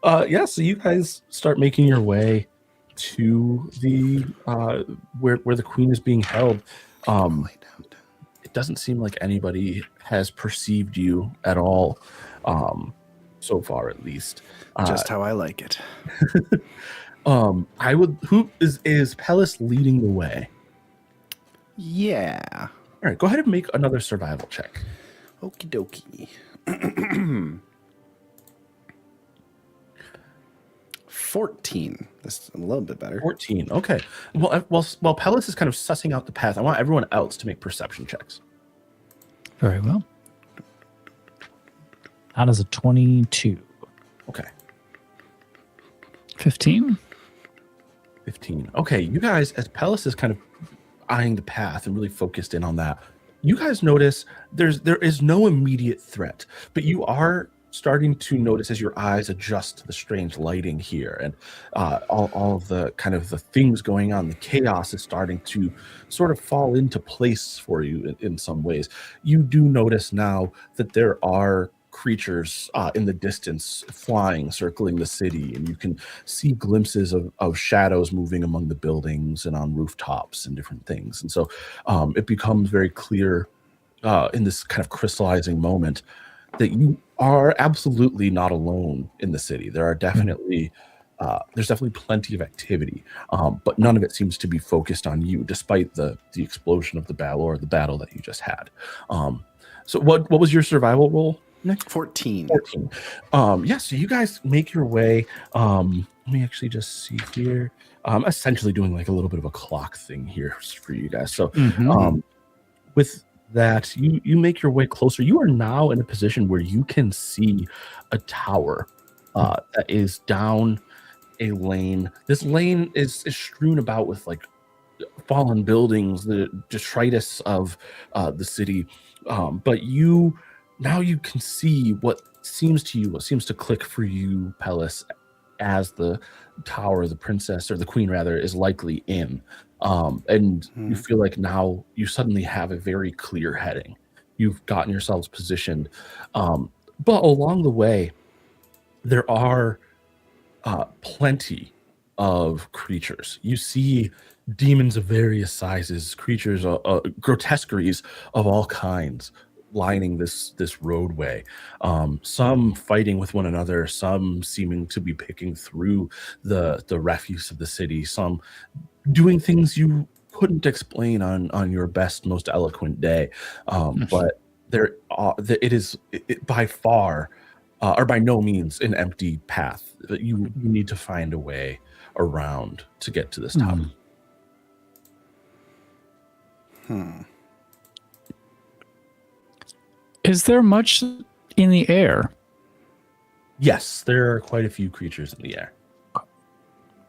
So you guys start making your way to the where the queen is being held. It doesn't seem like anybody has perceived you at all, so far at least. Just how I like it. Who is Pellis leading the way? Yeah. All right, go ahead and make another survival check. Okie dokie. 14. That's a little bit better. 14. Okay. Well, while Pellis is kind of sussing out the path, I want everyone else to make perception checks. Very well. That is a 22. Okay. 15. 15. Okay, you guys, as Pellis is kind of eyeing the path and really focused in on that, you guys notice there is no immediate threat, but you are starting to notice as your eyes adjust to the strange lighting here and all of the kind of the things going on, the chaos is starting to sort of fall into place for you in some ways. You do notice now that there are creatures in the distance flying, circling the city, and you can see glimpses of shadows moving among the buildings and on rooftops and different things. And so it becomes very clear in this kind of crystallizing moment that you are absolutely not alone in the city. There are definitely there's definitely plenty of activity, but none of it seems to be focused on you, despite the explosion of the battle that you just had. So what was your survival roll, Nick? 14. 14. So you guys make your way. Let me actually just see here. I'm essentially doing like a little bit of a clock thing here for you guys. So with that, you make your way closer. You are now in a position where you can see a tower that is down a lane. This lane is strewn about with like fallen buildings, the detritus of the city. But you can see what seems to click for you, Pellis, as the tower the princess or the queen rather is likely in. And you feel like now you suddenly have a very clear heading. You've gotten yourselves positioned. But along the way, there are plenty of creatures. You see demons of various sizes, creatures, grotesqueries of all kinds, lining this roadway. Some fighting with one another, some seeming to be picking through the refuse of the city, some doing things you couldn't explain on your best, most eloquent day. But it is by far, or by no means, an empty path. You need to find a way around to get to this top. Is there much in the air? Yes, there are quite a few creatures in the air.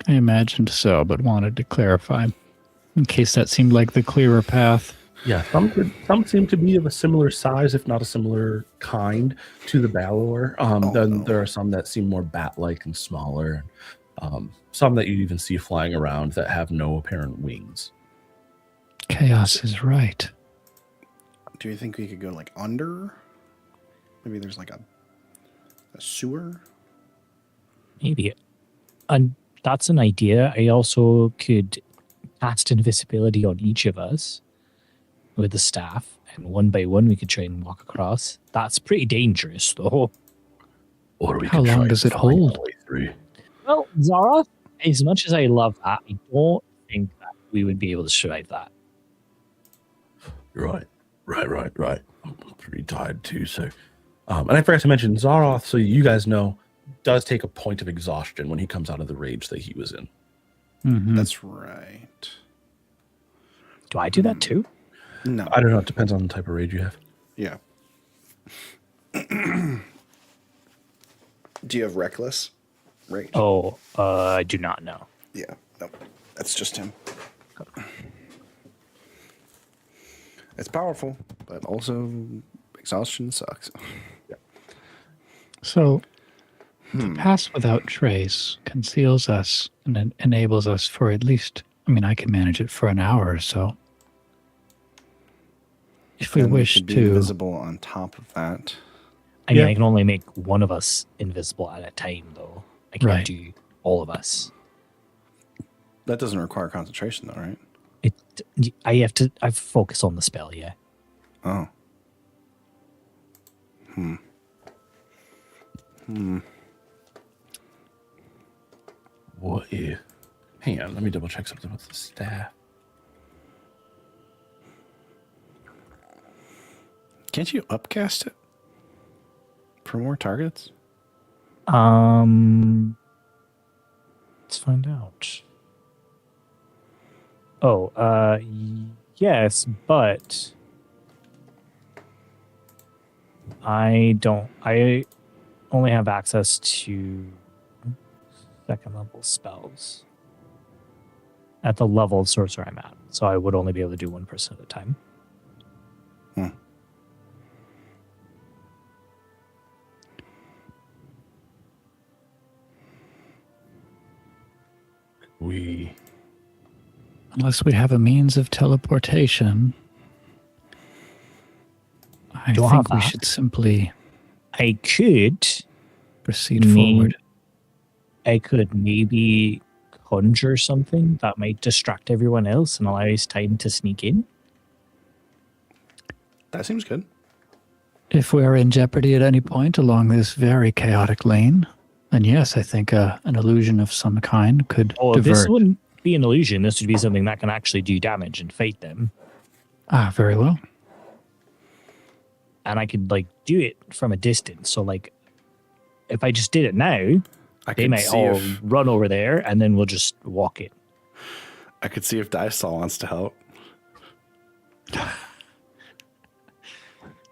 I imagined so, but wanted to clarify in case that seemed like the clearer path. Yeah, some seem to be of a similar size, if not a similar kind, to the Balor. Then there are some that seem more bat-like and smaller. Some that you even see flying around that have no apparent wings. Chaos is right. Do you think we could go like under? Maybe there's like a sewer? Maybe. And that's an idea. I also could cast invisibility on each of us with the staff, and one by one we could try and walk across. That's pretty dangerous, though. Or we How could long try does and it find hold? our way through. Well, Zara, as much as I love that, I don't think that we would be able to survive that. Right. I'm pretty tired too, so... and I forgot to mention, Zaroth, so you guys know, does take a point of exhaustion when he comes out of the rage that he was in. That's right. Do I do that too? No. I don't know, it depends on the type of rage you have. Yeah. Do you have reckless rage? Oh, I do not know. Yeah. No. That's just him. It's powerful, but also exhaustion sucks. So, to pass without trace conceals us and enables us for at least, I can manage it for an hour or so. If we And wish should be to. invisible on top of that. I mean, I can only make one of us invisible at a time, though. I can't Right. do all of us. That doesn't require concentration, though, right? I have to focus on the spell, yeah. Oh. What if... Hang on, let me double check something with the staff. Can't you upcast it for more targets? Let's find out. Oh, yes, but I only have access to second level spells at the level of sorcerer I'm at. So I would only be able to do one person at a time. Unless we have a means of teleportation, I Don't think have we that. should simply I could proceed forward. I could maybe conjure something that might distract everyone else and allow us time to sneak in. That seems good. If we're in jeopardy at any point along this very chaotic lane, then yes, I think an illusion of some kind could Oh, divert. this wouldn't be an illusion. This would be something that can actually do damage and fight them. Very well. And I could do it from a distance. So if I just did it now, I they could might see all if run over there and then we'll just walk it. I could see if Dystall wants to help.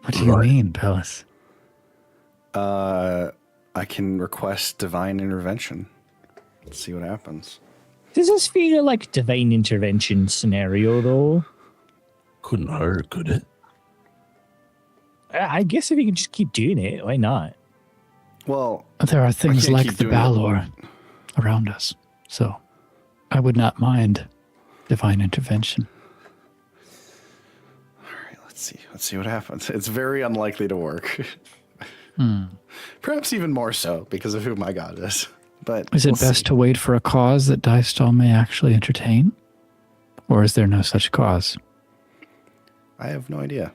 What do you mean, Pellis? I can request divine intervention. Let's see what happens. Does this feel like a divine intervention scenario, though? Couldn't hurt, could it? I guess if you can just keep doing it, why not? Well, There are things can't like keep the doing it. Balor around us, so I would not mind divine intervention. all right, let's see what happens. It's very unlikely to work. Perhaps even more so because of who my god is. But Is it we'll best see. to wait for a cause that Dystall may actually entertain? Or is there no such cause? I have no idea.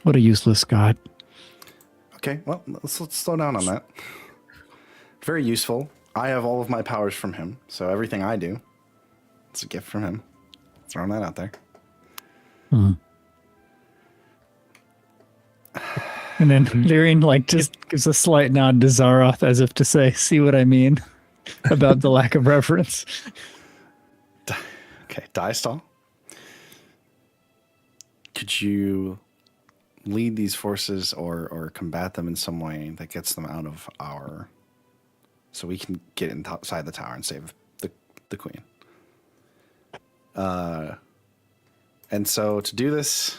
What a useless god. Okay, well, let's slow down on that. Very useful. I have all of my powers from him, so everything I do, it's a gift from him. Throwing that out there. Hmm. And then Lyrian just gives a slight nod to Zaroth as if to say, see what I mean about the lack of reference. Okay, Dystall. Could you lead these forces or combat them in some way that gets them out of our... So we can get inside the tower and save the queen. And so to do this,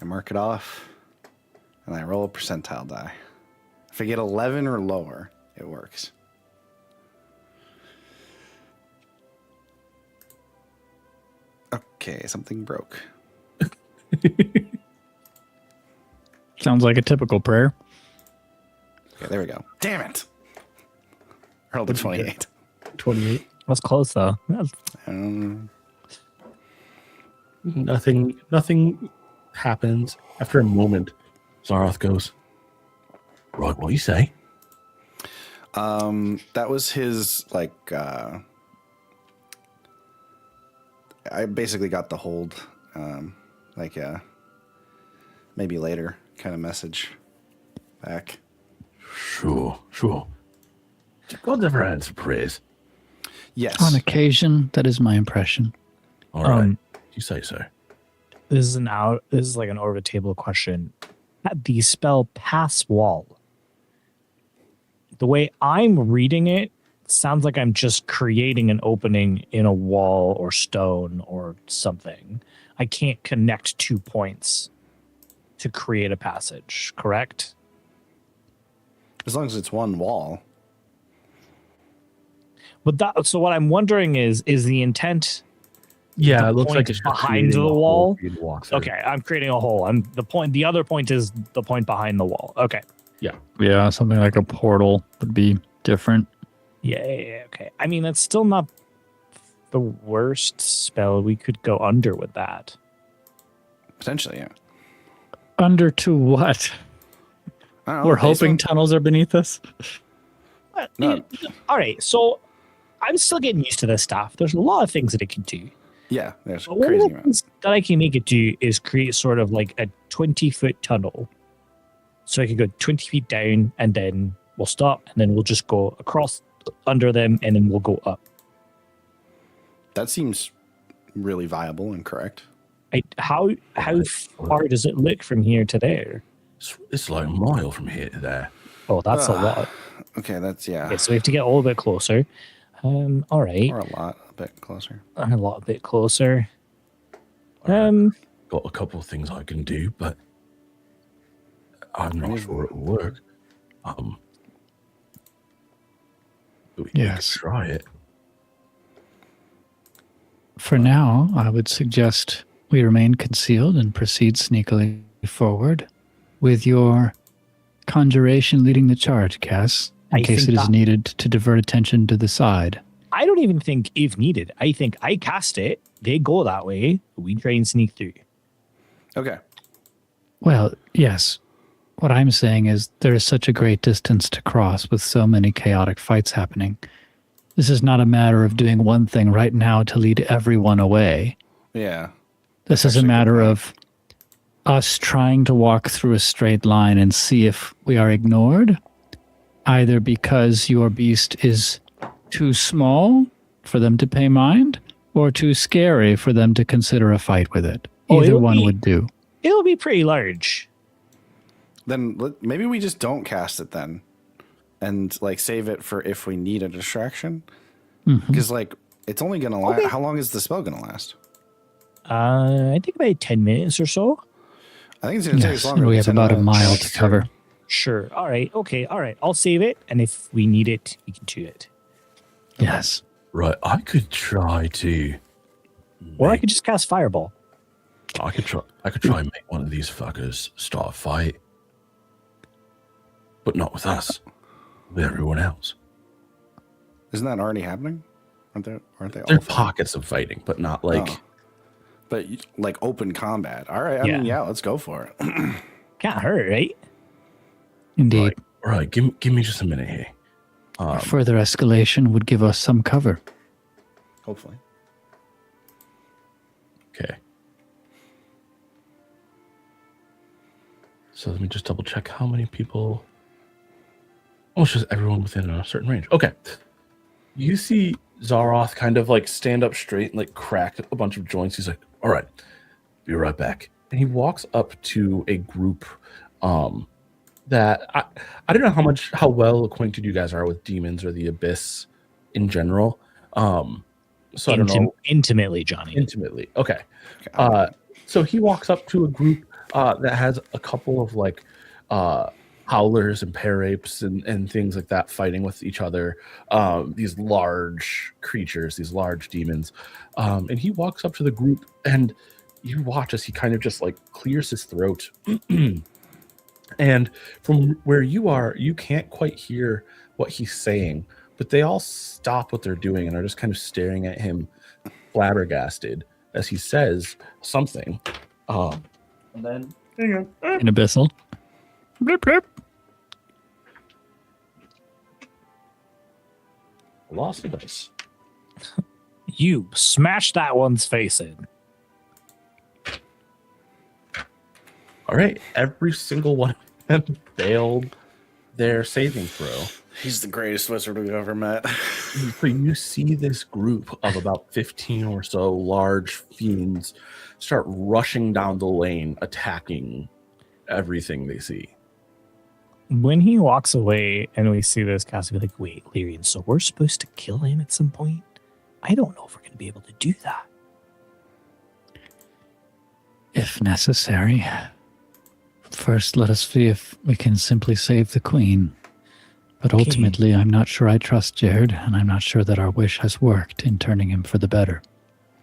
I mark it off, and I roll a percentile die. If I get 11 or lower, it works. Okay, something broke. Sounds like a typical prayer. Okay, there we go. Damn it! I rolled a 28. 28. That's close though. Nothing happens. After a moment, Zaroth goes, right, what do you say? That was his, I basically got the hold, maybe later kind of message back. Sure. God never answer prayers. Yes. On occasion, that is my impression. All right, you say so. This is like an over the table question. The spell Pass Wall. The way I'm reading it sounds like I'm just creating an opening in a wall or stone or something. I can't connect 2 points to create a passage, correct? As long as it's one wall. But so what I'm wondering is the intent? Yeah, the it looks point like it's behind the wall. Okay, I'm creating a hole. The other point is the point behind the wall. Okay. Yeah, something like a portal would be different. Yeah, okay. I mean, that's still not the worst spell. We could go under with that. Potentially, yeah. Under to what? I don't know, We're based hoping on- tunnels are beneath us. No. All right, so I'm still getting used to this stuff. There's a lot of things that it can do. Yeah, there's But one crazy of the amounts. things that I can make it do is create sort of like a 20-foot tunnel. So I could go 20 feet down, and then we'll stop, and then we'll just go across under them, and then we'll go up. That seems really viable and correct. How far does it look from here to there? It's like a mile from here to there. Oh, that's a lot. Okay, that's, yeah. Okay, so we have to get a little bit closer. All right. Or a bit closer. A bit closer. Got a couple of things I can do, but I'm not sure it will work. We can try it. For now, I would suggest we remain concealed and proceed sneakily forward with your conjuration leading the charge, Cass, in case it is needed to divert attention to the side. I don't even think if needed. I think I cast it, they go that way, we try and sneak through. Okay. Well, yes. What I'm saying is there is such a great distance to cross with so many chaotic fights happening. This is not a matter of doing one thing right now to lead everyone away. Yeah. This is a matter of us trying to walk through a straight line and see if we are ignored, either because your beast is too small for them to pay mind, or too scary for them to consider a fight with it. Either one would do. It'll be pretty large. Then maybe we just don't cast it then, and save it for if we need a distraction. Because it's only gonna last. How long is the spell gonna last? I think about 10 minutes or so. I think it's gonna take us longer. And we than have 10 about a minutes. mile to cover. Sure. All right. Okay. All right. I'll save it, and if we need it, we can do it. Yes. Right, I could try to. Or I could just cast Fireball. I could try and make one of these fuckers start a fight, but not with us, with everyone else. Isn't that already happening? Aren't they all There are pockets of fighting, but not like. Oh. But like open combat. All right. I mean, yeah, let's go for it. Can't hurt, right? Indeed. All right. Give me just a minute here. Further escalation would give us some cover. Hopefully. Okay. So let me just double check how many people. Oh, it's just everyone within a certain range. Okay. You see Zaroth kind of like stand up straight and like crack a bunch of joints. He's like, all right, be right back. And he walks up to a group that I don't know how well acquainted you guys are with demons or the abyss in general. So I don't know. Intimately, Johnny. Intimately. Okay. So he walks up to a group that has a couple of like howlers and parapes and things like that fighting with each other. These large creatures, these large demons. And he walks up to the group and you watch as he kind of just like clears his throat. And from where you are, you can't quite hear what he's saying, but they all stop what they're doing and are just kind of staring at him flabbergasted as he says something. And then In abyssal. Blip, blip. lost the dice. You smash that one's face in. All right, every single one of them failed their saving throw. He's the greatest wizard we've ever met. So you see this group of about 15 or so large fiends start rushing down the lane, attacking everything they see. When he walks away and we see this, Cassie be like, wait, Lyrian, so we're supposed to kill him at some point? I don't know if we're going to be able to do that. If necessary. First, let us see if we can simply save the queen. But Okay. ultimately, I'm not sure I trust Jared, and I'm not sure that our wish has worked in turning him for the better.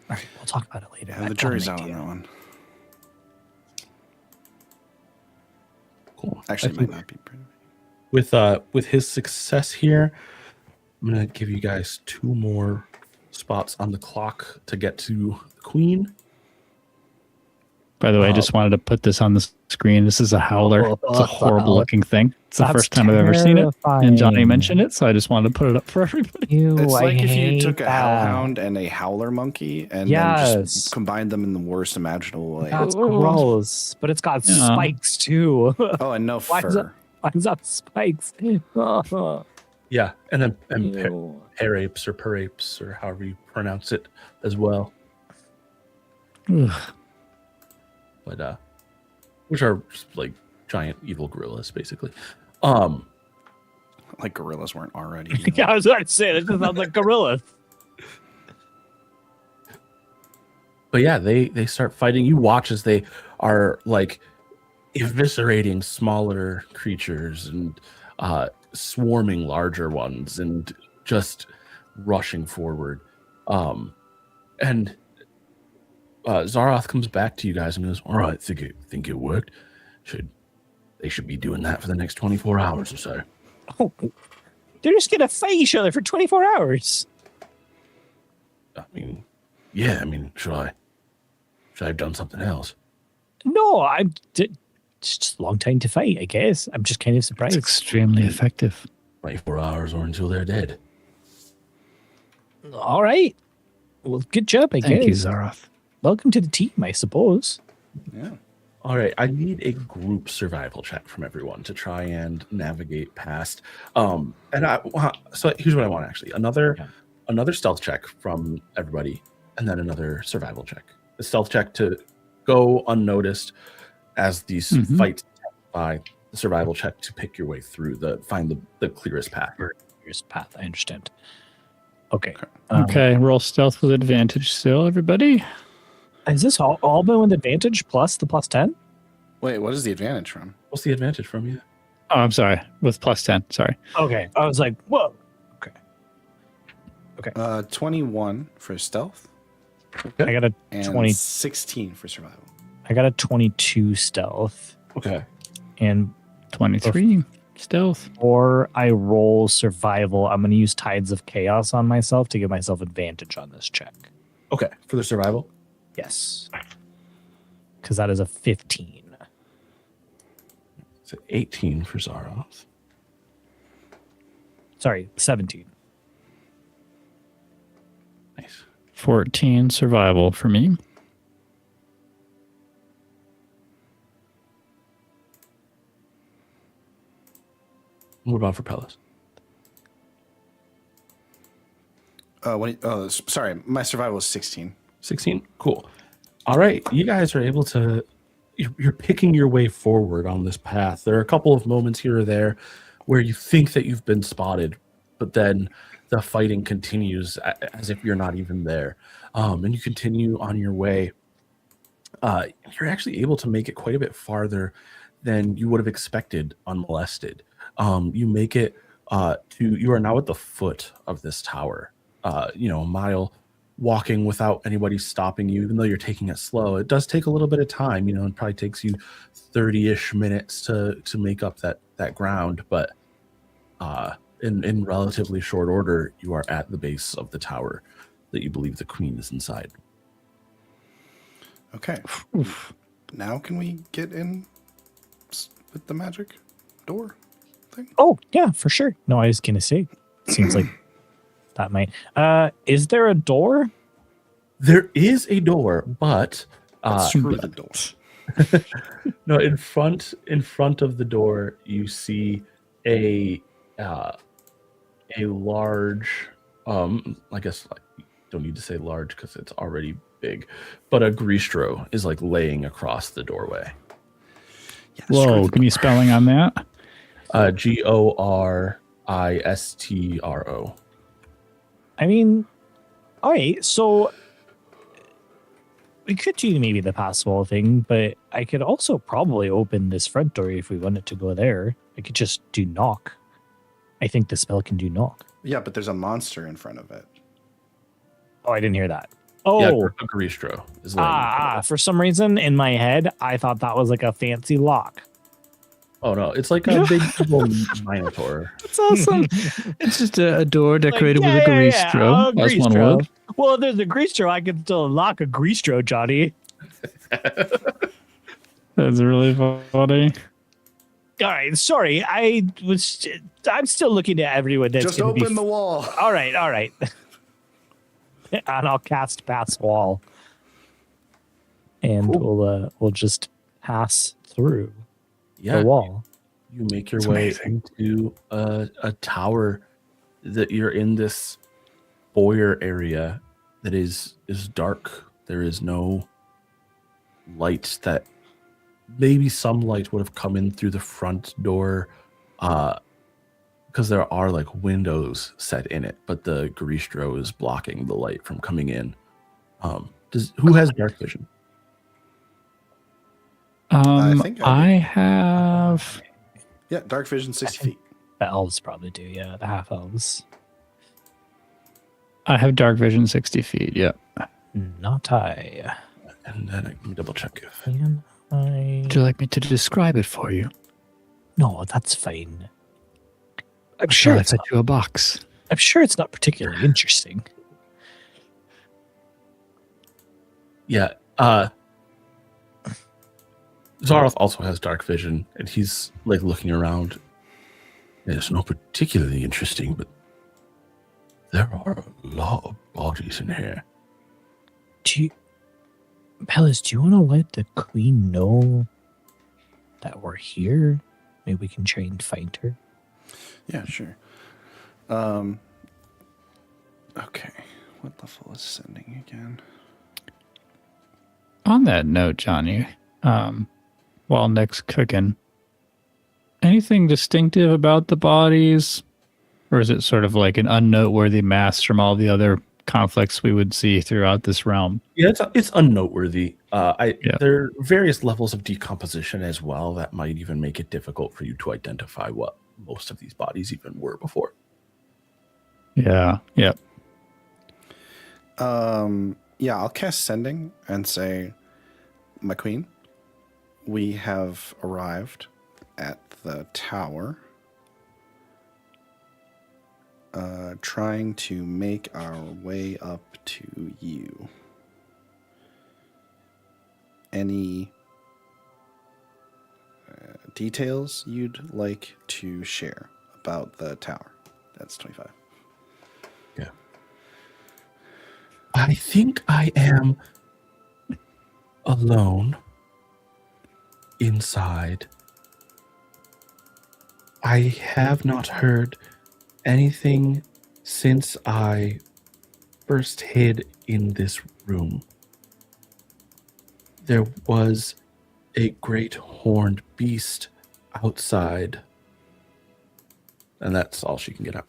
All right, we'll talk about it later. Yeah, I the got jury's an out on idea. that one. Cool. Actually, it might not be pretty. With his success here, I'm gonna give you guys 2 more spots on the clock to get to the queen. By the way, I just wanted to put this on the screen. This is a howler. It's a horrible looking thing. It's the That's first time I've ever seen it. And Johnny terrifying. mentioned it, so I just wanted to put it up for everybody. Ew, It's I like if you hate took a that. hellhound and a howler monkey and then Yes. just combined them in the worst imaginable way. That's Ooh. gross, but it's got Yeah. spikes too. Oh, and no Why is fur. Why is that spikes? Yeah, and then Ew. parapes or parapes or however you pronounce it as well. Ugh. But which are just like giant evil gorillas, basically. Like gorillas weren't already. Yeah, I was about to say that just sounds like gorillas. But yeah, they start fighting. You watch as they are like eviscerating smaller creatures and swarming larger ones and just rushing forward. And Zaroth comes back to you guys and goes, "All right, think it worked. They should be doing that for the next 24 hours or so." Oh, they're just gonna fight each other for 24 hours. I mean, yeah. I mean, should I have done something else? No, it's just a long time to fight, I guess. I'm just kind of It's surprised. extremely effective. 24 hours or until they're dead. All right. Well, good job, I Thank you, guess. Zaroth. Welcome to the team, I suppose. Yeah. All right, I need a group survival check from everyone to try and navigate past. So here's what I want actually: another stealth check from everybody, and then another survival check. The stealth check to go unnoticed as these fights by the survival check to pick your way through find the clearest path. Here's path. I understand. Okay. Okay, roll stealth with advantage still, everybody. Has this all been with advantage plus the plus 10? Wait, what is the advantage from? What's the advantage from you? Oh, I'm sorry. With plus 10. Sorry. Okay. I was like, whoa. Okay. 21 for stealth I got a and 20. 16 for survival. I got a 22 stealth, Okay. and 23 stealth. before I roll survival, I'm going to use Tides of Chaos on myself to give myself advantage on this check. Okay. For the survival. Yes. Because that is a 15. It's an 18 for Zaroth. Sorry, 17. Nice. 14 survival for me. What about for Pellis? Sorry, my survival is 16. 16? Cool. All right. You guys are able to, you're picking your way forward on this path. There are a couple of moments here or there where you think that you've been spotted, but then the fighting continues as if you're not even there. And you continue on your way. You're actually able to make it quite a bit farther than you would have expected unmolested. You make it you are now at the foot of this tower. A mile walking without anybody stopping you, even though you're taking it slow. It does take a little bit of time, it probably takes you 30-ish minutes to make up that ground, but in relatively short order, you are at the base of the tower that you believe the queen is inside. Okay. Oof. Now can we get in with the magic door thing? Oh, yeah, for sure. No, I was going to say, seems like that might. Is there a door? There is a door, but Through the door. no, in front of the door, you see a large, I guess you don't need to say large because it's already big, but a gristro is laying across the doorway. Yeah, Whoa, give me spelling on that. Goristro. I mean, all right, so we could do maybe the pass wall thing, but I could also probably open this front door if we wanted to go there. I could just do knock. I think the spell can do knock. Yeah, but there's a monster in front of it. Oh, I didn't hear that. Oh, yeah, a gristro is laying. For some reason in my head, I thought that was a fancy lock. Oh no, it's like a big evil minotaur. That's awesome. It's just a door decorated with a gristro. Yeah, As one would. Well, if there's a gristro, I can still unlock a gristro, Johnny. That's really funny. All right, sorry. I'm still looking at everyone that's just open the wall. All right. And I'll cast pass wall. And Cool. we'll just pass through Yeah, the wall. you make your It's way amazing. into a tower that you're in this foyer area that is dark. There is no light. That maybe some light would have come in through the front door, because there are windows set in it, but the gristro is blocking the light from coming in. Who has dark vision? think I I have. Yeah, dark vision 60 feet. The elves probably do, yeah. The half elves. I have dark vision 60 feet. Yeah. Not I. And then let me double check if Can I? Would you like me to describe it for you? No, that's fine. I'm Sure. sure I it's set not, you a box. I'm sure it's not particularly interesting. yeah. Zaroth also has dark vision, and he's looking around. It's not particularly interesting, but there are a lot of bodies in here. Pellis, do you want to let the queen know that we're here? Maybe we can try and find her. Yeah, sure. Okay. What level is sending again? On that note, Johnny, while Nick's cooking, anything distinctive about the bodies? Or is it sort of like an unnoteworthy mass from all the other conflicts we would see throughout this realm? Yeah, it's unnoteworthy. Yeah. There are various levels of decomposition as well that might even make it difficult for you to identify what most of these bodies even were before. Yeah. Yep. Yeah, I'll cast sending and say, my queen, we have arrived at the tower, trying to make our way up to you. any details you'd like to share about the tower? That's 25. Yeah. I think I am alone inside. I have not heard anything since I first hid in this room. There was a great horned beast outside. And that's all she can get out.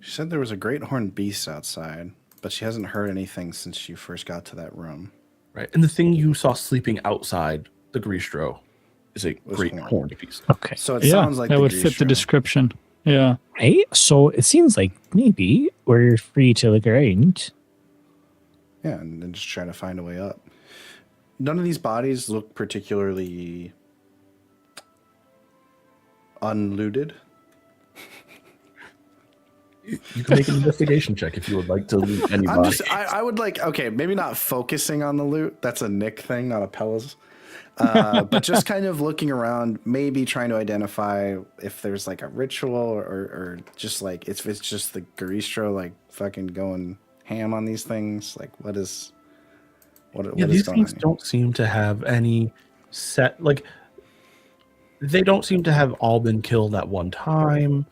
She said there was a great horned beast outside, but she hasn't heard anything since you first got to that room. Right. And the thing you saw sleeping outside the Gristro is a great horned beast. Okay. So it sounds like that would fit the description. Yeah. Right? So it seems like maybe we're free to look around. Yeah, and then just try to find a way up. None of these bodies look particularly unlooted. You can make an investigation check if you would like to loot anybody. I would like, okay, maybe not focusing on the loot. That's a Nick thing, not a Pella's. But just kind of looking around, maybe trying to identify if there's like a ritual or just like, if it's just the Garistro like fucking going ham on these things. Like what is these going things on? don't seem to have any set, like they don't seem to have all been killed at one time.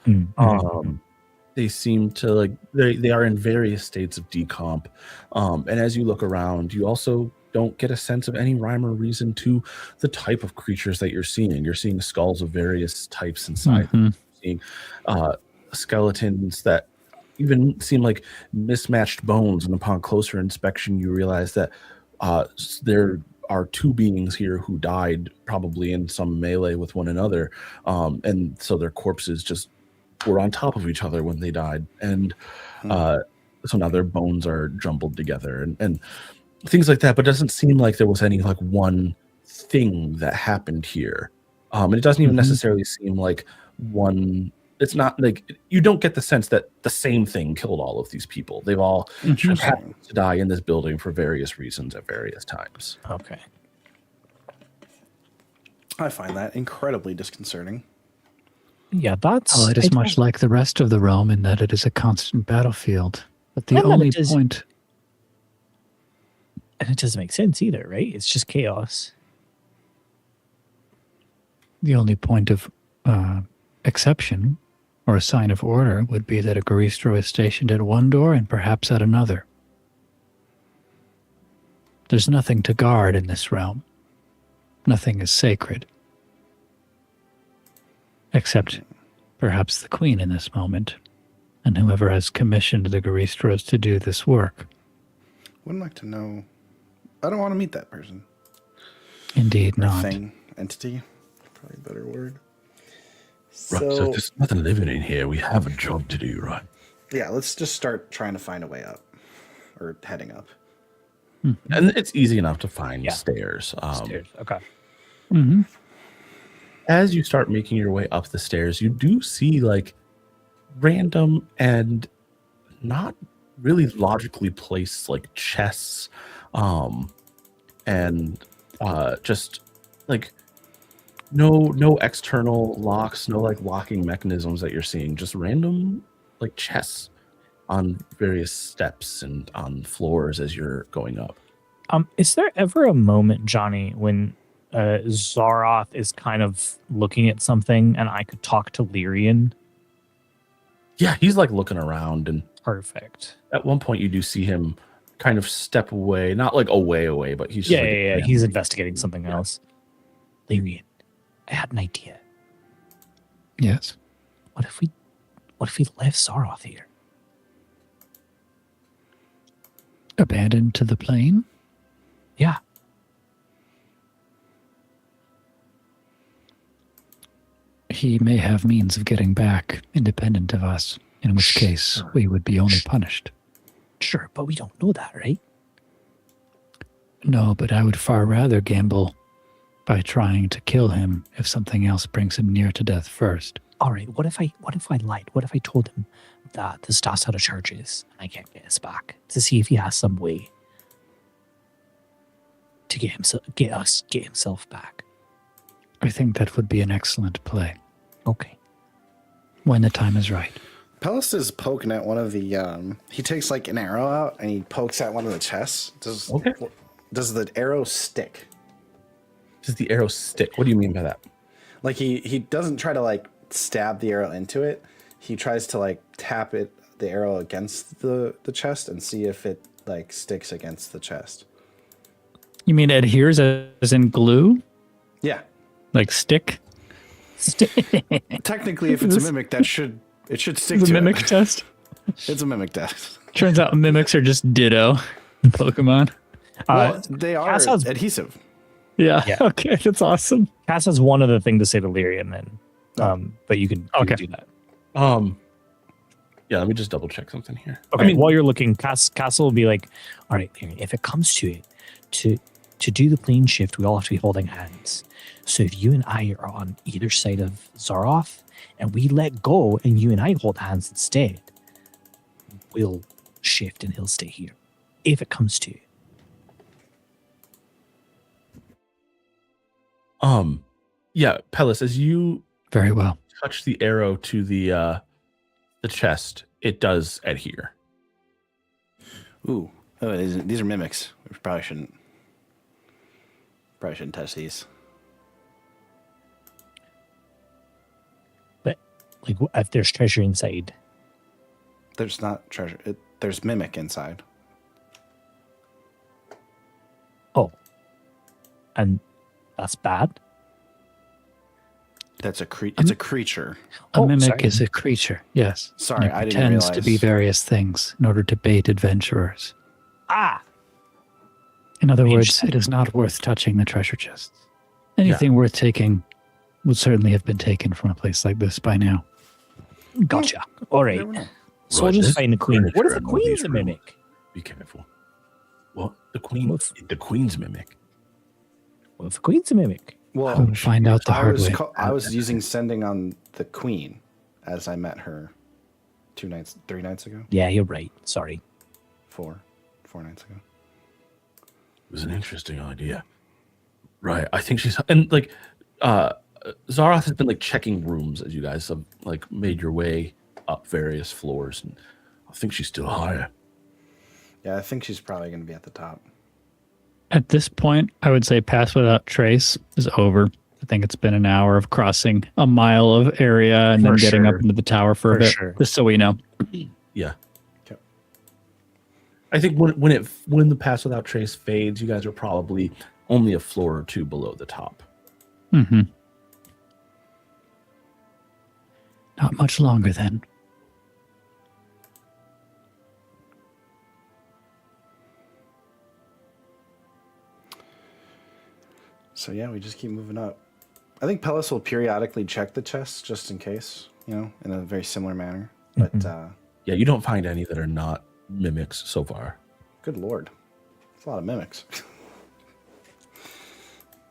They seem to like they are in various states of decomp. And as you look around, you also don't get a sense of any rhyme or reason to the type of creatures that you're seeing. You're seeing skulls of various types inside. You're seeing skeletons that even seem like mismatched bones, and upon closer inspection, you realize that there are two beings here who died probably in some melee with one another, and so their corpses just were on top of each other when they died, and so now their bones are jumbled together and things like that. But it doesn't seem like there was any like one thing that happened here, and it doesn't even necessarily seem like one. It's not like you don't get the sense that the same thing killed all of these people. They've all happened to die in this building for various reasons at various times. Okay. I find that incredibly disconcerting. Yeah, that's... Well, it is much like the rest of the realm in that it is a constant battlefield. But the only point... And it doesn't make sense either, right? It's just chaos. The only point of exception or a sign of order would be that a Garistro is stationed at one door and perhaps at another. There's nothing to guard in this realm. Nothing is sacred. Except perhaps the queen in this moment, and whoever has commissioned the Garistros to do this work. Wouldn't like to know. I don't want to meet that person. Indeed not. Thing, entity, probably a better word. Right, so there's nothing living in here. We have a job to do, right? Yeah, let's just start trying to find a way up, or heading up. And it's easy enough to find stairs. Stairs, okay. As you start making your way up the stairs, you do see like random and not really logically placed like chests, and just like no external locks, no like locking mechanisms that you're seeing, just random like chests on various steps and on floors as you're going up. Is there ever a moment, Johnny, when Zaroth is kind of looking at something and I could talk to Lyrian? Yeah, he's like looking around, and perfect. At one point you do see him kind of step away, not like away, but he's just he's investigating something else. Lyrian, I had an idea. Yes. What if we left Zaroth here? Abandoned to the plane? Yeah. He may have means of getting back independent of us, in which case we would be only punished. Sure, but we don't know that, right? No, but I would far rather gamble by trying to kill him if something else brings him near to death first. All right, what if I lied? What if I told him that the Stas out of charges and I can't get us back, to see if he has some way to get himself back. I think that would be an excellent play. Okay. When the time is right. Pellis is poking at one of the. He takes like an arrow out and he pokes at one of the chests. Does the arrow stick? Does the arrow stick? What do you mean by that? Like he doesn't try to like stab the arrow into it. He tries to like tap the arrow against the chest and see if it like sticks against the chest. You mean adheres as in glue? Yeah. Like stick? Technically, if it's a mimic, it should stick the to mimic it. test? It's a mimic test. Turns out mimics are just ditto in Pokemon. Well, they are Cass has- adhesive. Yeah. Yeah. Okay, that's awesome. Cass has one other thing to say to Lyrian then. But you can do that. Yeah, let me just double check something here. Okay, while you're looking, Castle will be like, all right, Lyrian, if it comes to it, to do the plane shift, we all have to be holding hands. So if you and I are on either side of Zaroff and we let go and you and I hold hands instead, we'll shift and he'll stay here. If it comes to it. Yeah, Pellis, as you Very well. touch the arrow to the chest, it does adhere. Ooh. Oh, these are mimics. We probably shouldn't touch these. But like, if there's treasure inside, There's not treasure. There's mimic inside. and that's bad. That's it's a creature. A mimic sorry. is a creature, yes. Sorry, And it I didn't pretends realize. to be various things in order to bait adventurers. In other words, it is not worth touching the treasure chests. Anything worth taking would certainly have been taken from a place like this by now. Gotcha. All right. So I'll just find the queen. What if the queen's a mimic? Be careful. Well, the queen's mimic. Well, if the queen's a mimic. Well, We'll find out the hard way. I was using sending on the queen as I met her 3 nights ago. Yeah, you're right. Sorry. 4 nights ago. It was an interesting idea. Right. I think she's and like Zaroth has been like checking rooms as you guys have like made your way up various floors, and I think she's still higher. Yeah, I think she's probably going to be at the top. At this point, I would say Pass Without Trace is over. I think it's been an hour of crossing a mile of area and then getting up into the tower for a bit, just so we know. Yeah. Okay. I think when the Pass Without Trace fades, you guys are probably only a floor or two below the top. Mm-hmm. Not much longer then. So yeah, we just keep moving up. I think Pellis will periodically check the chests just in case, in a very similar manner. But Yeah, you don't find any that are not mimics so far. good lord, it's a lot of mimics.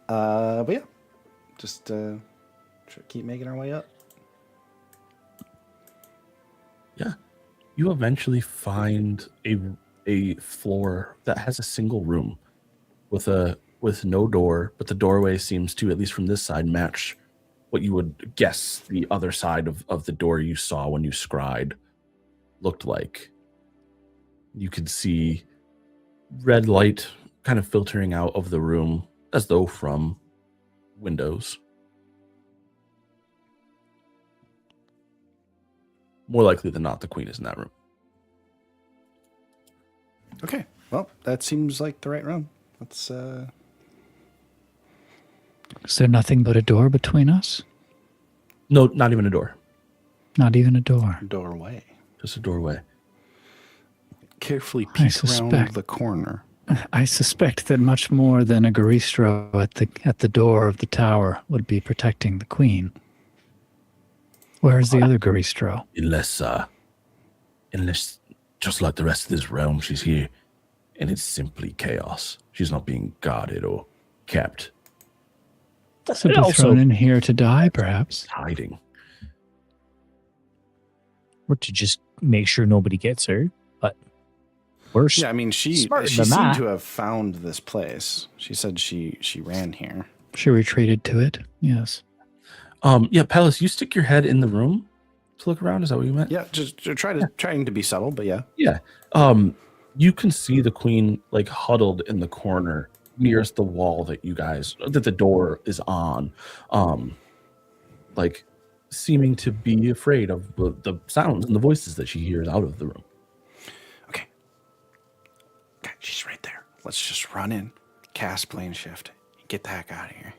But yeah, just keep making our way up. Yeah. You eventually find a floor that has a single room with no door, but the doorway seems to, at least from this side, match what you would guess the other side of the door you saw when you scryed looked like. You could see red light kind of filtering out of the room as though from windows. More likely than not, the queen is in that room. Okay, well, that seems like the right room. Let's Is there nothing but a door between us? No, not even a door. Not even a door. doorway. Just a doorway. Carefully I peek suspect- around the corner. I suspect that much more than a Garistro at the door of the tower would be protecting the queen. Where is the other Garistro? Unless just like the rest of this realm, she's here, and it's simply chaos. She's not being guarded or kept. To be thrown in here to die, perhaps. Hiding. Or to just make sure nobody gets her. But We're Yeah, I mean, she smarter seemed than that. to have found this place. She said she ran here. She retreated to it. Yes. Yeah, Palace, you stick your head in the room to look around. Is that what you meant? Yeah, just trying to be subtle, but yeah. Yeah. You can see the queen like huddled in the corner nearest the wall that the door is on. Like seeming to be afraid of the sounds and the voices that she hears out of the room. Okay, she's right there. Let's just run in, cast plane shift, and get the heck out of here.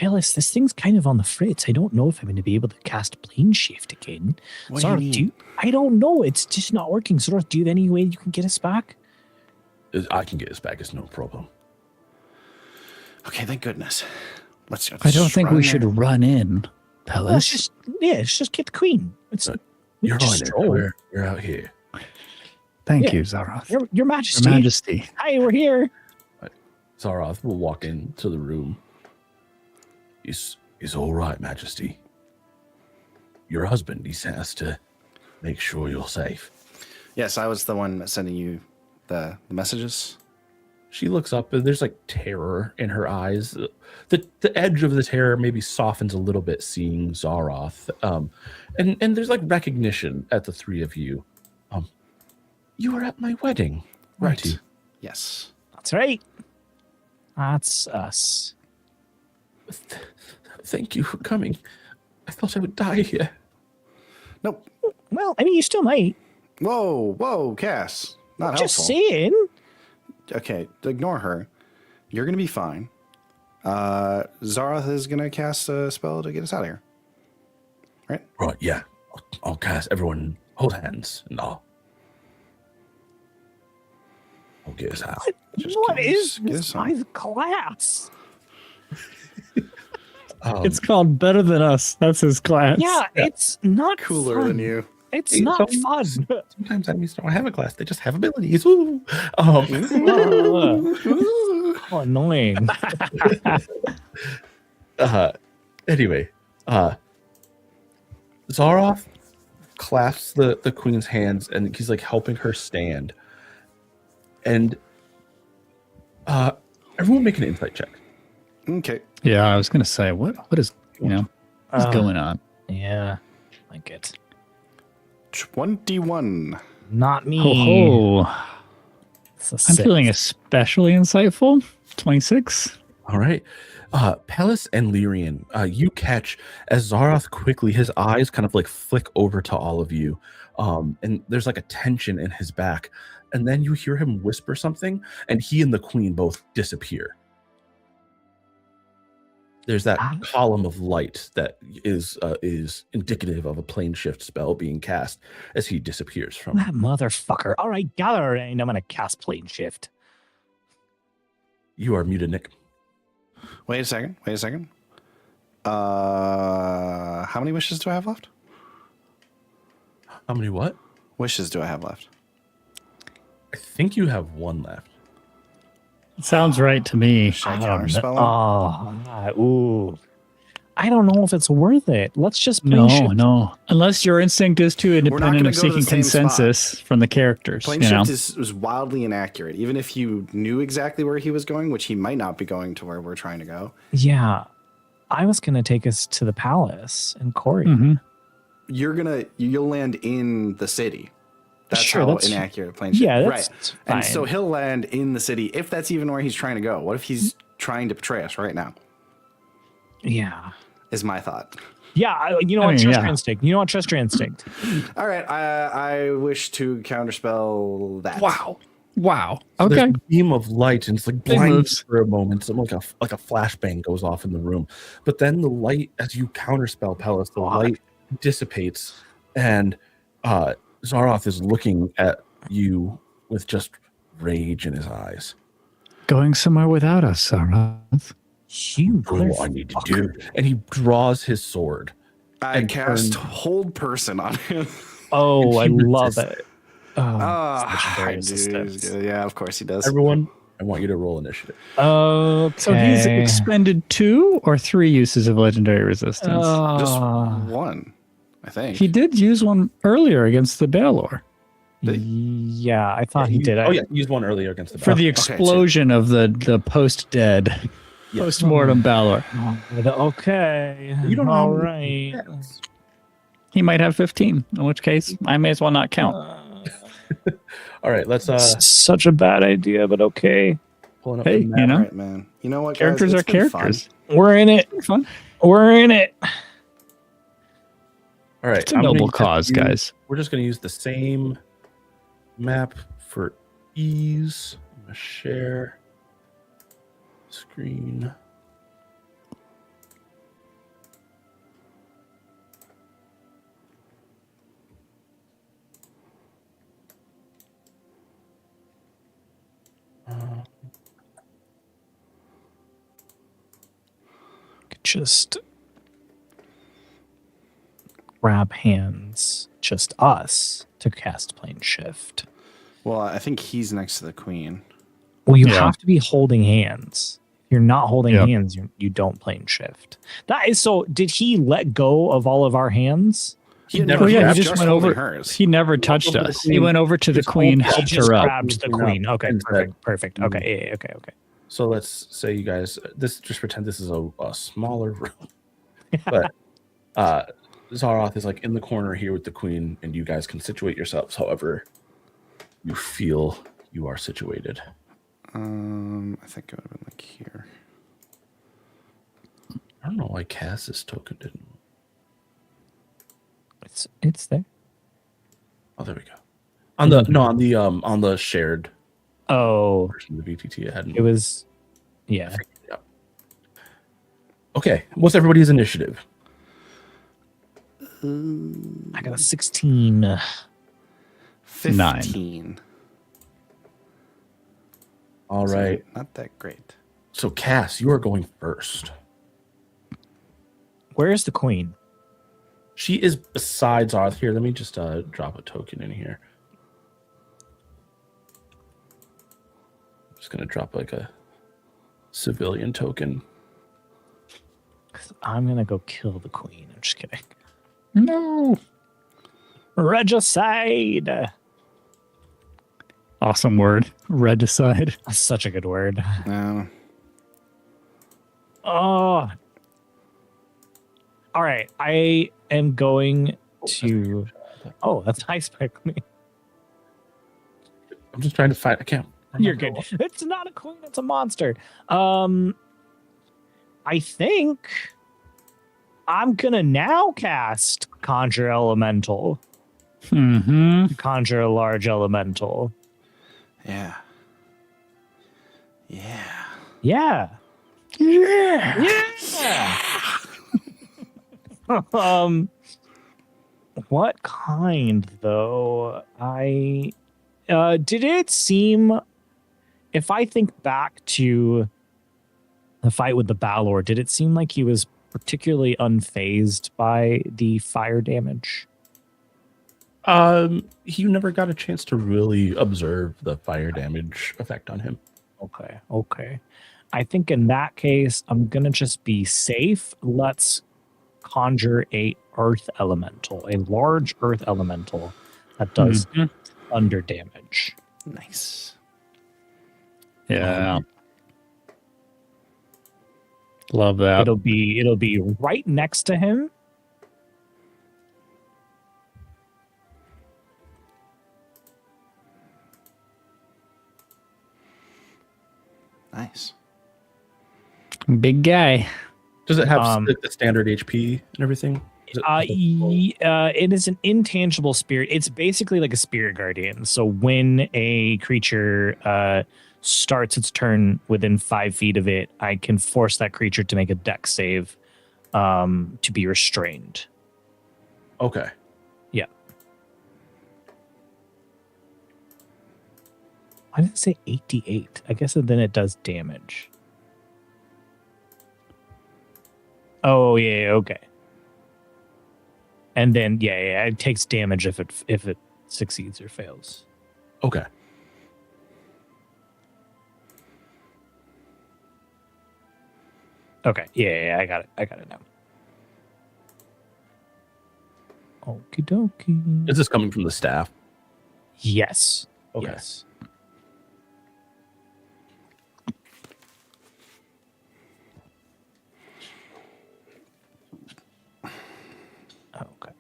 Ellis, this thing's kind of on the fritz. I don't know if I'm going to be able to cast plane shift again. What do you mean? I don't know. It's just not working. Sort of, do you have any way you can get us back? I can get us back. It's no problem. Okay, thank goodness. Let's I don't think we run should there. run in, Pellis. Let's just get the queen. You're just on stroll. it. We're out here. Thank Yeah. you, Zaroth. Your Majesty. Your Majesty. Hi, we're here. Zaroth will walk into the room. He's all right, Majesty. Your husband, he sent us to make sure you're safe. Yes, I was the one sending you the messages. She looks up and there's like terror in her eyes. The edge of the terror maybe softens a little bit seeing Zaroth. And there's like recognition at the three of you. You were at my wedding, weren't you? Yes. That's right. That's us. Thank you for coming. I thought I would die here. Nope. Well, I mean, you still might. Whoa, Cass. Not Just helpful. saying. Okay, ignore her. You're gonna be fine. Zaroth is gonna cast a spell to get us out of here. Right? Right, yeah. I'll cast everyone hold hands and I'll get us out. What is get this us on. guy's class? It's called Better Than Us. That's his class. Yeah, it's not Cooler fun. than you. It's Hey, not some- fun. Sometimes enemies don't have a class; they just have abilities. Woo! Um, How annoying. anyway, Zaroth clasps the queen's hands and he's like helping her stand. And everyone make an insight check. Okay. Yeah, I was gonna say what is what's going on? Yeah, like it. 21. Not me. Oh, It's a I'm six. feeling especially insightful. 26. All right. Pellis and Lyrian, you catch as Zaroth quickly, his eyes kind of like flick over to all of you. And there's like a tension in his back. And then you hear him whisper something, and he and the queen both disappear. There's that column of light that is indicative of a plane shift spell being cast as he disappears from. That motherfucker. All right, gather, and I'm gonna cast plane shift. You are muted, Nick. Wait a second. How many wishes do I have left? How many what? Wishes do I have left? I think you have one left. Sounds right to me. Should I I don't counterspell know. Ooh. I don't know if it's worth it. Let's just plane No, shift. no. Unless your instinct is too independent gonna of go to the seeking same spot. consensus from the characters. Plane you know? shift was wildly inaccurate. Even if you knew exactly where he was going, which he might not be going to where we're trying to go. Yeah. I was gonna take us to the palace in Corey. Mhm. You'll land in the city. That's Sure, how that's- inaccurate plane shift. Yeah, right. that's And fine. so he'll land in the city if that's even where he's trying to go. What if he's trying to betray us right now? Yeah. Is my thought. Yeah, you know I what? mean, Trust yeah. your instinct. You know what? Trust your instinct. All right, I wish to counterspell that. Wow. There's Okay. a beam of light and it's like Big blind moves. for a moment. Some like a flashbang goes off in the room, but then the light, as you counterspell Pellis, the light dissipates, and Zaroth is looking at you with just rage in his eyes. Going somewhere without us, Zaroth. You What do I need to do? And he draws his sword. I And cast turn- hold person on him. Oh, I He love resists. it. Oh, I legendary do. assistance. Yeah, of course he does. Everyone, I want you to roll initiative. Okay. So he's expended 2 or 3 uses of legendary resistance. Just one, I think. He did use one earlier against the Baelor. Yeah, I thought he did. Oh yeah, he used one earlier against the For the explosion of the post-dead, post-mortem Balor. Okay. You don't know All how right. He might have 15, in which case I may as well not count. All right, let's such a bad idea, but okay. pulling up Hey, the map. you know, All right, man. You know what, guys? characters It's are been characters. We're in it. It's fun. We're in it. All right, It's a noble cause, guys. We're just going to use the same map for ease. I'm going to share screen. Just grab hands, just us, to cast plane shift. Well, I think he's next to the queen. Well, you have to be holding hands. If you're not holding hands, you don't plane shift. That is so. Did he let go of all of our hands? He never. he He just went over hers. He never touched us. He went over to the queen, helped her up. Grabbed the queen. Okay, perfect. Okay, yeah, okay. So let's say you guys, just pretend this is a smaller room. But Zaroth is like in the corner here with the queen, and you guys can situate yourselves however you feel you are situated. I think it would have been like here. I don't know why Cass's token didn't. It's there. Oh, there we go. On the shared version of the VTT, it hadn't. It was, yeah. Okay, what's everybody's initiative? I got a 16. 15. All right. Not that great. So Cass, you are going first. Where's the queen? She is beside Zaroth. Here, let me just drop a token in here. I'm just gonna drop like a civilian token. I'm gonna go kill the queen. I'm just kidding. No. Regicide. Awesome word. Regicide. That's such a good word. No. Oh. All right. I am going to. Oh, that's high spec me. I'm just trying to fight. I can't. You're good. It's not a queen. It's a monster. I think I'm gonna now cast Conjure Elemental. Conjure a large elemental. Yeah. Yeah. Yeah. What kind though? Did it seem, if I think back to the fight with the Balor, did it seem like he was particularly unfazed by the fire damage? He never got a chance to really observe the fire damage effect on him. Okay. I think in that case, I'm gonna just be safe. Let's conjure a earth elemental, a large earth elemental that does thunder damage. Nice. Yeah. Love that. It'll be right next to him. Nice. Big guy. Does it have the standard HP and everything? It is an intangible spirit. It's basically like a spirit guardian. So when a creature starts its turn within 5 feet of it, I can force that creature to make a dex save to be restrained. Okay. Yeah. Why did it say 88? I guess then it does damage. Oh yeah, okay. And then yeah, it takes damage if it succeeds or fails. Okay. Okay. Yeah, I got it now. Okie dokie. Is this coming from the staff? Yes. Okay. Yes. Okay.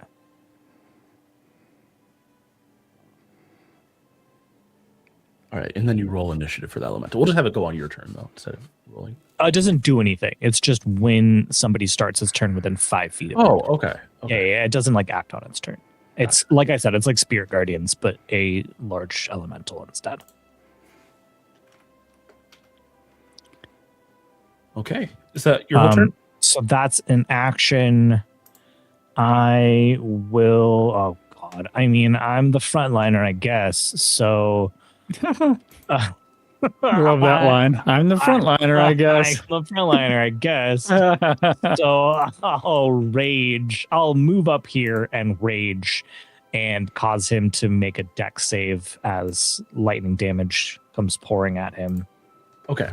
All right, and then you roll initiative for the elemental. We'll just have it go on your turn though, instead of rolling. It doesn't do anything. It's just when somebody starts his turn within 5 feet of it. Oh, okay. Yeah, it doesn't like act on its turn. It's like I said, it's like Spirit Guardians, but a large elemental instead. Okay. Is that your whole turn? So that's an action. I will. Oh God! I mean, I'm the frontliner, I guess. So. I love that line. I'm the frontliner, I guess. I'm the frontliner, I guess. So I'll rage. I'll move up here and rage, and cause him to make a dex save as lightning damage comes pouring at him. Okay.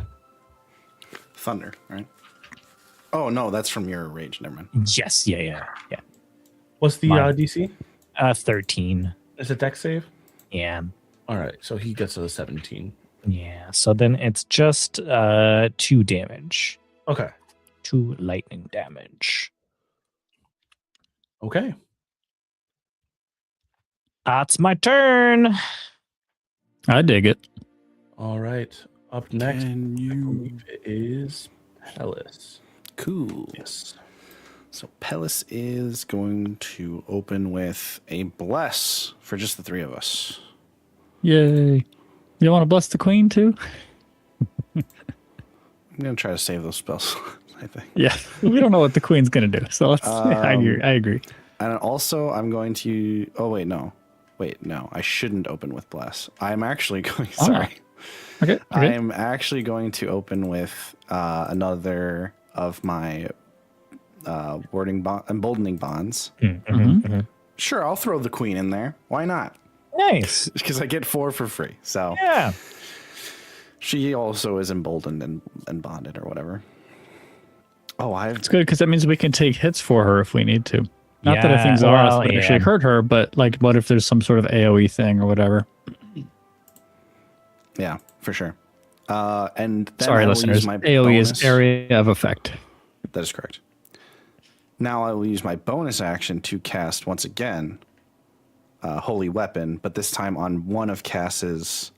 Thunder, right? Oh no, that's from your rage. Never mind. Yes, yeah. What's the Mine. DC? 13. Is it dex save? Yeah. All right, so he gets a 17. Yeah. So then it's just 2 damage. Okay. 2 lightning damage. Okay. That's my turn. I dig it. All right. Up next, Can I you? believe it is Pellis. Cool. Yes. So Pellis is going to open with a bless for just the 3 of us. Yay. You want to bless the queen too? I'm gonna try to save those spells. I think. Yeah. We don't know what the queen's going to do. So let's, I agree. And also, I'm going to. Oh wait, no. I shouldn't open with bless. I'm actually going. Sorry. Okay. I'm actually going to open with another of my emboldening bonds. Sure, I'll throw the queen in there. Why not? Nice. Because I get 4 for free. So Yeah. she also is emboldened and bonded or whatever. Oh, It's good because that means we can take hits for her if we need to. Not that I think Zaroth would actually hurt her, but like, what if there's some sort of AoE thing or whatever? Yeah, for sure. And then sorry, I will listeners. use my AoE bonus. is area of effect. That is correct. Now I will use my bonus action to cast once again Holy Weapon, but this time on one of Cass's.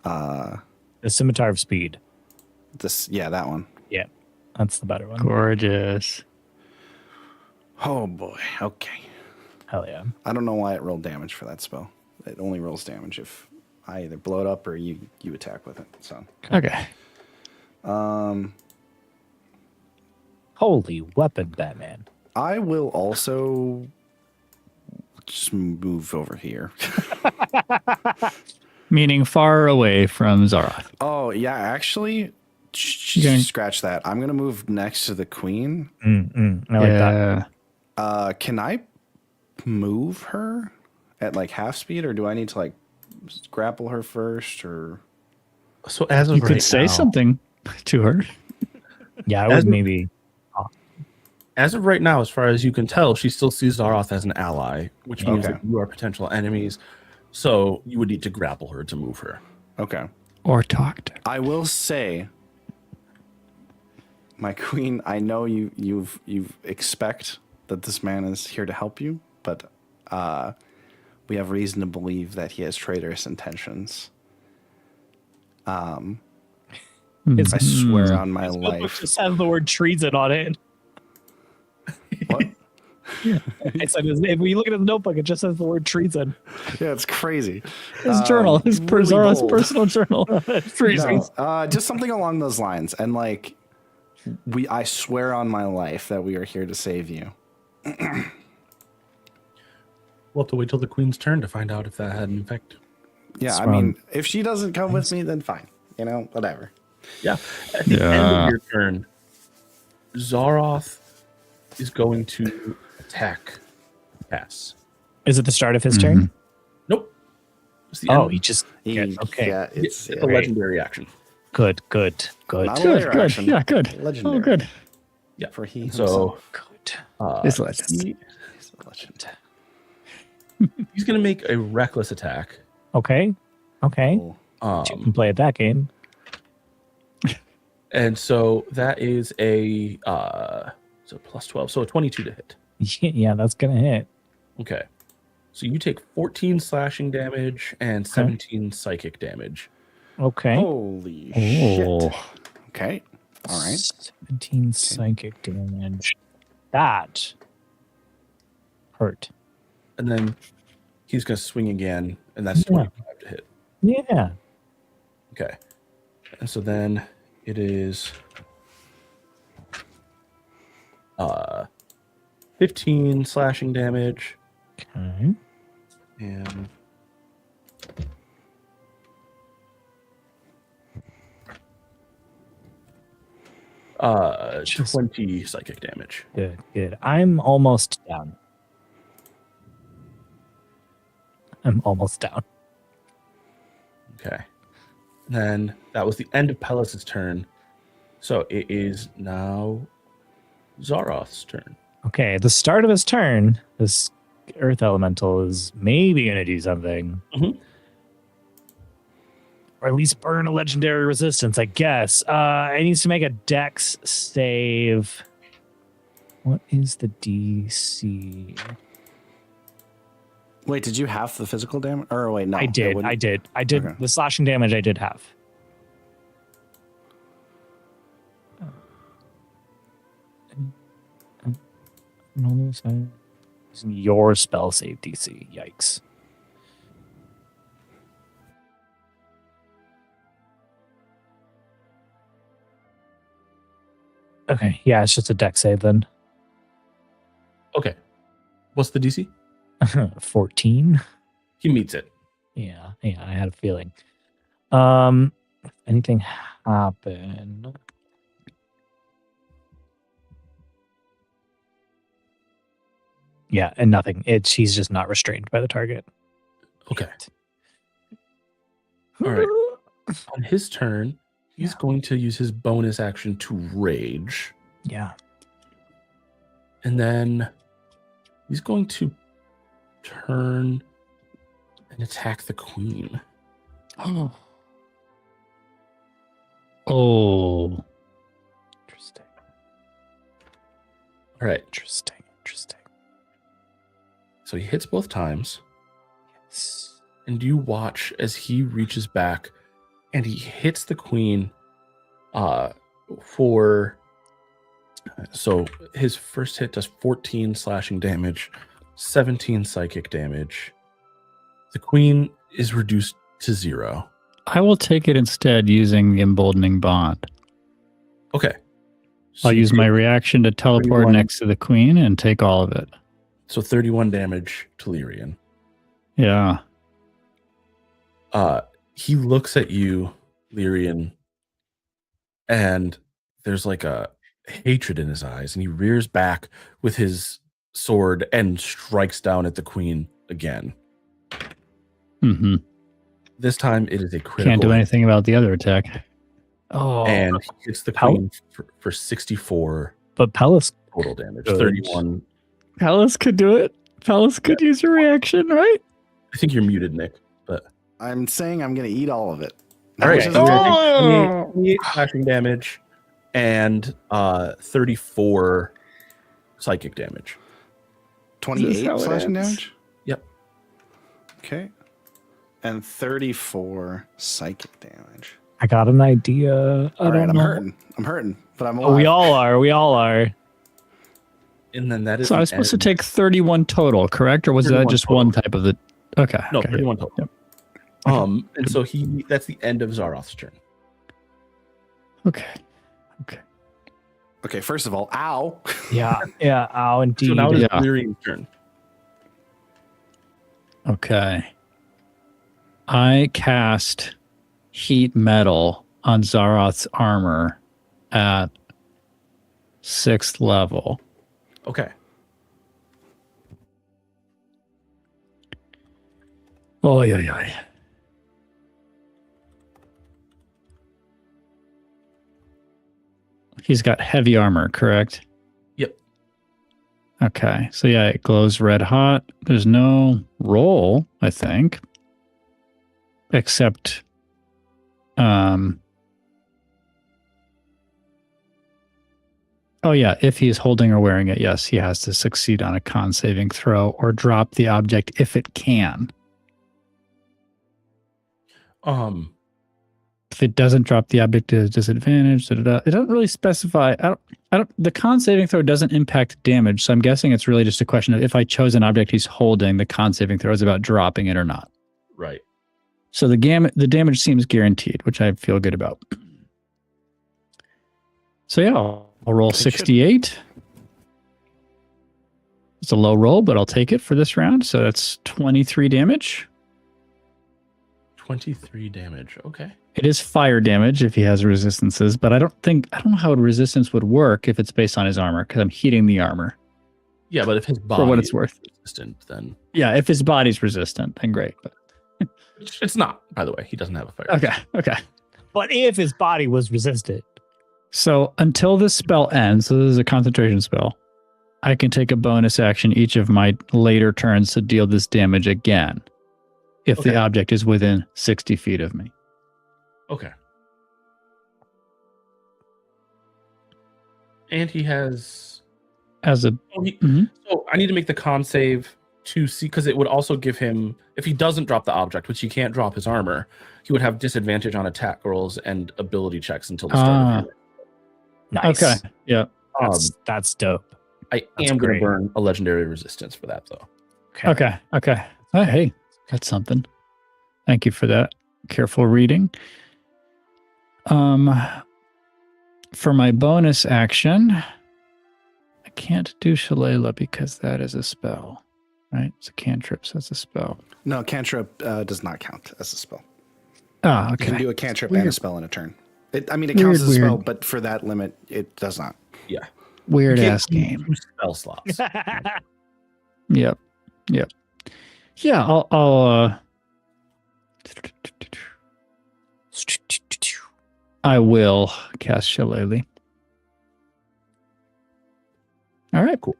The Scimitar of Speed. That one. Yeah. That's the better one. Gorgeous. Oh boy. Okay. Hell yeah. I don't know why it rolled damage for that spell. It only rolls damage if I either blow it up or you attack with it. So. Okay. Holy weapon, Batman. I will also just move over here. Meaning far away from Zaroth. Oh, yeah, actually, scratch that. I'm going to move next to the queen. I like that. Can I move her at like half speed, or do I need to like grapple her first? Or So as of you right could say now, something to her. Yeah, I would maybe. As of right now, as far as you can tell, she still sees Zaroth as an ally, which means that you are potential enemies. So you would need to grapple her to move her. Okay. Or talk to her. I will say, my queen, I know you expect that this man is here to help you, but we have reason to believe that he has traitorous intentions. I swear on my life. Just has the word treason on it. What? I said, if we look at his notebook, it just says the word treason. Yeah, it's crazy. His journal, his really Zaroth's bold. personal journal. No, just something along those lines. And like, I swear on my life that we are here to save you. We'll have to wait till the queen's turn to find out if that had an effect. Yeah, I mean, if she doesn't come with me, then fine. You know, whatever. Yeah. At the end of your turn, Zaroth is going to attack Cass. Is it the start of his turn? Nope. It's the end. He just. Okay. Yeah, It's a great. legendary action. Good. Not a Good, layer good. action. Yeah, good. Legendary. Oh, good. Yeah. For he So himself. Good. It's legend. He's a legend. He's going to make a reckless attack Okay. Okay. Oh. You can play at that game. And so that is a so plus 12, so a 22 to hit. Yeah, that's gonna hit. Okay. So you take 14 slashing damage and 17 psychic damage. Okay. Holy Oh. shit. Okay. All right. 17 psychic damage. That hurt. And then he's going to swing again, and that's Yeah. 25 to hit. Yeah. Okay. And so then it is 15 slashing damage. Okay. And Just- 20 psychic damage. Good. Good. I'm almost down. Okay. And then that was the end of Pellis' turn. So it is now Zaroth's turn. Okay. At the start of his turn, this earth elemental is maybe gonna do something. Mhm. Or at least burn a legendary resistance, I guess. It needs to make a dex save. What is the DC? Wait, did you have the physical damage? Or wait, no. I did. it I wouldn't- did. Okay. The slashing damage I did have. Your spell save DC. Yikes. Okay, yeah, it's just a deck save then. Okay. What's the DC? 14. He meets it. Yeah, I had a feeling. If anything happen? Yeah, and nothing. He's just not restrained by the target. Okay. All right. On his turn, he's going to use his bonus action to rage. Yeah. And then he's going to turn and attack the queen. Oh. Interesting. All right. Interesting. So he hits both times. Yes. And you watch as he reaches back and he hits the queen for so his first hit does 14 slashing damage, 17 psychic damage. The queen is reduced to 0. I will take it instead using the emboldening bond. Okay. So I'll you use my take- reaction to teleport 31. next to the queen and take all of it. So 31 damage to Lyrian. Yeah. He looks at you, Lyrian, and there's like a hatred in his eyes, and he rears back with his sword and strikes down at the queen again. Mm-hmm. This time it is a critical. Can't do anything about the other attack. Oh, And he hits the Pel- queen for 64 but Pellis. total damage. Good. 31. Palace could do it. Palace could use a reaction, right? I think you're muted, Nick. But I'm saying I'm going to eat all of it. all right. Which is- So you're Oh! taking 28 slashing damage and 34 psychic damage. 28 how it slashing ends? damage? Yep. Okay. And 34 psychic damage. I got an idea. I All right, don't I'm know. hurting. I'm hurting, but I'm alive. Oh, we all are. And then that is So I the was supposed to end. take 31 total, correct? Or was that 31 just total. one type of the... Okay. No, okay. 31 total. Yep. And so that's the end of Zaroth's turn. Okay. Okay, first of all, ow. Yeah. Oh, indeed. So now it is Yeah. Lyrian's turn. Okay. I cast heat metal on Zaroth's armor at 6th level. Okay. Oh, yeah. He's got heavy armor, correct? Yep. Okay. So yeah, it glows red hot. There's no roll, I think. except oh yeah, if he is holding or wearing it, yes, he has to succeed on a con saving throw or drop the object if it can. If it doesn't drop the object at a disadvantage, it doesn't really specify. The con saving throw doesn't impact damage, so I'm guessing it's really just a question of if I chose an object he's holding, the con saving throw is about dropping it or not. Right. So the damage seems guaranteed, which I feel good about. So yeah, I'll roll 68. It's a low roll, but I'll take it for this round. So that's 23 damage. 23 damage. Okay. It is fire damage if he has resistances, but I don't know how resistance would work if it's based on his armor, because I'm heating the armor. Yeah, but if his body for what it's worth, is resistant, then yeah, if his body's resistant, then great. But it's not, by the way. He doesn't have a fire. Okay. But if his body was resistant. So until this spell ends, so this is a concentration spell, I can take a bonus action each of my later turns to deal this damage again if the object is within 60 feet of me. Okay. And he has... So I need to make the con save to see, because it would also give him, if he doesn't drop the object, which he can't drop his armor, he would have disadvantage on attack rolls and ability checks until the start of the Nice. Okay. Yeah. That's dope. I am going to burn a legendary resistance for that, though. Okay. Oh, hey, that's something. Thank you for that. Careful reading. For my bonus action, I can't do Shillelagh because that is a spell, right? It's a cantrip, so it's a spell. No, cantrip does not count as a spell. Ah, okay. You can do a cantrip and a spell in a turn. It counts as a spell, but for that limit, it does not. Yeah. Weird ass game. 2 spell slots. Yep. Yeah, I'll I will cast Shillelagh. All right, cool.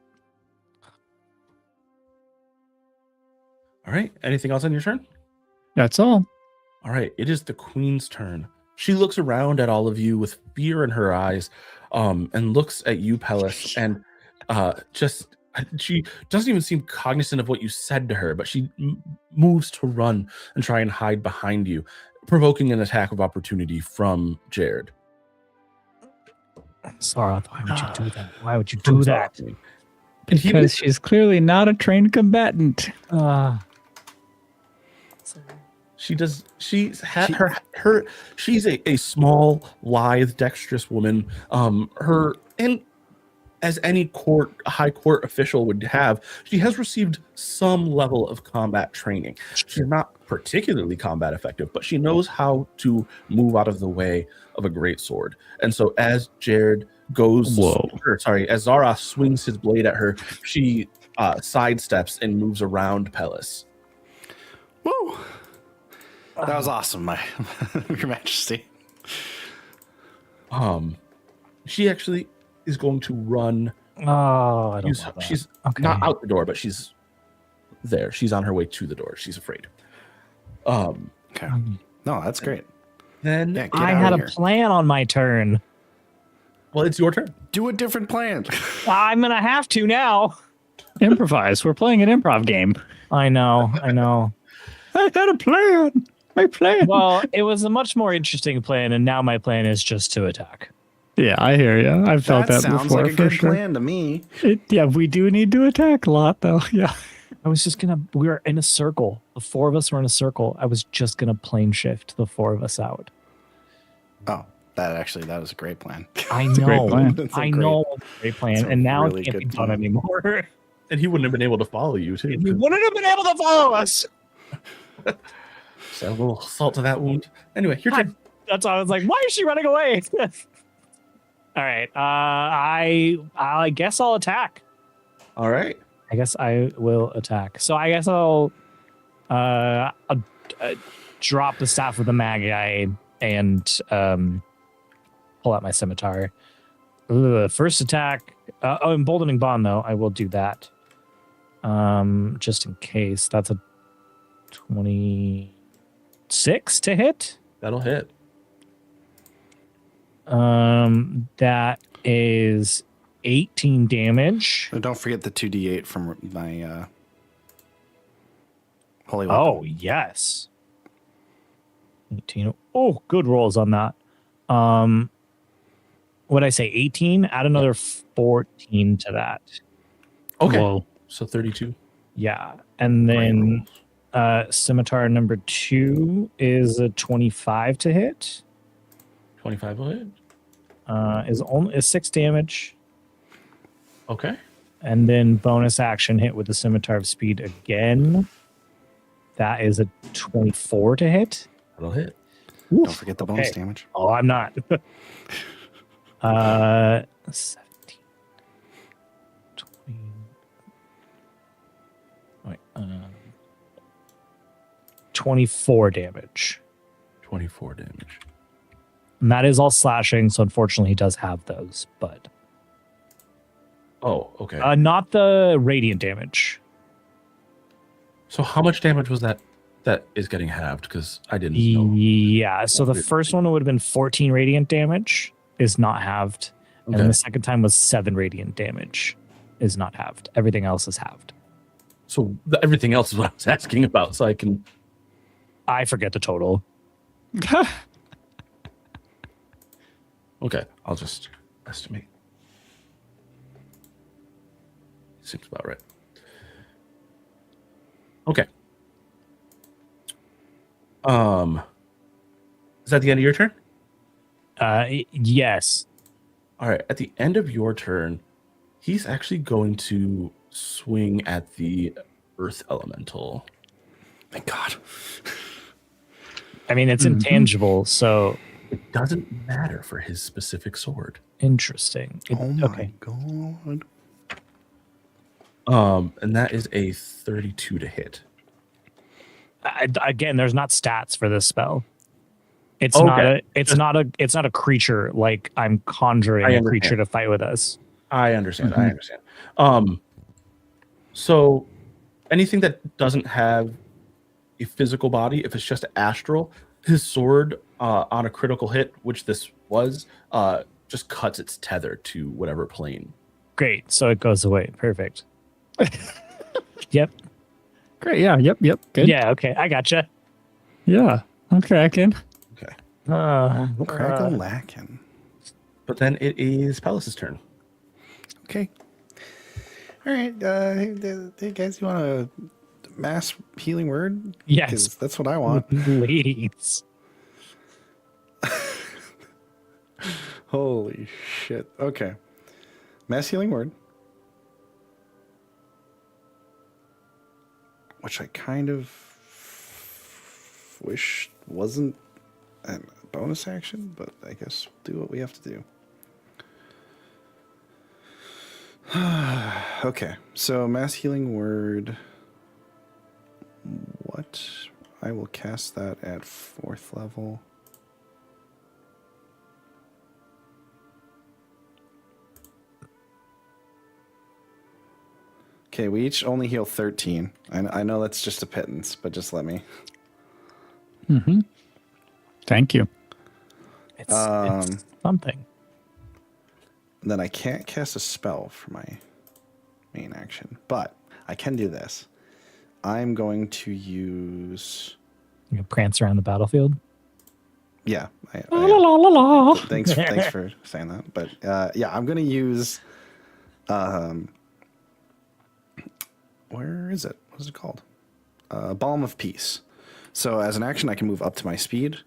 All right. Anything else on your turn? That's all. All right. It is the queen's turn. She looks around at all of you with fear in her eyes, and looks at you, Pellis, and she doesn't even seem cognizant of what you said to her, but she moves to run and try and hide behind you, provoking an attack of opportunity from Jared. Zara, why would you do that? Why would you do that? Because she's clearly not a trained combatant. She's a small, lithe, dexterous woman. And as any high court official would have, she has received some level of combat training. She's not particularly combat effective, but she knows how to move out of the way of a great sword. And so as Jared as Zara swings his blade at her, she sidesteps and moves around Pellis. Woo! That was awesome, Your Majesty. She actually is going to run. Oh, I don't know. She's not out the door, but she's there. She's on her way to the door. She's afraid. Okay. No, that's great. Then I had a plan on my turn. Well, it's your turn. Do a different plan. I'm going to have to now. Improvise. We're playing an improv game. I know. I had a plan. My plan. Well, it was a much more interesting plan, and now my plan is just to attack. Yeah, I hear you. I've felt that before. Sounds like a good plan to me. We do need to attack a lot, though. Yeah. I was just we were in a circle. The 4 of us were in a circle. I was just going to plane shift the 4 of us out. Oh, that was a great plan. I know. Great plan. I know. Great plan. And now it can't be done anymore. And he wouldn't have been able to follow you, too. He wouldn't have been able to follow us. So a little salt to that wound. Anyway, your turn. That's why I was like, why is she running away? All right. I guess I'll attack. All right. I guess I will attack. So I guess I'll drop the staff of the magi and pull out my scimitar. First attack. Emboldening bond, though. I will do that. Just in case. That's a 22. 6 to hit. That'll hit. That is 18 damage. And don't forget the 2d8 from my holy weapon. Oh, yes. 18. Oh, good rolls on that. What'd I say? 18? Add another 14 to that. Okay. Whoa. So 32. Yeah. And then scimitar number 2 is a 25 to hit. 25 will hit. Is 6 damage. Okay. And then bonus action hit with the scimitar of speed again. That is a 24 to hit. That'll hit. Don't forget the bonus damage. Oh, I'm not. 17, 20. Wait, 24 damage. 24 damage. And that is all slashing, so unfortunately he does have those, but Oh, okay. not the radiant damage. So how much damage was that is getting halved? Because I didn't know. Yeah, so the first one would have been 14 radiant damage, is not halved. And then the second time was 7 radiant damage, is not halved. Everything else is halved. So everything else is what I was asking about, so I can... I forget the total. Okay, I'll just estimate. Seems about right. Okay. Is that the end of your turn? Yes. All right. At the end of your turn, he's actually going to swing at the earth elemental. Thank God. I mean, it's intangible, so... It doesn't matter for his specific sword. Interesting. Oh my God. And that is a 32 to hit. Again, there's not stats for this spell. It's Okay. It's not a creature like I'm conjuring a creature to fight with us. I understand. I understand. So anything that doesn't have a physical body, if it's just astral, his sword on a critical hit, which this was, just cuts its tether to whatever plane. Great. So it goes away. Perfect. Yep. Great. Yeah. Yep. Good. Yeah. Okay. I gotcha. Yeah. Okay. I can. Okay. Crackle-lackin'. But then it is Palace's turn. Okay. All right. Hey guys, you want a mass healing word? Yes. 'Cause that's what I want. Please. Holy shit. Okay. Mass healing word. Which I kind of wish wasn't a bonus action, but I guess we'll do what we have to do. Okay, so mass healing word. What? I will cast that at 4th level. Okay, we each only heal 13. I know that's just a pittance, but just let me. Mm-hmm. Thank you. It's something. Then I can't cast a spell for my main action, but I can do this. I'm going to use... You know, prance around the battlefield. Yeah. La, la, la, la. Thanks for saying that. But yeah, I'm going to use... where is it? What is it called? Balm of Peace. So as an action, I can move up to my speed.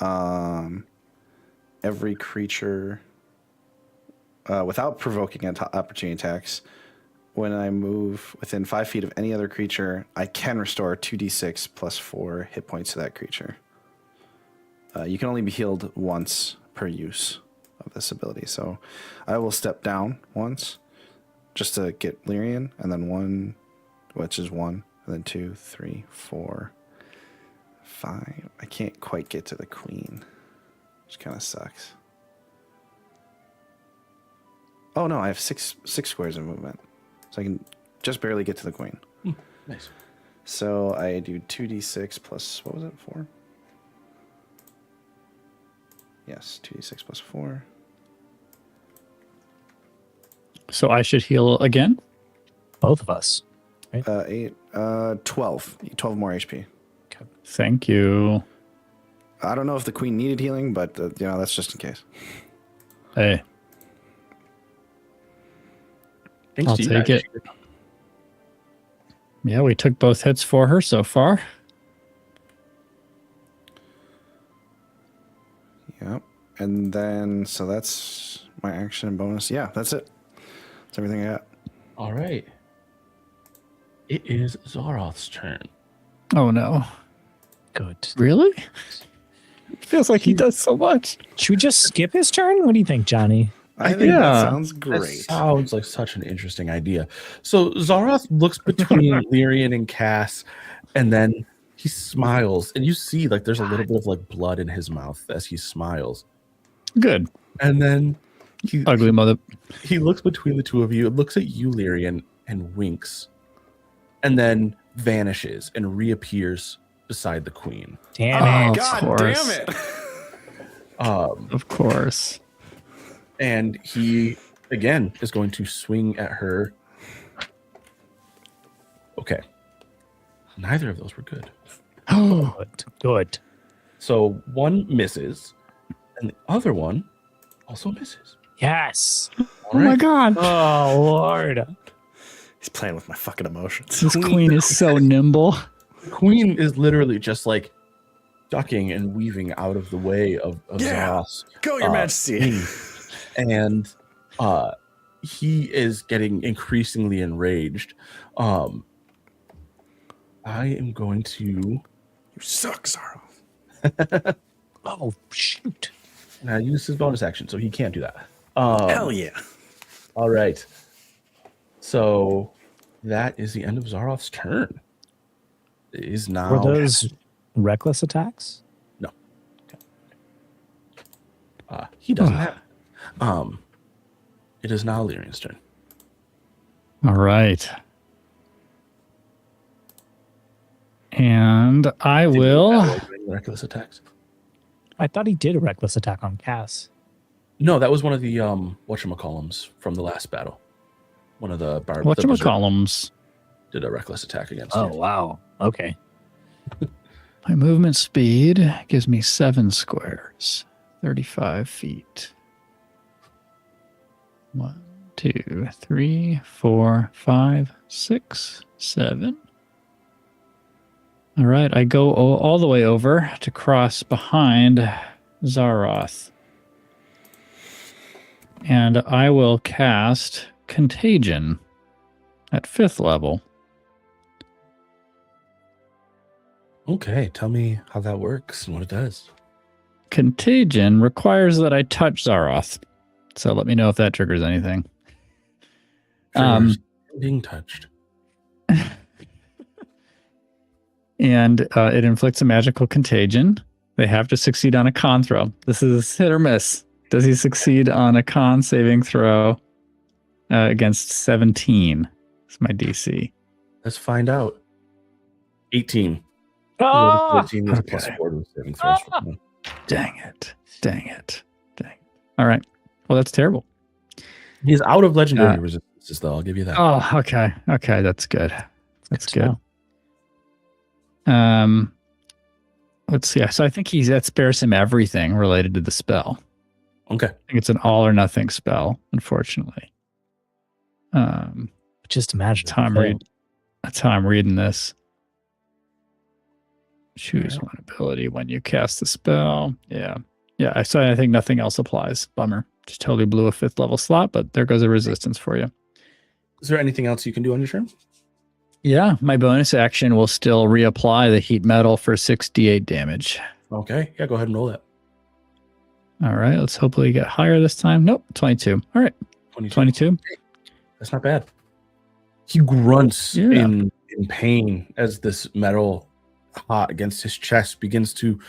Every creature, without provoking opportunity attacks, when I move within 5 feet of any other creature, I can restore 2d6 plus 4 hit points to that creature. You can only be healed once per use of this ability. So I will step down once just to get Lyrian, and then 1, which is 1, and then 2, 3, 4, 5. I can't quite get to the queen, which kind of sucks. Oh no, I have six squares of movement, so I can just barely get to the queen. Nice. So I do 2d6 plus, what was it, 4? Yes, 2d6 plus 4. So I should heal again? Both of us. 8, 12. 12 more HP. Thank you. I don't know if the queen needed healing, but that's just in case. Hey, Thanks I'll to you take guys. it. Yeah, we took both hits for her so far. Yep. And then, so that's my action and bonus. Yeah, that's it. That's everything I got. All right. It is Zaroth's turn. Oh no. Good. Really? It feels like he does so much. Should we just skip his turn? What do you think, Johnny? I think Yeah. that sounds That great. sounds like such an interesting idea. So Zaroth looks between Lyrian and Cass, and then he smiles, and you see like there's a little bit of like blood in his mouth as he smiles. Good. And then Ugly mother. he looks between the two of you, looks at you, Lyrian, and winks, and then vanishes and reappears beside the queen. Damn it. God course. damn it. Of course. And he again is going to swing at her. Okay. Neither of those were good. Good. So one misses, and the other one also misses. Yes. All right. God. Oh, Lord. He's playing with my fucking emotions. This queen is so nimble. The queen is literally just like ducking and weaving out of the way of Yeah. Zaroth's Go, Your Majesty. swing. And he is getting increasingly enraged. I am going to You suck, Zaro. Oh, shoot. now use his bonus action, so he can't do that. Hell yeah. All right. So that is the end of Zaroth's turn. It is now. Were those reckless attacks? No. He doesn't have. It is now Lyrian's turn. All right. And I will. Reckless attacks. I thought he did a reckless attack on Cass. No, that was one of the whatchamacallums from the last battle. One of the bar. Whatchamacallums? Did a reckless attack against Oh, you. wow. Okay. My movement speed gives me 7 squares, 35 feet. 1, 2, 3, 4, 5, 6, 7. All right, I go all the way over to cross behind Zaroth. And I will cast Contagion at 5th level. Okay, tell me how that works and what it does. Contagion requires that I touch Zaroth. So let me know if that triggers anything. Being touched. And it inflicts a magical contagion. They have to succeed on a con throw. This is hit or miss. Does he succeed on a con saving throw against 17? That's my DC. Let's find out. 18. Oh! 14 is plus 4 to saving throws. Dang it. All right. Well, that's terrible. He's out of legendary resistances, though. I'll give you that. Oh, okay. Okay, that's good. That's good. Let's see. So I think that spares him everything related to the spell. Okay. I think it's an all or nothing spell, unfortunately. Just imagine. That's how I'm reading this. Choose one ability when you cast the spell. Yeah. Yeah. I think nothing else applies. Bummer. Just totally blew a 5th level slot, but there goes a resistance for you. Is there anything else you can do on your turn? Yeah. My bonus action will still reapply the heat metal for 68 damage. Okay. Yeah, go ahead and roll that. All right. Let's hopefully get higher this time. Nope. 22. All right. 22. That's not bad. He grunts Yeah. in pain as this metal hot against his chest begins to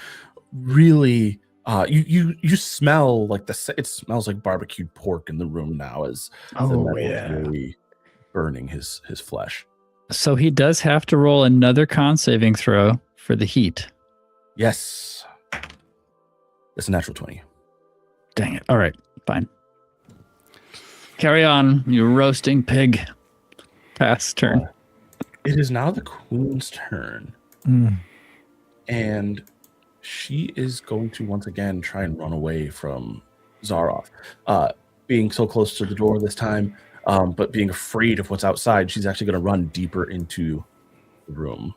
really you smell like it smells like barbecued pork in the room now as the metal is really burning his flesh. So he does have to roll another con saving throw for the heat. Yes. It's a natural 20. All right, fine. Carry on, you roasting pig. Pass turn. It is now the queen's turn. And she is going to once again try and run away from Zaroth. Being so close to the door this time, but being afraid of what's outside, she's actually going to run deeper into the room.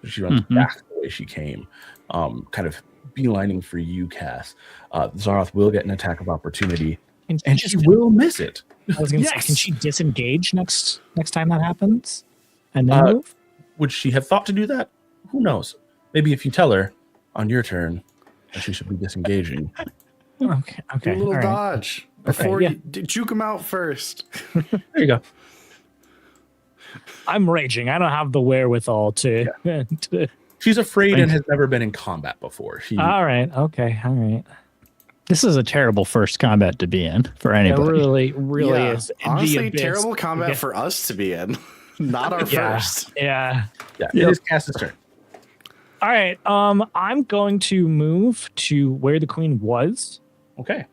She runs back the way she came, kind of beelining for you, Cass. Zaroth will get an attack of opportunity, and she will miss it. I was going to say, can she disengage next time that happens and then move? Would she have thought to do that? Who knows? Maybe if you tell her on your turn that she should be disengaging. Okay. Do a little dodge before you juke him out first. There you go. I'm raging. I don't have the wherewithal to. She's afraid and has never been in combat before. All right. Okay. All right. This is a terrible first combat to be in for anybody. It really is. Honestly, terrible combat for us to be in. Not our first. Yeah. It is Cass's turn. All right. I'm going to move to where the queen was. Okay.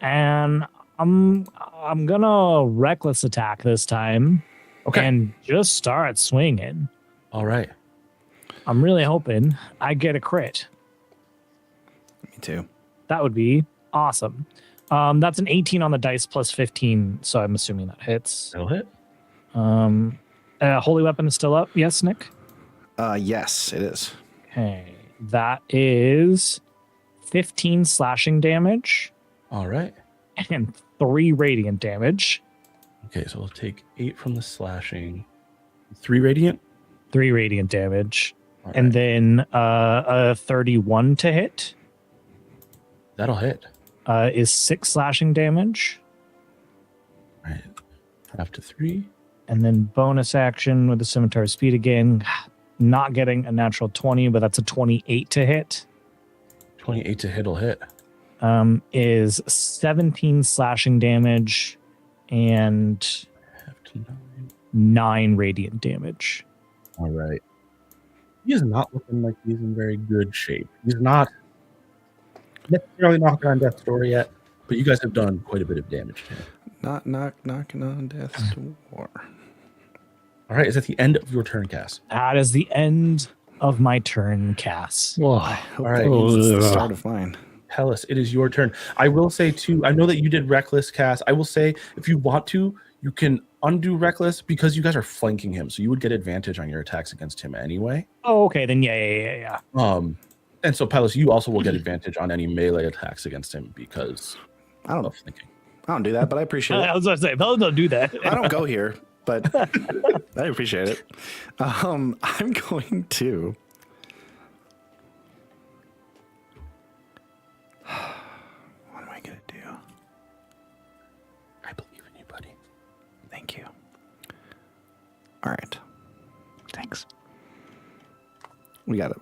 And I'm gonna reckless attack this time. Okay. And just start swinging. All right. I'm really hoping I get a crit. Me too. That would be awesome. That's an 18 on the dice plus 15, so I'm assuming that hits. That'll hit. Holy weapon is still up. Yes, Nick? Yes, it is. Okay. That is 15 slashing damage All right. and 3 radiant damage. Okay, so we'll take 8 from the slashing. 3 radiant? 3 radiant damage. All And right. then a 31 to hit That'll hit. is 6 slashing damage. All right. Half to 3. And then bonus action with the scimitar speed again. Not getting a natural 20, but that's a 28 to hit. 28 to hit'll hit. Is 17 slashing damage and Half to 9. 9 radiant damage. All right. He is not looking like he's in very good shape. He's not necessarily knocking on death's door yet, but you guys have done quite a bit of damage to him. Not knocking on death's door. All right, is that the end of your turn, Cass? That is the end of my turn, Cass. All right. It's the start of mine. Hellas, it is your turn. I will say, too, I know that you did Reckless, Cass. I will say, if you want to, you can undo Reckless because you guys are flanking him, so you would get advantage on your attacks against him anyway. Oh, okay, then yeah. And so, Pelos, you also will get advantage on any melee attacks against him because I don't of flanking. I don't do that, but I appreciate it. I was going to say, Bella don't do that. I don't go here, but I appreciate it. I'm going to. What am I going to do? I believe in you, buddy. Thank you. All right. Thanks. We got to.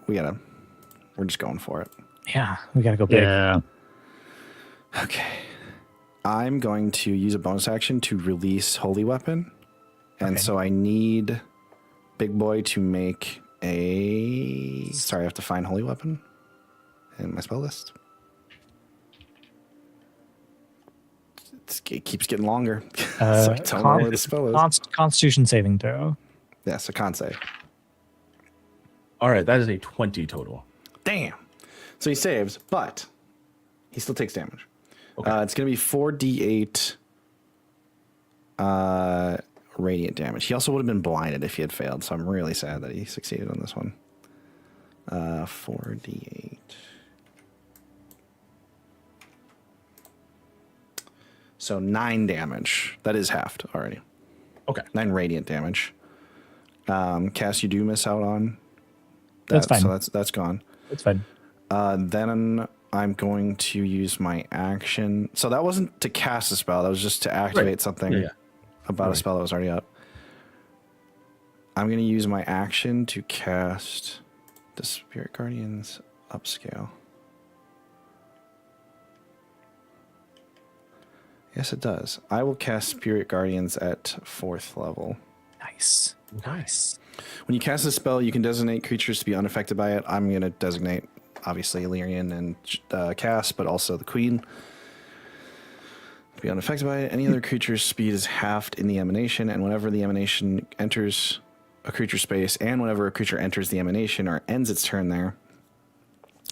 We're just going for it. Yeah, we got to go big. Yeah. Okay. I'm going to use a bonus action to release Holy Weapon. And so I need Big Boy to make a... Sorry, I have to find Holy Weapon in my spell list. It keeps getting longer. So I don't know where the spell is. Constitution saving throw. Yes, a con save. All right, that is a 20 total. Damn. So he saves, but he still takes damage. Okay. It's going to be 4d8 radiant damage. He also would have been blinded if he had failed, so I'm really sad that he succeeded on this one. 4d8. So 9 damage. That is halved already. Okay. 9 radiant damage. Cass, you do miss out on that. That's fine. So that's gone. That's fine. Then I'm going to use my action. So that wasn't to cast a spell. That was just to activate something about a spell that was already up. I'm going to use my action to cast the Spirit Guardians upscale. Yes, it does. I will cast Spirit Guardians at 4th level. Nice. When you cast a spell, you can designate creatures to be unaffected by it. I'm going to designate obviously Illyrian and Cass, but also the Queen. Be unaffected by it. Any other creature's speed is halved in the emanation, and whenever the emanation enters a creature space, and whenever a creature enters the emanation or ends its turn there,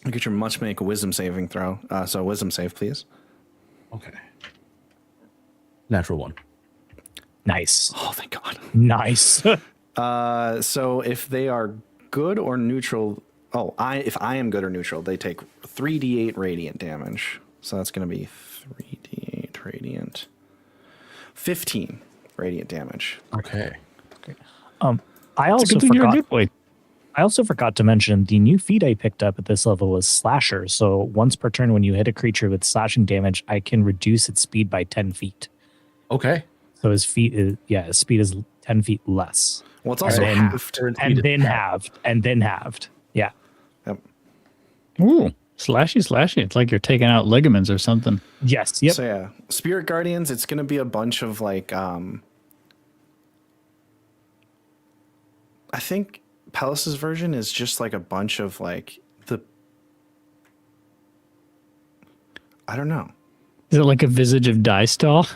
the creature must make a wisdom saving throw. So wisdom save, please. Okay. Natural 1. Nice. Oh, thank God. Nice. So if they are good or neutral, if I am good or neutral, they take 3d8 radiant damage. So that's going to be 3d8 radiant. 15 radiant damage. Okay. I also forgot to mention the new feat I picked up at this level was Slasher. So once per turn, when you hit a creature with slashing damage, I can reduce its speed by 10 feet. Okay. So his speed is 10 feet less. Well, it's also halved. And then halved. Yeah. Yep. Ooh, slashy. It's like you're taking out ligaments or something. Yes. Yep. So yeah, Spirit Guardians, it's going to be a bunch of like, I think Palace's version is just like a bunch of like I don't know. Is it like a Visage of Dystall?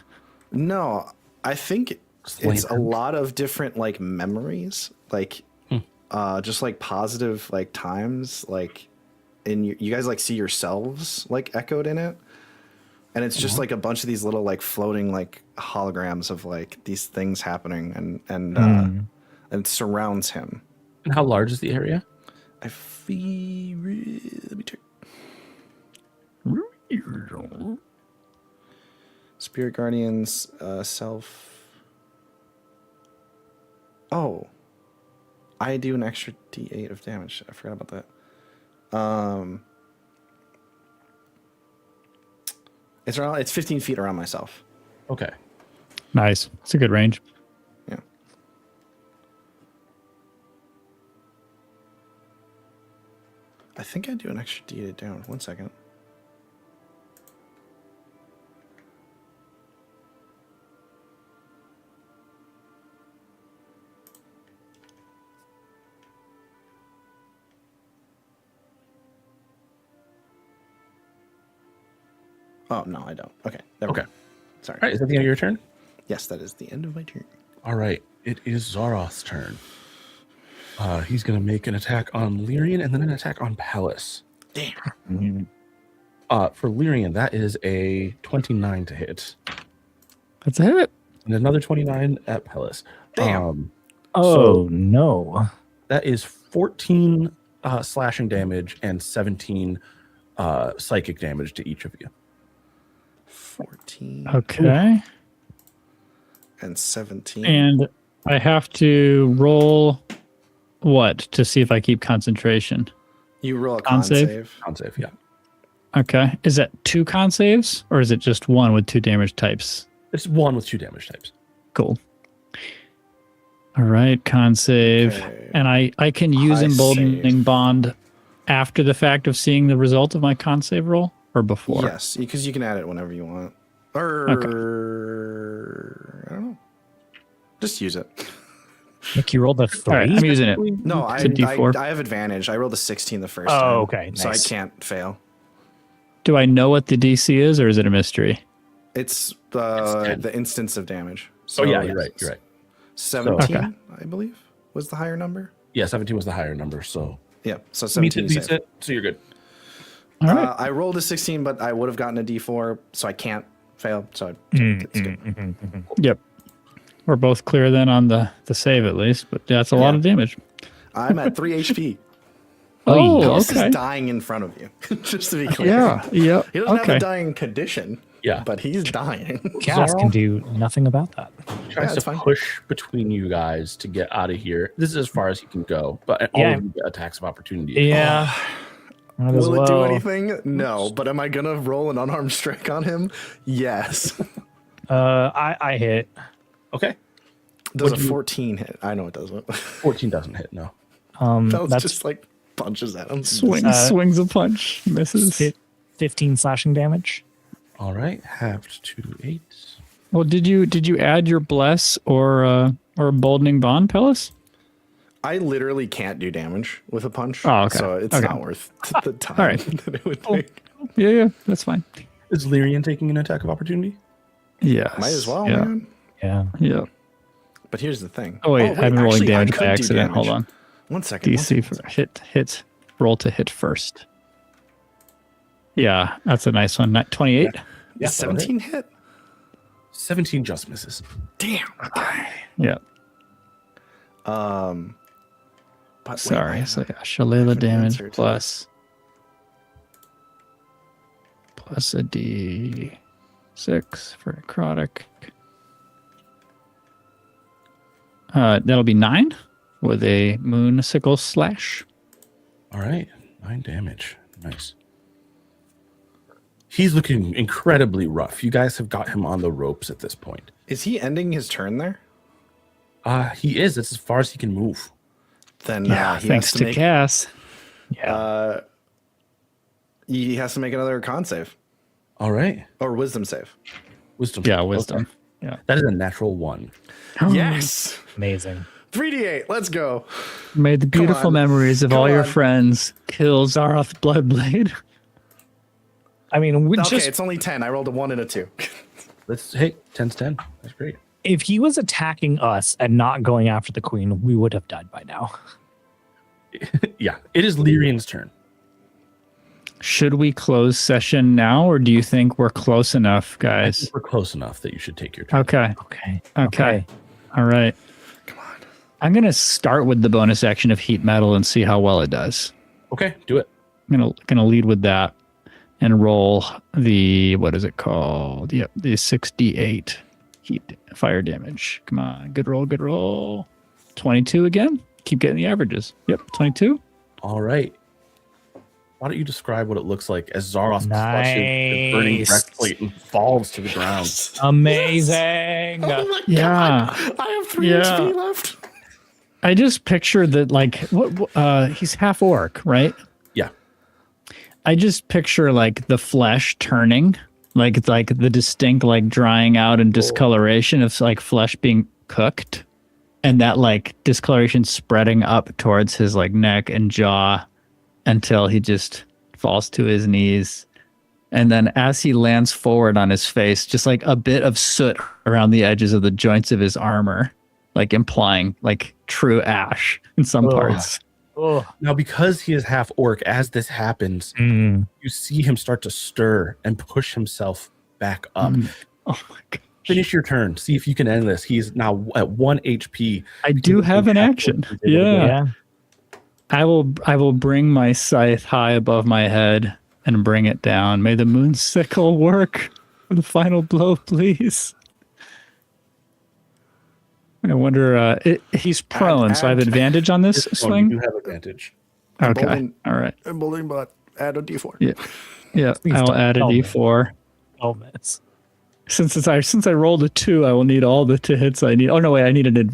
No, I think it's a lot of different like memories, like just like positive like times, like in you guys like see yourselves like echoed in it, and it's just like a bunch of these little like floating like holograms of like these things happening, and it surrounds him. And how large is the area? Let me check. Spirit Guardians, self. Oh, I do an extra D8 of damage. I forgot about that. It's 15 feet around myself. Okay. Nice. It's a good range. Yeah. I think I do an extra D8 down. 1 second. Oh, no, I don't. Okay. Okay. Sorry. All right. Is that the end of your turn? Yes, that is the end of my turn. All right. It is Zaroth's turn. He's going to make an attack on Lyrian and then an attack on Palace. Damn. For Lyrian, that is a 29 to hit. That's a hit. And another 29 at Palace. Damn. No. That is 14 slashing damage and 17 psychic damage to each of you. 14. Okay. And 17. And I have to roll what to see if I keep concentration? You roll a con save. Con save, yeah. Okay. Is that 2 con saves or is it just 1 with 2 damage types? It's 1 with 2 damage types. Cool. All right, con save. Okay. And I can use High Emboldening save. Bond after the fact of seeing the result of my con save roll or before? Yes, because you can add it whenever you want. Or I don't know. Just use it. Nick, you rolled a 3? All right, I'm using it. No, It's a D4. I have advantage. I rolled a 16 the first time. Oh, okay. So I Nice. can't fail. Do I know what the DC is or is it a mystery? It's 10. the instance of damage. So You're right. 17, Okay. I believe, was the higher number. Yeah, 17 was the higher number, so Yeah, so meets 17 it, you beats save. it, so you're good. All right. I rolled a 16, but I would have gotten a D4, so I can't fail. So it's good. Yep. We're both clear then on the save at least, but that's a lot of damage. I'm at 3 HP. Oh, Palace okay. is dying in front of you, just to be clear. Yeah. He doesn't have Okay. a dying condition, Yeah. but he's dying. Cass can do nothing about that. Tries it's to fine. push between you guys to get out of here. This is as far as he can go, but all Yeah. of you get attacks of opportunity. Yeah. Might as Will it do well. anything? No, but am I gonna roll an unarmed strike on him? Yes. I hit. Okay. Does a 14 hit? I know it doesn't. 14 doesn't hit, no. That was That's just like punches at him. Swings a punch, misses. 15 slashing damage. All right, halved to 8. Well, did you add your bless or emboldening bond, Pellis? I literally can't do damage with a punch. Oh, okay. So it's not worth the time All right. that it would take. Yeah, that's fine. Is Lyrian taking an attack of opportunity? Yes. Might as well, Yeah. man. Yeah. But here's the thing. Oh wait, I'm rolling actually, I damage could by do accident. damage. Hold on. 1 second. DC for hit. Roll to hit first. Yeah, that's a nice one. 28. Yeah, Is 17 hit? 17 just misses. Damn. Yeah. But Sorry. wait, So yeah, Shalala damage answer to plus a D6 for necrotic. That'll be 9 with a moon sickle slash. All right, 9 damage. Nice. He's looking incredibly rough. You guys have got him on the ropes at this point. is he ending his turn there? He is. That's as far as he can move. Then Yeah, he thanks has to make, Cass. he has to make another con save All right. or wisdom save. Wisdom. Yeah, wisdom. Okay. Yeah. That is a natural 1. Yes. Amazing. 3d8. Let's go. May the beautiful on. memories of Come all your on. friends kill Zaroth Bloodblade. I mean, we Okay, just it's only 10. I rolled a 1 and a 2. Hey, 10's 10. That's great. if he was attacking us and not going after the queen, we would have died by now. Yeah, it is Lyrian's turn. Should we close session now, or do you think we're close enough, I guys? think we're close enough that you should take your turn. Okay. Okay. All right. Come on. I'm going to start with the bonus action of heat metal and see how well it does. Okay, do it. I'm gonna lead with that and roll the, what is it called? Yep, the 6d8 heat fire damage. Come on, good roll. 22 again. Keep getting the averages. Yep, 22. All right. Why don't you describe what it looks like as Zaroth clutches his burning Nice. breastplate and falls to the ground? Amazing. Oh my Yeah. God. I have 3 Yeah. HP left. I just picture that, like, he's half orc, right? Yeah. I just picture like the flesh turning, like the distinct like drying out and discoloration of like flesh being cooked, and that like discoloration spreading up towards his like neck and jaw until he just falls to his knees. And then as he lands forward on his face, just like a bit of soot around the edges of the joints of his armor, like implying like true ash in some parts. Oh. Now, because he is half orc, as this happens, Mm. you see him start to stir and push himself back up. Oh my god. Finish your turn. See if you can end this. He's now at 1 HP. I do have an action. Yeah. Yeah. I will bring my scythe high above my head and bring it down. May the moon sickle work for the final blow, please. I wonder, he's prone, so I have advantage on this Oh, you swing. do have advantage. Okay, Embolden- all right. Embolden, but add a d4. Yeah, yeah. Please I'll don't add a tell me. d4. Oh, miss. Since I rolled a 2, I will need all the 2 hits I need. Oh no, wait,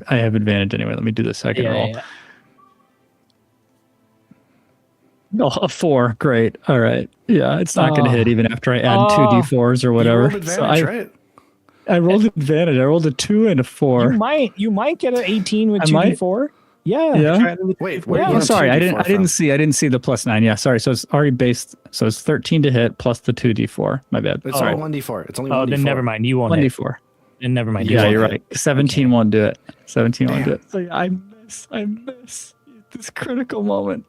I have advantage anyway. Let me do the second roll. Yeah. Oh, a 4. Great. All right. Yeah, it's not going to Oh. hit even after I add Oh. 2d4s or You whatever. rolled advantage, right? I rolled advantage. I rolled a 2 and a 4. You might get an 18 with I might. 2d4. Yeah. Yeah. Wait, Yeah. Oh, sorry. I 2d4 didn't see the +9. Yeah, sorry. So it's already based. So it's 13 to hit plus the 2d4. My bad. It's Sorry. only 1d4. It's only Oh, 1d4. then never mind. You won't. 1d4. Then never mind. Yeah, won't you're hit. right. 17 won't do it. 17 won't do Damn. it. So yeah, I miss this critical moment.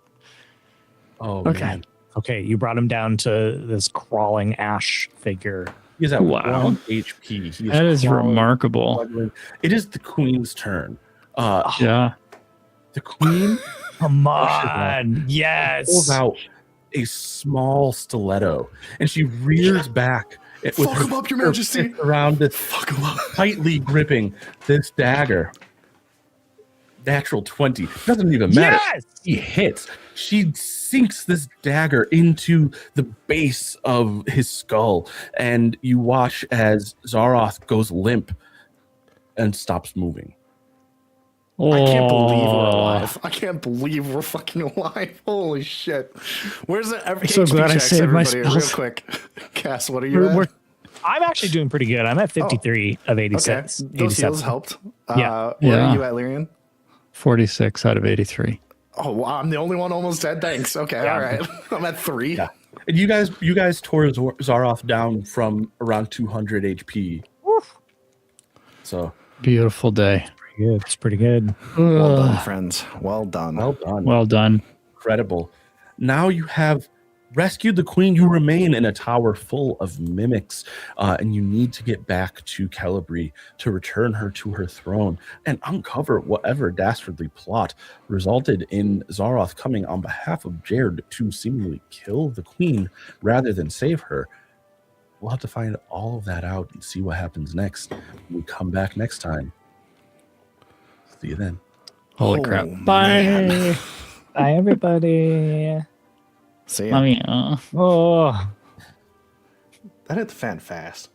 Oh, Okay. man. Okay, you brought him down to this crawling ash figure. He is at Wow. 1 HP. He That is crawling, remarkable. struggling. It is the queen's turn. Yeah. The queen Come Pushes on. pulls Yes. out a small stiletto and she rears back with Fuck her him up, Your her Majesty. fist around this, Fuck him up. tightly gripping this dagger. Natural 20. Doesn't even matter. Yes. He hits. She sinks this dagger into the base of his skull, and you watch as Zaroth goes limp and stops moving. I can't believe we're Oh. alive. I can't believe we're fucking alive. Holy shit. Where's the every So HP glad I checks, saved my everybody, real spells. quick? Cass, what are you We're- at? I'm actually doing pretty good. I'm at 53 of Okay, 86. those heals helped. Yeah. What Yeah. are you at, Lyrian? 46 out of 83. Oh, wow. I'm the only one almost dead. Thanks. Okay. Yeah. All right. I'm at 3. Yeah. And you guys tore Zaroth down from around 200 HP. Woof. So Beautiful day. Yeah, it's pretty good. Well done, friends. Well done. well done. Well done. Incredible. Now you have rescued the queen. You remain in a tower full of mimics, and you need to get back to Celebre to return her to her throne and uncover whatever dastardly plot resulted in Zaroth coming on behalf of Jared to seemingly kill the queen rather than save her. We'll have to find all of that out and see what happens next when we come back next time. See you then. Holy crap. Man. Bye, everybody. See ya. Let me, Oh. That hit the fan fast.